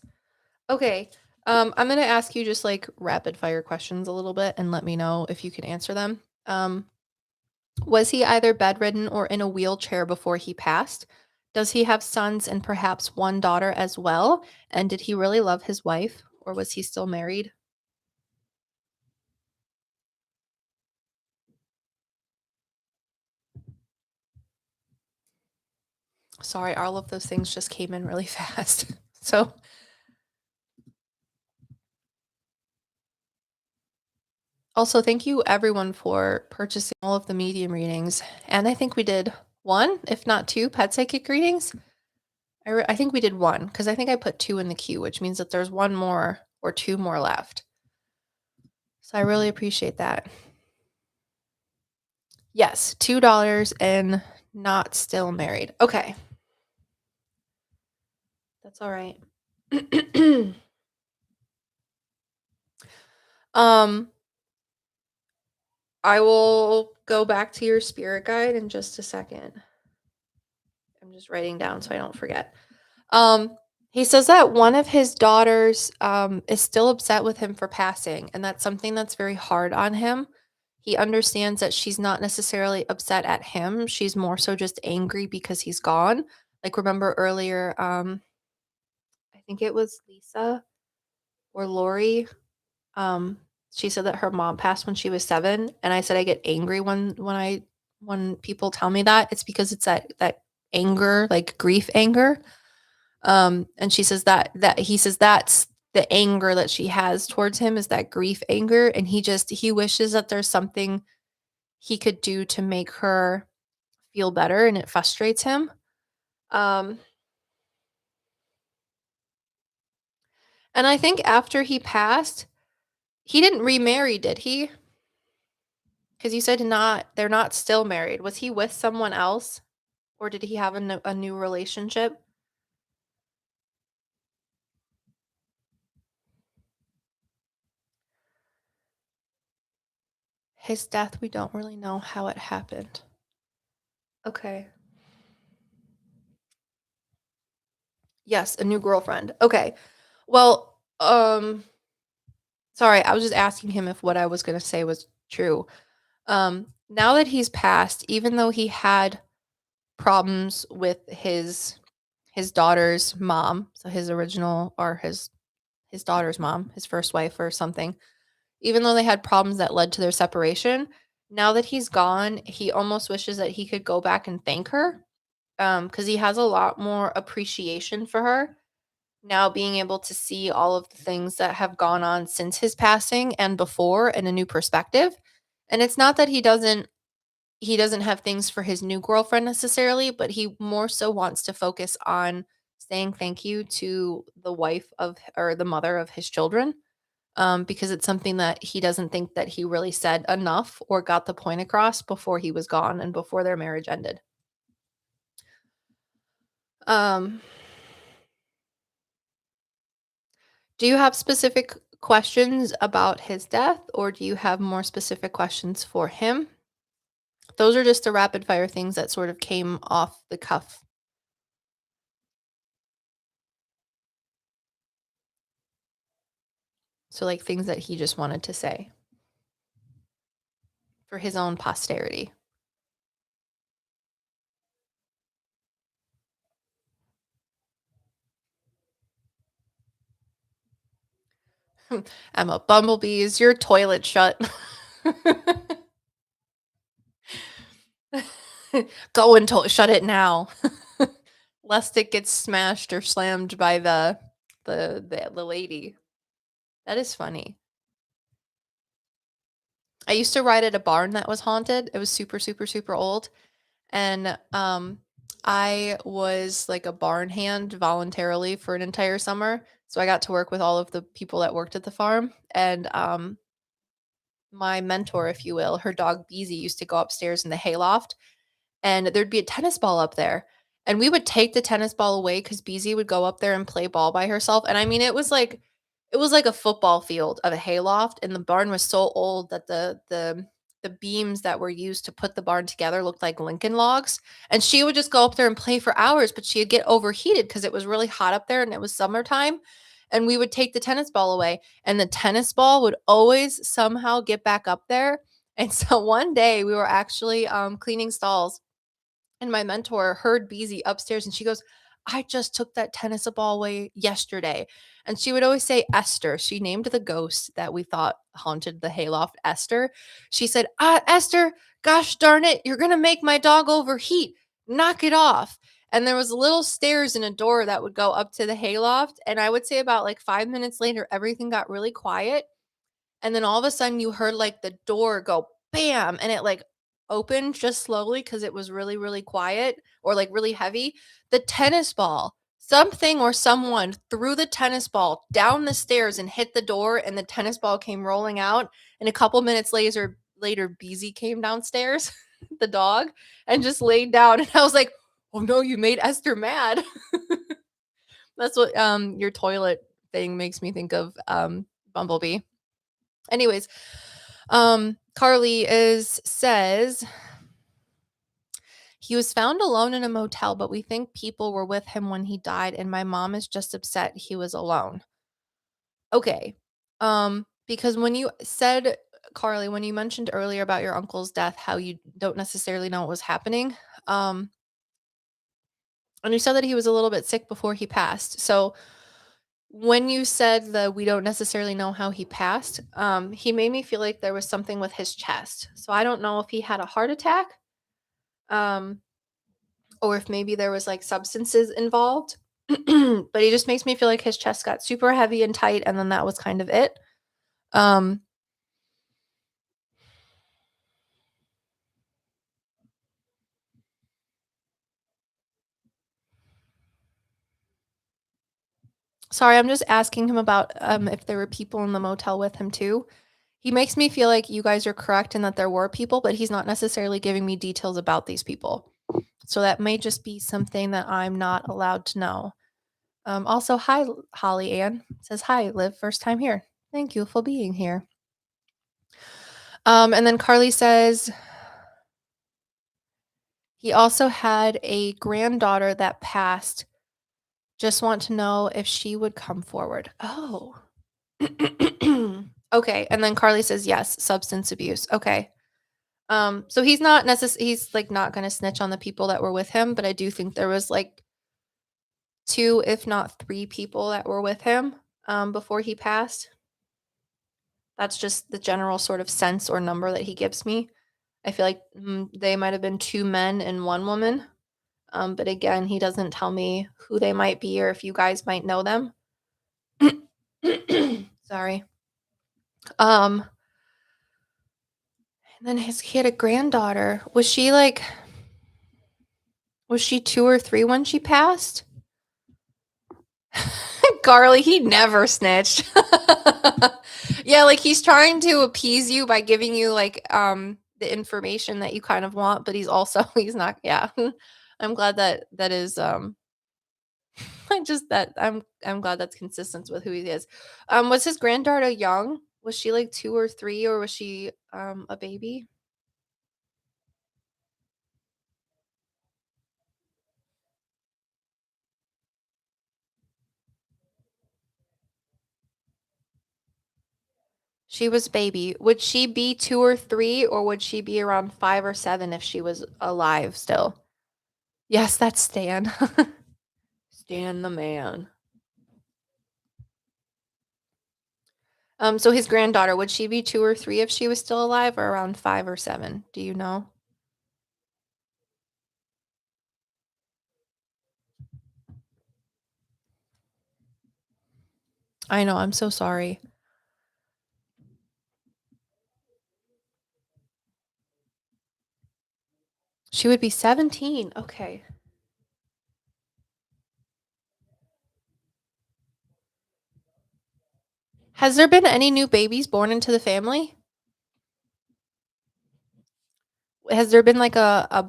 [SPEAKER 1] Okay. I'm gonna ask you just like rapid fire questions a little bit and let me know if you can answer them. Was he either bedridden or in a wheelchair before he passed? Does he have sons and perhaps one daughter as well? And did he really love his wife or was he still married? Sorry, all of those things just came in really fast. So, also, thank you everyone for purchasing all of the medium readings. And I think we did one, if not two, pet psychic readings. I think we did one because I think I put two in the queue, which means that there's one more or two more left. So I really appreciate that. Yes, $2 and not still married. Okay. That's all right. um, I will go back to your spirit guide in just a second. I'm just writing down so I don't forget. Um, he says that one of his daughters is still upset with him for passing, and that's something that's very hard on him. He understands that she's not necessarily upset at him. She's more so just angry because he's gone. Like remember earlier, I think it was Lisa or Lori. Um, she said that her mom passed when she was 7, and I said I get angry when people tell me that. It's because it's that anger, like grief anger. And she says that he says that's the anger that she has towards him is that grief anger, and he wishes that there's something he could do to make her feel better, and it frustrates him. Um, and I think after he passed, he didn't remarry, did he? Because you said they're not still married. Was he with someone else, or did he have a new relationship? His death, we don't really know how it happened. Okay. Yes, a new girlfriend. Okay. Well, sorry, I was just asking him if what I was gonna say was true. Now that he's passed, even though he had problems with his daughter's mom, so his original or his daughter's mom, his first wife or something, even though they had problems that led to their separation, now that he's gone, he almost wishes that he could go back and thank her. Because he has a lot more appreciation for her now, being able to see all of the things that have gone on since his passing and before in a new perspective. And it's not that he doesn't have things for his new girlfriend necessarily, but he more so wants to focus on saying thank you to the wife of or the mother of his children, because it's something that he doesn't think that he really said enough or got the point across before he was gone and before their marriage ended. Um, do you have specific questions about his death, or do you have more specific questions for him? Those are just the rapid fire things that sort of came off the cuff. So, like things that he just wanted to say for his own posterity. Emma, Bumblebee, is your toilet shut? Go and shut it now, lest it gets smashed or slammed by the lady. That is funny. I used to ride at a barn that was haunted. It was super, super, super old, and I was like a barn hand voluntarily for an entire summer. So I got to work with all of the people that worked at the farm, and my mentor, if you will, her dog Beezy used to go upstairs in the hayloft and there'd be a tennis ball up there. And we would take the tennis ball away because Beezy would go up there and play ball by herself. And I mean, it was like a football field of a hayloft, and the barn was so old that the beams that were used to put the barn together looked like Lincoln logs. And she would just go up there and play for hours, but she'd get overheated because it was really hot up there and it was summertime. And we would take the tennis ball away, and the tennis ball would always somehow get back up there. And so one day we were actually cleaning stalls, and my mentor heard Beezy upstairs and she goes, I just took that tennis ball away yesterday. And she would always say Esther. She named the ghost that we thought haunted the hayloft Esther. She said, Esther, gosh darn it, you're going to make my dog overheat. Knock it off. And there was little stairs and a door that would go up to the hayloft. And I would say about like 5 minutes later, everything got really quiet. And then all of a sudden you heard like the door go bam, and it like opened just slowly because it was really, really quiet or like really heavy. The tennis ball, something or someone threw the tennis ball down the stairs and hit the door, and the tennis ball came rolling out. And a couple minutes later, Beezy came downstairs, the dog, and just laid down. And I was like, oh no, you made Esther mad. That's what your toilet thing makes me think of Bumblebee. Anyways, Carly is says he was found alone in a motel, but we think people were with him when he died, and my mom is just upset he was alone. Okay. Because when you said, Carly, when you mentioned earlier about your uncle's death, how you don't necessarily know what was happening, um, and you said that he was a little bit sick before he passed. So when you said that we don't necessarily know how he passed, he made me feel like there was something with his chest. So I don't know if he had a heart attack, um, or if maybe there was like substances involved. But he just makes me feel like his chest got super heavy and tight, and then that was kind of it. Um, sorry, I'm just asking him about if there were people in the motel with him too. He makes me feel like you guys are correct in that there were people, but he's not necessarily giving me details about these people. So that may just be something that I'm not allowed to know. Also, hi, Holly Ann says, hi, Liv, first time here. Thank you for being here. And then Carly says, he also had a granddaughter that passed Just want to know if she would come forward. Oh. Okay, and then Carly says yes, substance abuse. Okay. So he's not he's like not gonna snitch on the people that were with him, but I do think there was like two, if not three people that were with him before he passed. That's just the general sort of sense or number that he gives me. I feel like they might have been two men and one woman. But again, he doesn't tell me who they might be or if you guys might know them. Sorry. Um, and then he had a granddaughter. Was she 2 or 3 when she passed? Garly, he never snitched. Yeah, like he's trying to appease you by giving you like the information that you kind of want, but he's not, yeah. I'm glad that is I just that I'm glad that's consistent with who he is. Was his granddaughter young? Was she like 2 or 3 or was she a baby? She was baby. Would she be 2 or 3 or would she be around 5 or 7 if she was alive still? Yes, that's Stan. Stan the man. So his granddaughter, would she be 2 or 3 if she was still alive or around 5 or 7? Do you know? I know, I'm so sorry. She would be 17. Okay. Has there been any new babies born into the family? Has there been like has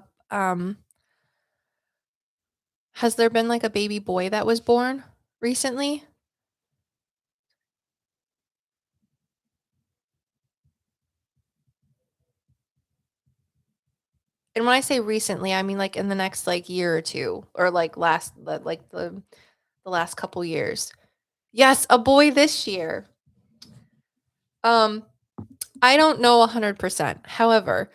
[SPEAKER 1] there been like a baby boy that was born recently? And when I say recently, I mean like in the next like year or two or like the last couple years. Yes, a boy this year. Um I don't know 100%. However,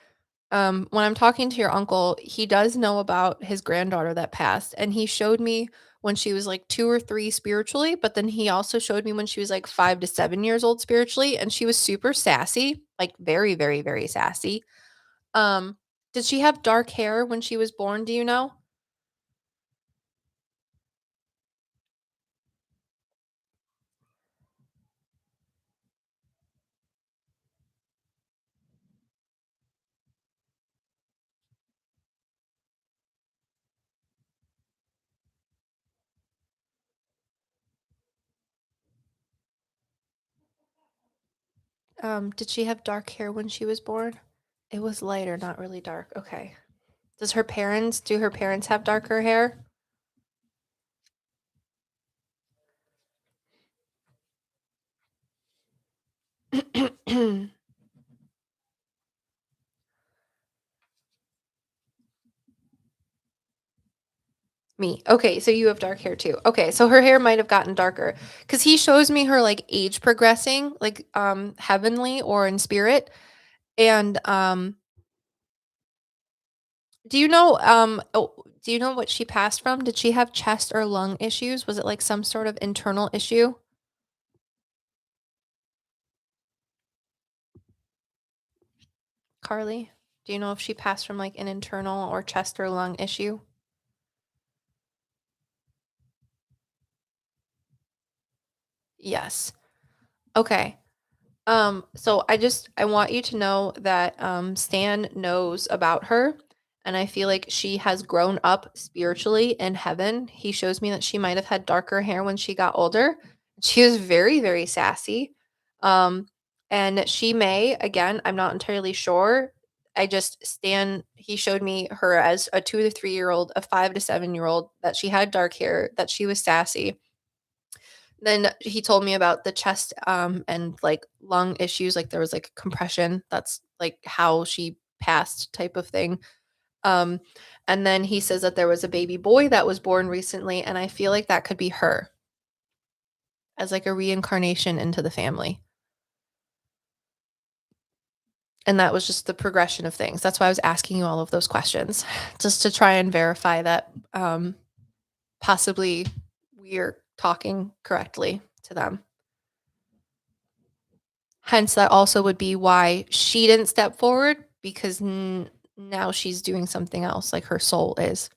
[SPEAKER 1] when I'm talking to your uncle, he does know about his granddaughter that passed, and he showed me when she was like 2 or 3 spiritually, but then he also showed me when she was like 5 to 7 years old spiritually, and she was super sassy, like very, very, very sassy. Um, did she have dark hair when she was born? Do you know? Did she have dark hair when she was born? It was lighter, not really dark. Okay. Do her parents have darker hair? Me. Okay, so you have dark hair too. Okay, so her hair might have gotten darker cuz he shows me her like age progressing like heavenly or in spirit and do you know do you know what she passed from? Did she have chest or lung issues? Was it like some sort of internal issue? Carly, do you know if she passed from like an internal or chest or lung issue? Yes. Okay. So I want you to know that Stan knows about her and I feel like she has grown up spiritually in heaven. He shows me that she might have had darker hair when she got older. She was very, very sassy. Um, and she may, again, I'm not entirely sure. Stan, he showed me her as a 2 to 3 year old, a 5 to 7 year old, that she had dark hair, that she was sassy. Then he told me about the chest, and, like, lung issues, like, there was, like, compression, that's, like, how she passed type of thing. Um, and then he says that there was a baby boy that was born recently, and I feel like that could be her as like a reincarnation into the family. And that was just the progression of things. That's why I was asking you all of those questions, just to try and verify that possibly we're talking correctly to them. Hence, that also would be why she didn't step forward, because now she's doing something else, like her soul is.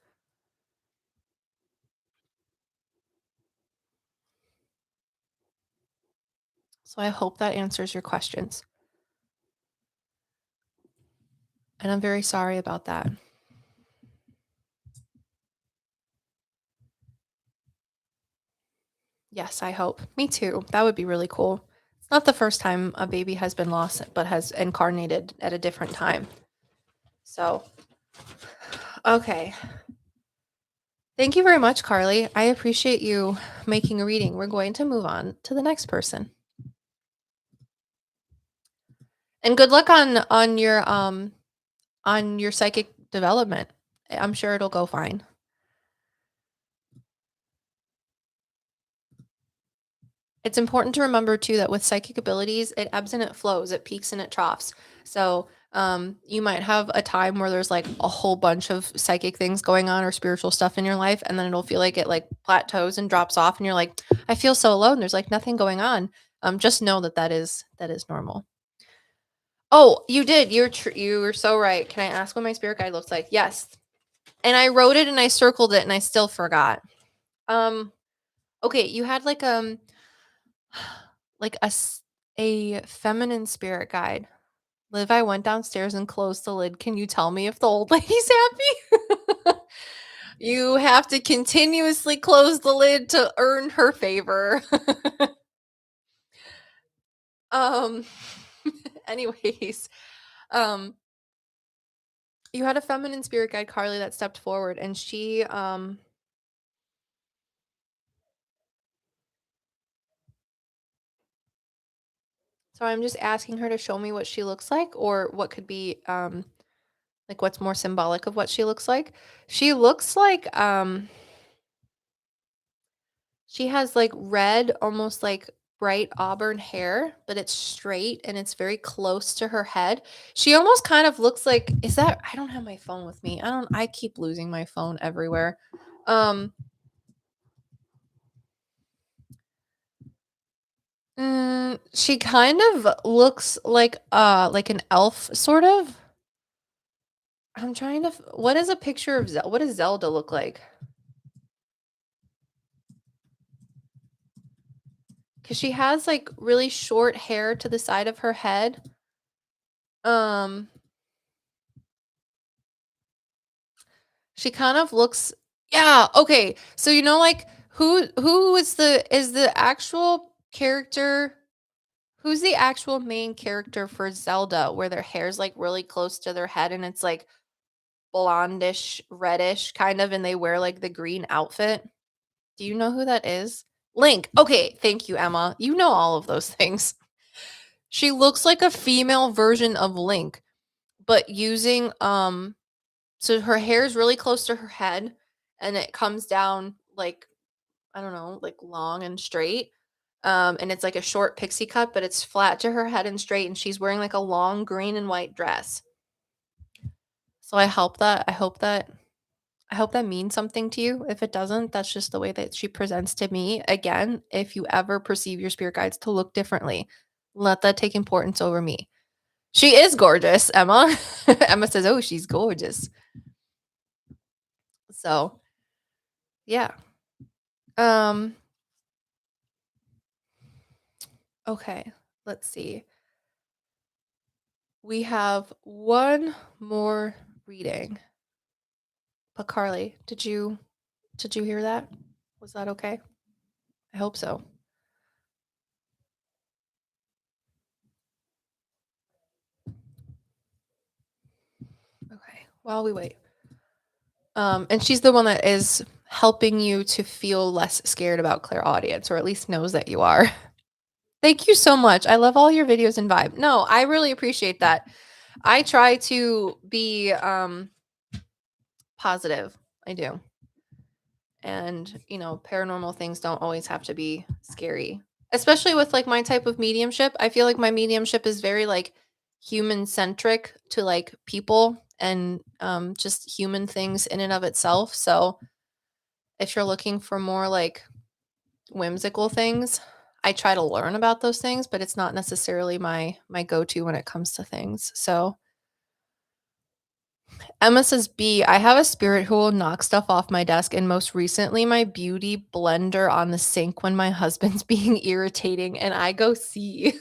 [SPEAKER 1] So I hope that answers your questions. And I'm very sorry about that. Yes, I hope. Me too. That would be really cool. It's not the first time a baby has been lost, but has incarnated at a different time. So, okay. Thank you very much, Carly. I appreciate you making a reading. We're going to move on to the next person. And good luck on your psychic development. I'm sure it'll go fine. It's important to remember too that with psychic abilities, it ebbs and it flows, it peaks and it troughs. So you might have a time where there's like a whole bunch of psychic things going on or spiritual stuff in your life, and then it'll feel like it like plateaus and drops off, and you're like, I feel so alone. There's like nothing going on. Just know that that is normal. Oh, you did. You were so right. Can I ask what my spirit guide looks like? Yes. And I wrote it and I circled it and I still forgot. Okay, you had like a feminine spirit guide. Liv, I went downstairs and closed the lid. Can you tell me if the old lady's happy? You have to continuously close the lid to earn her favor. um anyways, um you had a feminine spirit guide, Carly, that stepped forward, and she so I'm just asking her to show me what she looks like, or what could be like what's more symbolic of what she looks like. She looks like she has like red, almost like bright auburn hair, but it's straight and it's very close to her head. She almost kind of looks like, is that, I don't have my phone with me. I keep losing my phone everywhere. She kind of looks like an elf sort of. I'm trying to what is a picture of what does Zelda look like? Cuz she has like really short hair to the side of her head. Um She kind of looks, yeah, okay. So you know like who is the actual character, who's the actual main character for Zelda, where their hair's like really close to their head and it's like blondish, reddish kind of, and they wear like the green outfit? Do you know who that is? Link. Okay, thank you, Emma. You know all of those things. She looks like a female version of Link, but using so her hair is really close to her head and it comes down like, I don't know, like long and straight. And it's like a short pixie cut, but it's flat to her head and straight, and she's wearing like a long green and white dress. So I hope that means something to you. If it doesn't, that's just the way that she presents to me. Again, if you ever perceive your spirit guides to look differently, let that take importance over me. She is gorgeous, Emma. Emma says, "Oh, she's gorgeous." So, yeah. Um okay, let's see. We have one more reading. But Carly, did you hear that? Was that okay? I hope so. Okay. While we wait. And she's the one that is helping you to feel less scared about clairaudience, or at least knows that you are. Thank you so much. I love all your videos and vibe. No, I really appreciate that. I try to be positive. I do. And, paranormal things don't always have to be scary. Especially with like my type of mediumship. I feel like my mediumship is very like human centric to like people and just human things in and of itself. So if you're looking for more like whimsical things, I try to learn about those things, but it's not necessarily my go-to when it comes to things. So Emma says, B, I have a spirit who will knock stuff off my desk, and most recently, my beauty blender on the sink when my husband's being irritating, and I go see.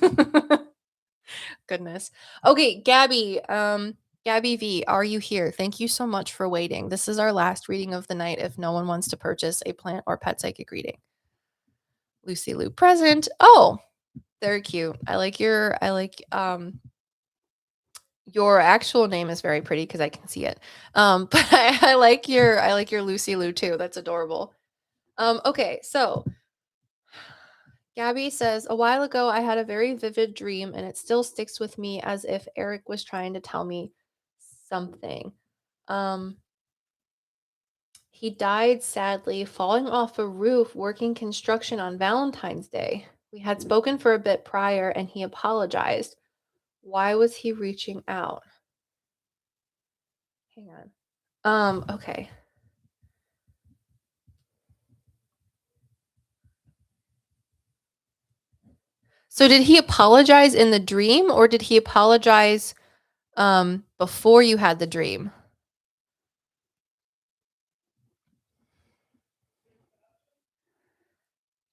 [SPEAKER 1] Goodness. Okay, Gabby, Gabby V, are you here? Thank you so much for waiting. This is our last reading of the night if no one wants to purchase a plant or pet psychic reading. Lucy Lou present. Oh, very cute. Your actual name is very pretty because I can see it. But I like your Lucy Lou too. That's adorable. Okay, so Gabby says, a while ago I had a very vivid dream and it still sticks with me as if Eric was trying to tell me something. Um, he died sadly, falling off a roof working construction on Valentine's Day. We had spoken for a bit prior and he apologized. Why was he reaching out? Hang on. Okay. So did he apologize in the dream or did he apologize before you had the dream?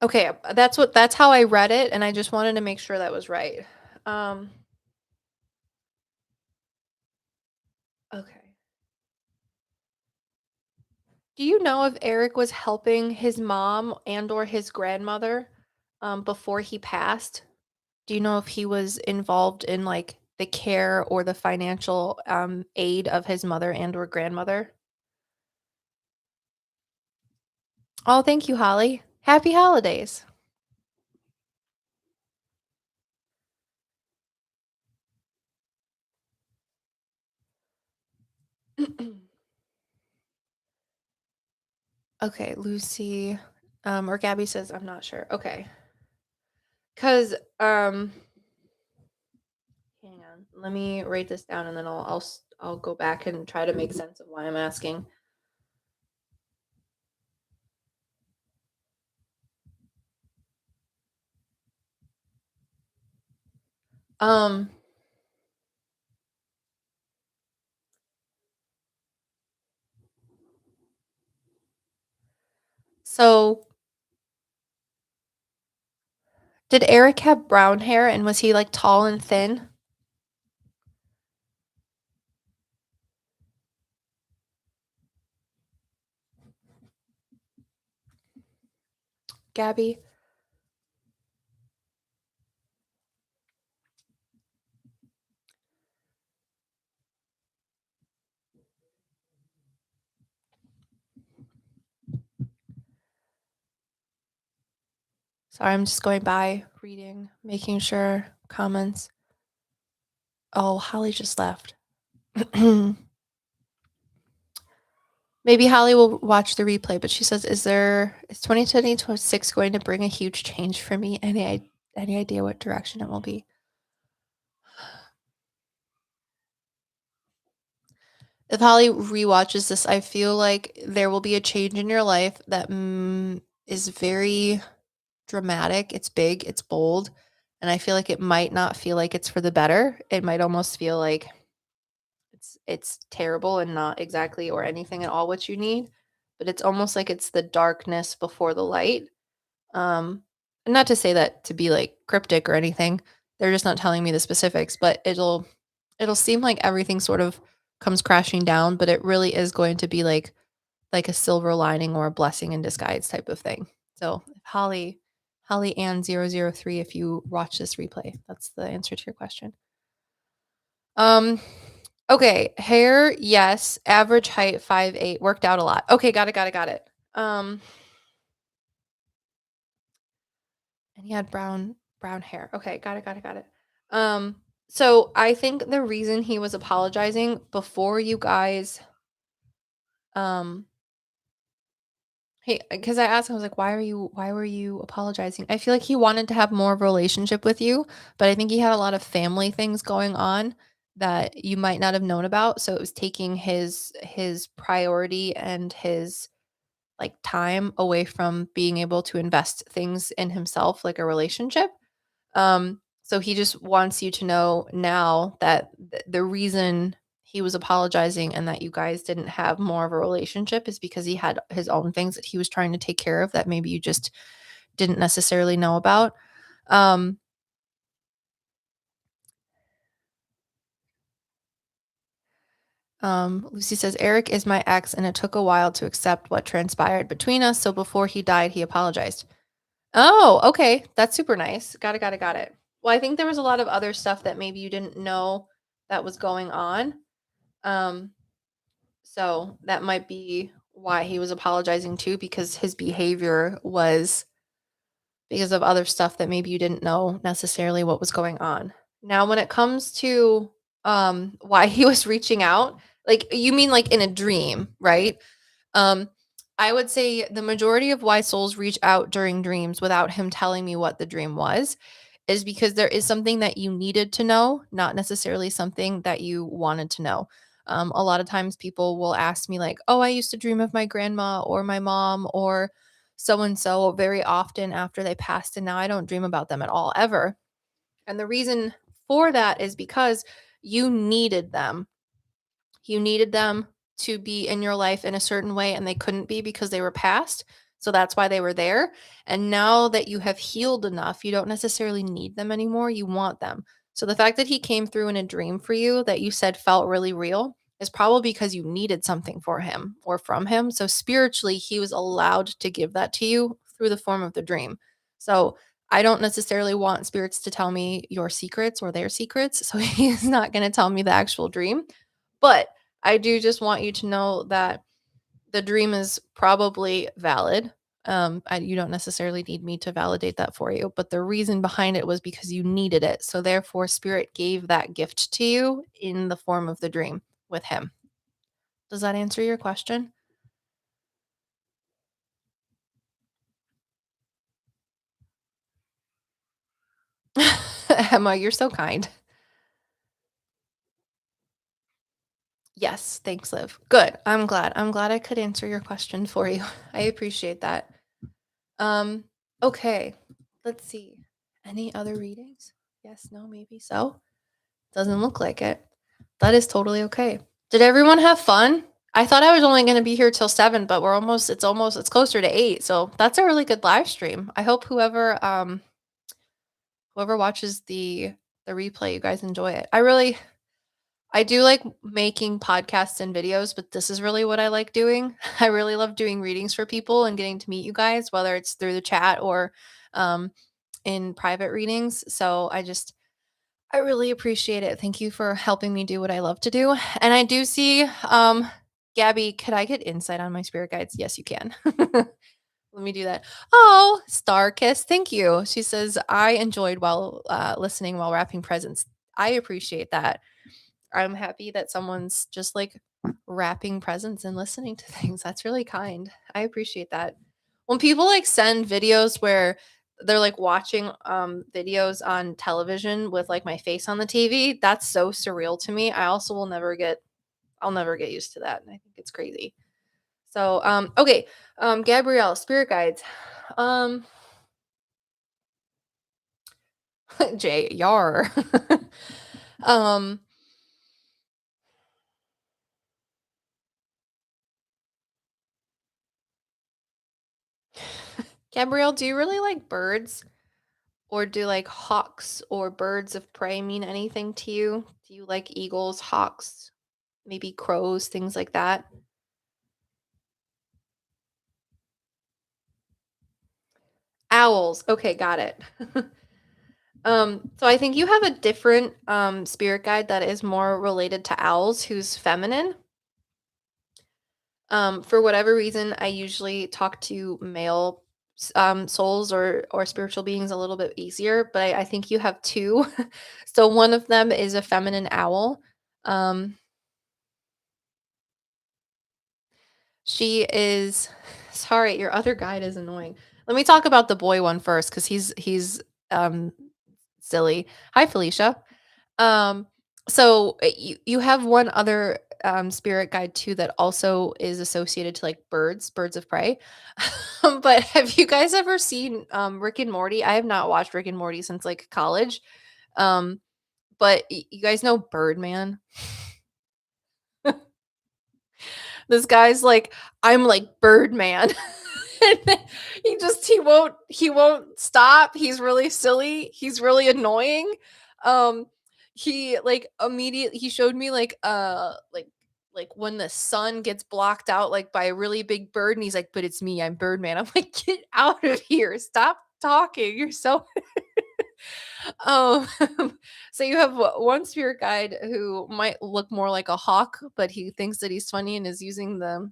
[SPEAKER 1] Okay, that's how I read it and I just wanted to make sure that was right. Um okay. Do you know if Eric was helping his mom and or his grandmother before he passed? Do you know if he was involved in like the care or the financial aid of his mother and or grandmother? Oh, thank you, Holly. Happy holidays. Okay, Lucy, or Gabby says, I'm not sure. Okay. Cause hang on, let me write this down and then I'll go back and try to make sense of why I'm asking. Um, so did Eric have brown hair and was he like tall and thin? Gabby? Sorry, I'm just going by, reading, making sure comments. Oh, Holly just left. Maybe Holly will watch the replay, but she says, is 2026 going to bring a huge change for me? Any idea what direction it will be? If Holly rewatches this, I feel like there will be a change in your life that is very dramatic. It's big, it's bold, and I feel like it might not feel like it's for the better. It might almost feel like it's terrible and not exactly or anything at all what you need, but it's almost like it's the darkness before the light. And not to say that to be like cryptic or anything. They're just not telling me the specifics, but it'll seem like everything sort of comes crashing down, but it really is going to be like a silver lining or a blessing in disguise type of thing. So Holly and 003, if you watch this replay, that's the answer to your question. Um okay, hair, yes, average height 5'8", worked out a lot. Okay, got it. And he had brown hair. Okay, got it. Um, so I think the reason he was apologizing before you guys Um, hey, because I asked him, I was like, why were you apologizing? I feel like he wanted to have more of a relationship with you, but I think he had a lot of family things going on that you might not have known about. So it was taking his priority and his like time away from being able to invest things in himself, like a relationship. So he just wants you to know now that the reason he was apologizing and that you guys didn't have more of a relationship is because he had his own things that he was trying to take care of that maybe you just didn't necessarily know about. Um, Lucy says, Eric is my ex, and it took a while to accept what transpired between us. So before he died, he apologized. Oh, okay. That's super nice. Got it. Well, I think there was a lot of other stuff that maybe you didn't know that was going on. Um, So that might be why he was apologizing too, because his behavior was because of other stuff that maybe you didn't know necessarily what was going on. Now, when it comes to why he was reaching out, like you mean like in a dream, right? Um, I would say the majority of why souls reach out during dreams without him telling me what the dream was is because there is something that you needed to know, not necessarily something that you wanted to know. A lot of times people will ask me, like, oh, I used to dream of my grandma or my mom or so and so very often after they passed. And now I don't dream about them at all, ever. And the reason for that is because you needed them you needed them to be in your life in a certain way, and they couldn't be because they were past. So that's why they were there. And now that you have healed enough, you don't necessarily need them anymore. You want them. So the fact that he came through in a dream for you that you said felt really real is probably because you needed something for him or from him. So spiritually, he was allowed to give that to you through the form of the dream. So I don't necessarily want spirits to tell me your secrets or their secrets. So he's not going to tell me the actual dream. But I do just want you to know that the dream is probably valid. You don't necessarily need me to validate that for you, but the reason behind it was because you needed it. So therefore, spirit gave that gift to you in the form of the dream with him. Does that answer your question? Emma, you're so kind. Yes, thanks, Liv. Good. I'm glad. I'm glad I could answer your question for you. I appreciate that. Um, okay. Let's see. Any other readings? Yes, no, maybe so. Doesn't look like it. That is totally okay. Did everyone have fun? I thought I was only going to be here till 7, but it's closer to 8. So that's a really good live stream. I hope whoever watches the replay, you guys enjoy it. I do like making podcasts and videos, but this is really what I like doing. I really love doing readings for people and getting to meet you guys, whether it's through the chat or um, in private readings. So I really appreciate it. Thank you for helping me do what I love to do. And I do see, Gabby, could I get insight on my spirit guides? Yes, you can. Let me do that. Oh, Star Kiss, thank you. She says, I enjoyed while listening while wrapping presents. I appreciate that. I'm happy that someone's just like wrapping presents and listening to things. That's really kind. I appreciate that. When people like send videos where they're like watching videos on television with like my face on the TV, that's so surreal to me. I also I'll never get used to that. And I think it's crazy. So okay. Gabrielle, spirit guides. Um Jay Yar. um Gabrielle, do you really like birds? Or do like hawks or birds of prey mean anything to you? Do you like eagles, hawks, maybe crows, things like that? Owls. Okay, got it. So I think you have a different spirit guide that is more related to owls who's feminine. For whatever reason, I usually talk to male souls or spiritual beings a little bit easier, but I think you have two. So one of them is a feminine owl. Um, She is sorry, your other guide is annoying. Let me talk about the boy one first because he's um silly. Hi, Felicia. Um, so you have one other spirit guide too that also is associated to like birds of prey. But have you guys ever seen Rick and Morty? I have not watched Rick and Morty since like college. Um, but you guys know Birdman? This guy's like, I'm like Birdman. And then he won't stop. He's really silly. He's really annoying. Um he like immediately he showed me like when the sun gets blocked out like by a really big bird and he's like, but it's me, I'm Birdman. I'm like, get out of here. Stop talking. You're so um so you have one spirit guide who might look more like a hawk, but he thinks that he's funny and is using the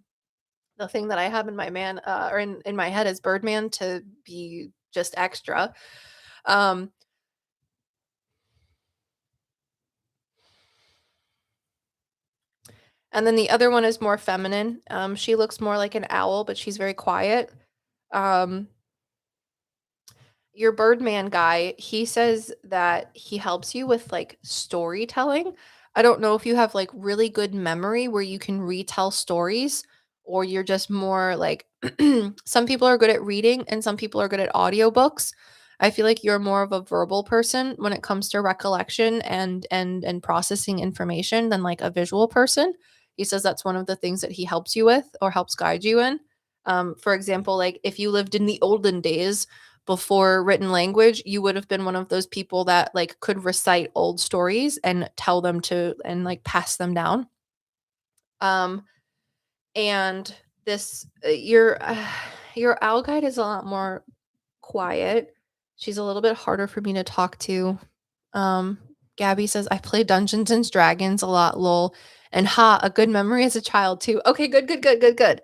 [SPEAKER 1] thing that I have in my or in my head as Birdman to be just extra. Um, and then the other one is more feminine. She looks more like an owl, but she's very quiet. Um, your Birdman guy, he says that he helps you with like storytelling. I don't know if you have like really good memory where you can retell stories or you're just more like some people are good at reading and some people are good at audiobooks. I feel like you're more of a verbal person when it comes to recollection and processing information than like a visual person. He says that's one of the things that he helps you with or helps guide you in. For example, like if you lived in the olden days, before written language, you would have been one of those people that like could recite old stories and tell them to and like pass them down. Um, and this your owl guide is a lot more quiet. She's a little bit harder for me to talk to. Um, Gabby says I play Dungeons and Dragons a lot, lol. And ha, a good memory as a child too. Okay, good, good, good, good, good.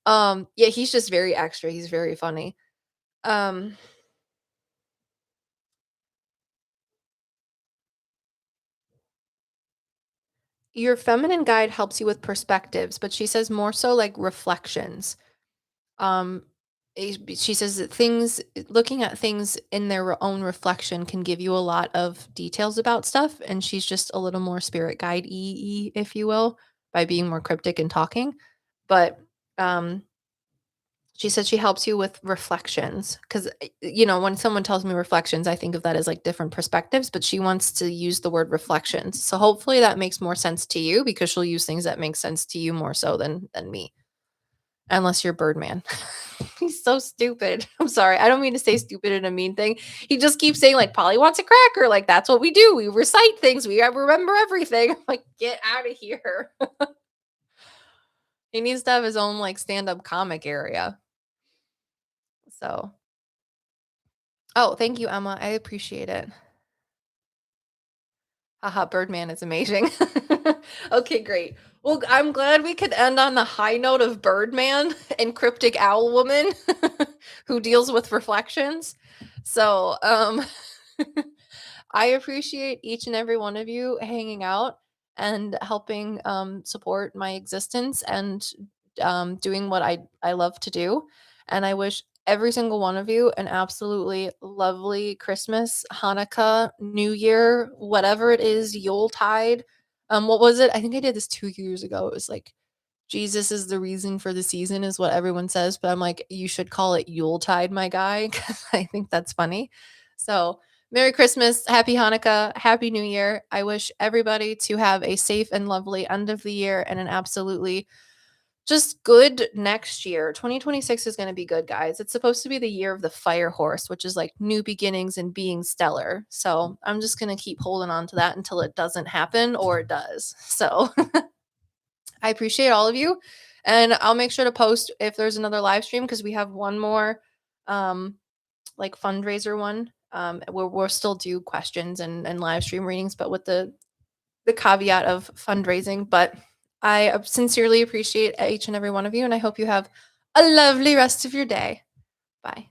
[SPEAKER 1] Yeah, he's just very extra. He's very funny. Um, Your feminine guide helps you with perspectives, but she says more so like reflections. Um, she says that looking at things in their own reflection can give you a lot of details about stuff. And she's just a little more spirit guide if you will, by being more cryptic and talking. But um, she said she helps you with reflections because, when someone tells me reflections, I think of that as like different perspectives, but she wants to use the word reflections. So hopefully that makes more sense to you because she'll use things that make sense to you more so than me, unless you're Birdman. He's so stupid. I'm sorry. I don't mean to say stupid in a mean thing. He just keeps saying like Polly wants a cracker. Like that's what we do. We recite things. We remember everything. I'm like, get out of here. He needs to have his own like stand-up comic area. So oh, thank you, Emma. I appreciate it. Haha, Birdman is amazing. Okay, great. Well, I'm glad we could end on the high note of Birdman and Cryptic Owl Woman who deals with reflections. So, I appreciate each and every one of you hanging out and helping support my existence and doing what I love to do. And I wish every single one of you an absolutely lovely Christmas, Hanukkah, New Year, whatever it is, Yuletide. What was it? I think I did this 2 years ago. It was like Jesus is the reason for the season, is what everyone says. But I'm like, you should call it Yuletide, my guy, because I think that's funny. So, Merry Christmas, Happy Hanukkah, Happy New Year. I wish everybody to have a safe and lovely end of the year and an absolutely just good next year. 2026 is going to be good, guys. It's supposed to be the year of the fire horse, which is like new beginnings and being stellar. So I'm just going to keep holding on to that until it doesn't happen or it does. So I appreciate all of you. And I'll make sure to post if there's another live stream because we have one more um, like fundraiser one. Where we'll still do questions and live stream readings, but with the caveat of fundraising. But I sincerely appreciate each and every one of you, and I hope you have a lovely rest of your day. Bye.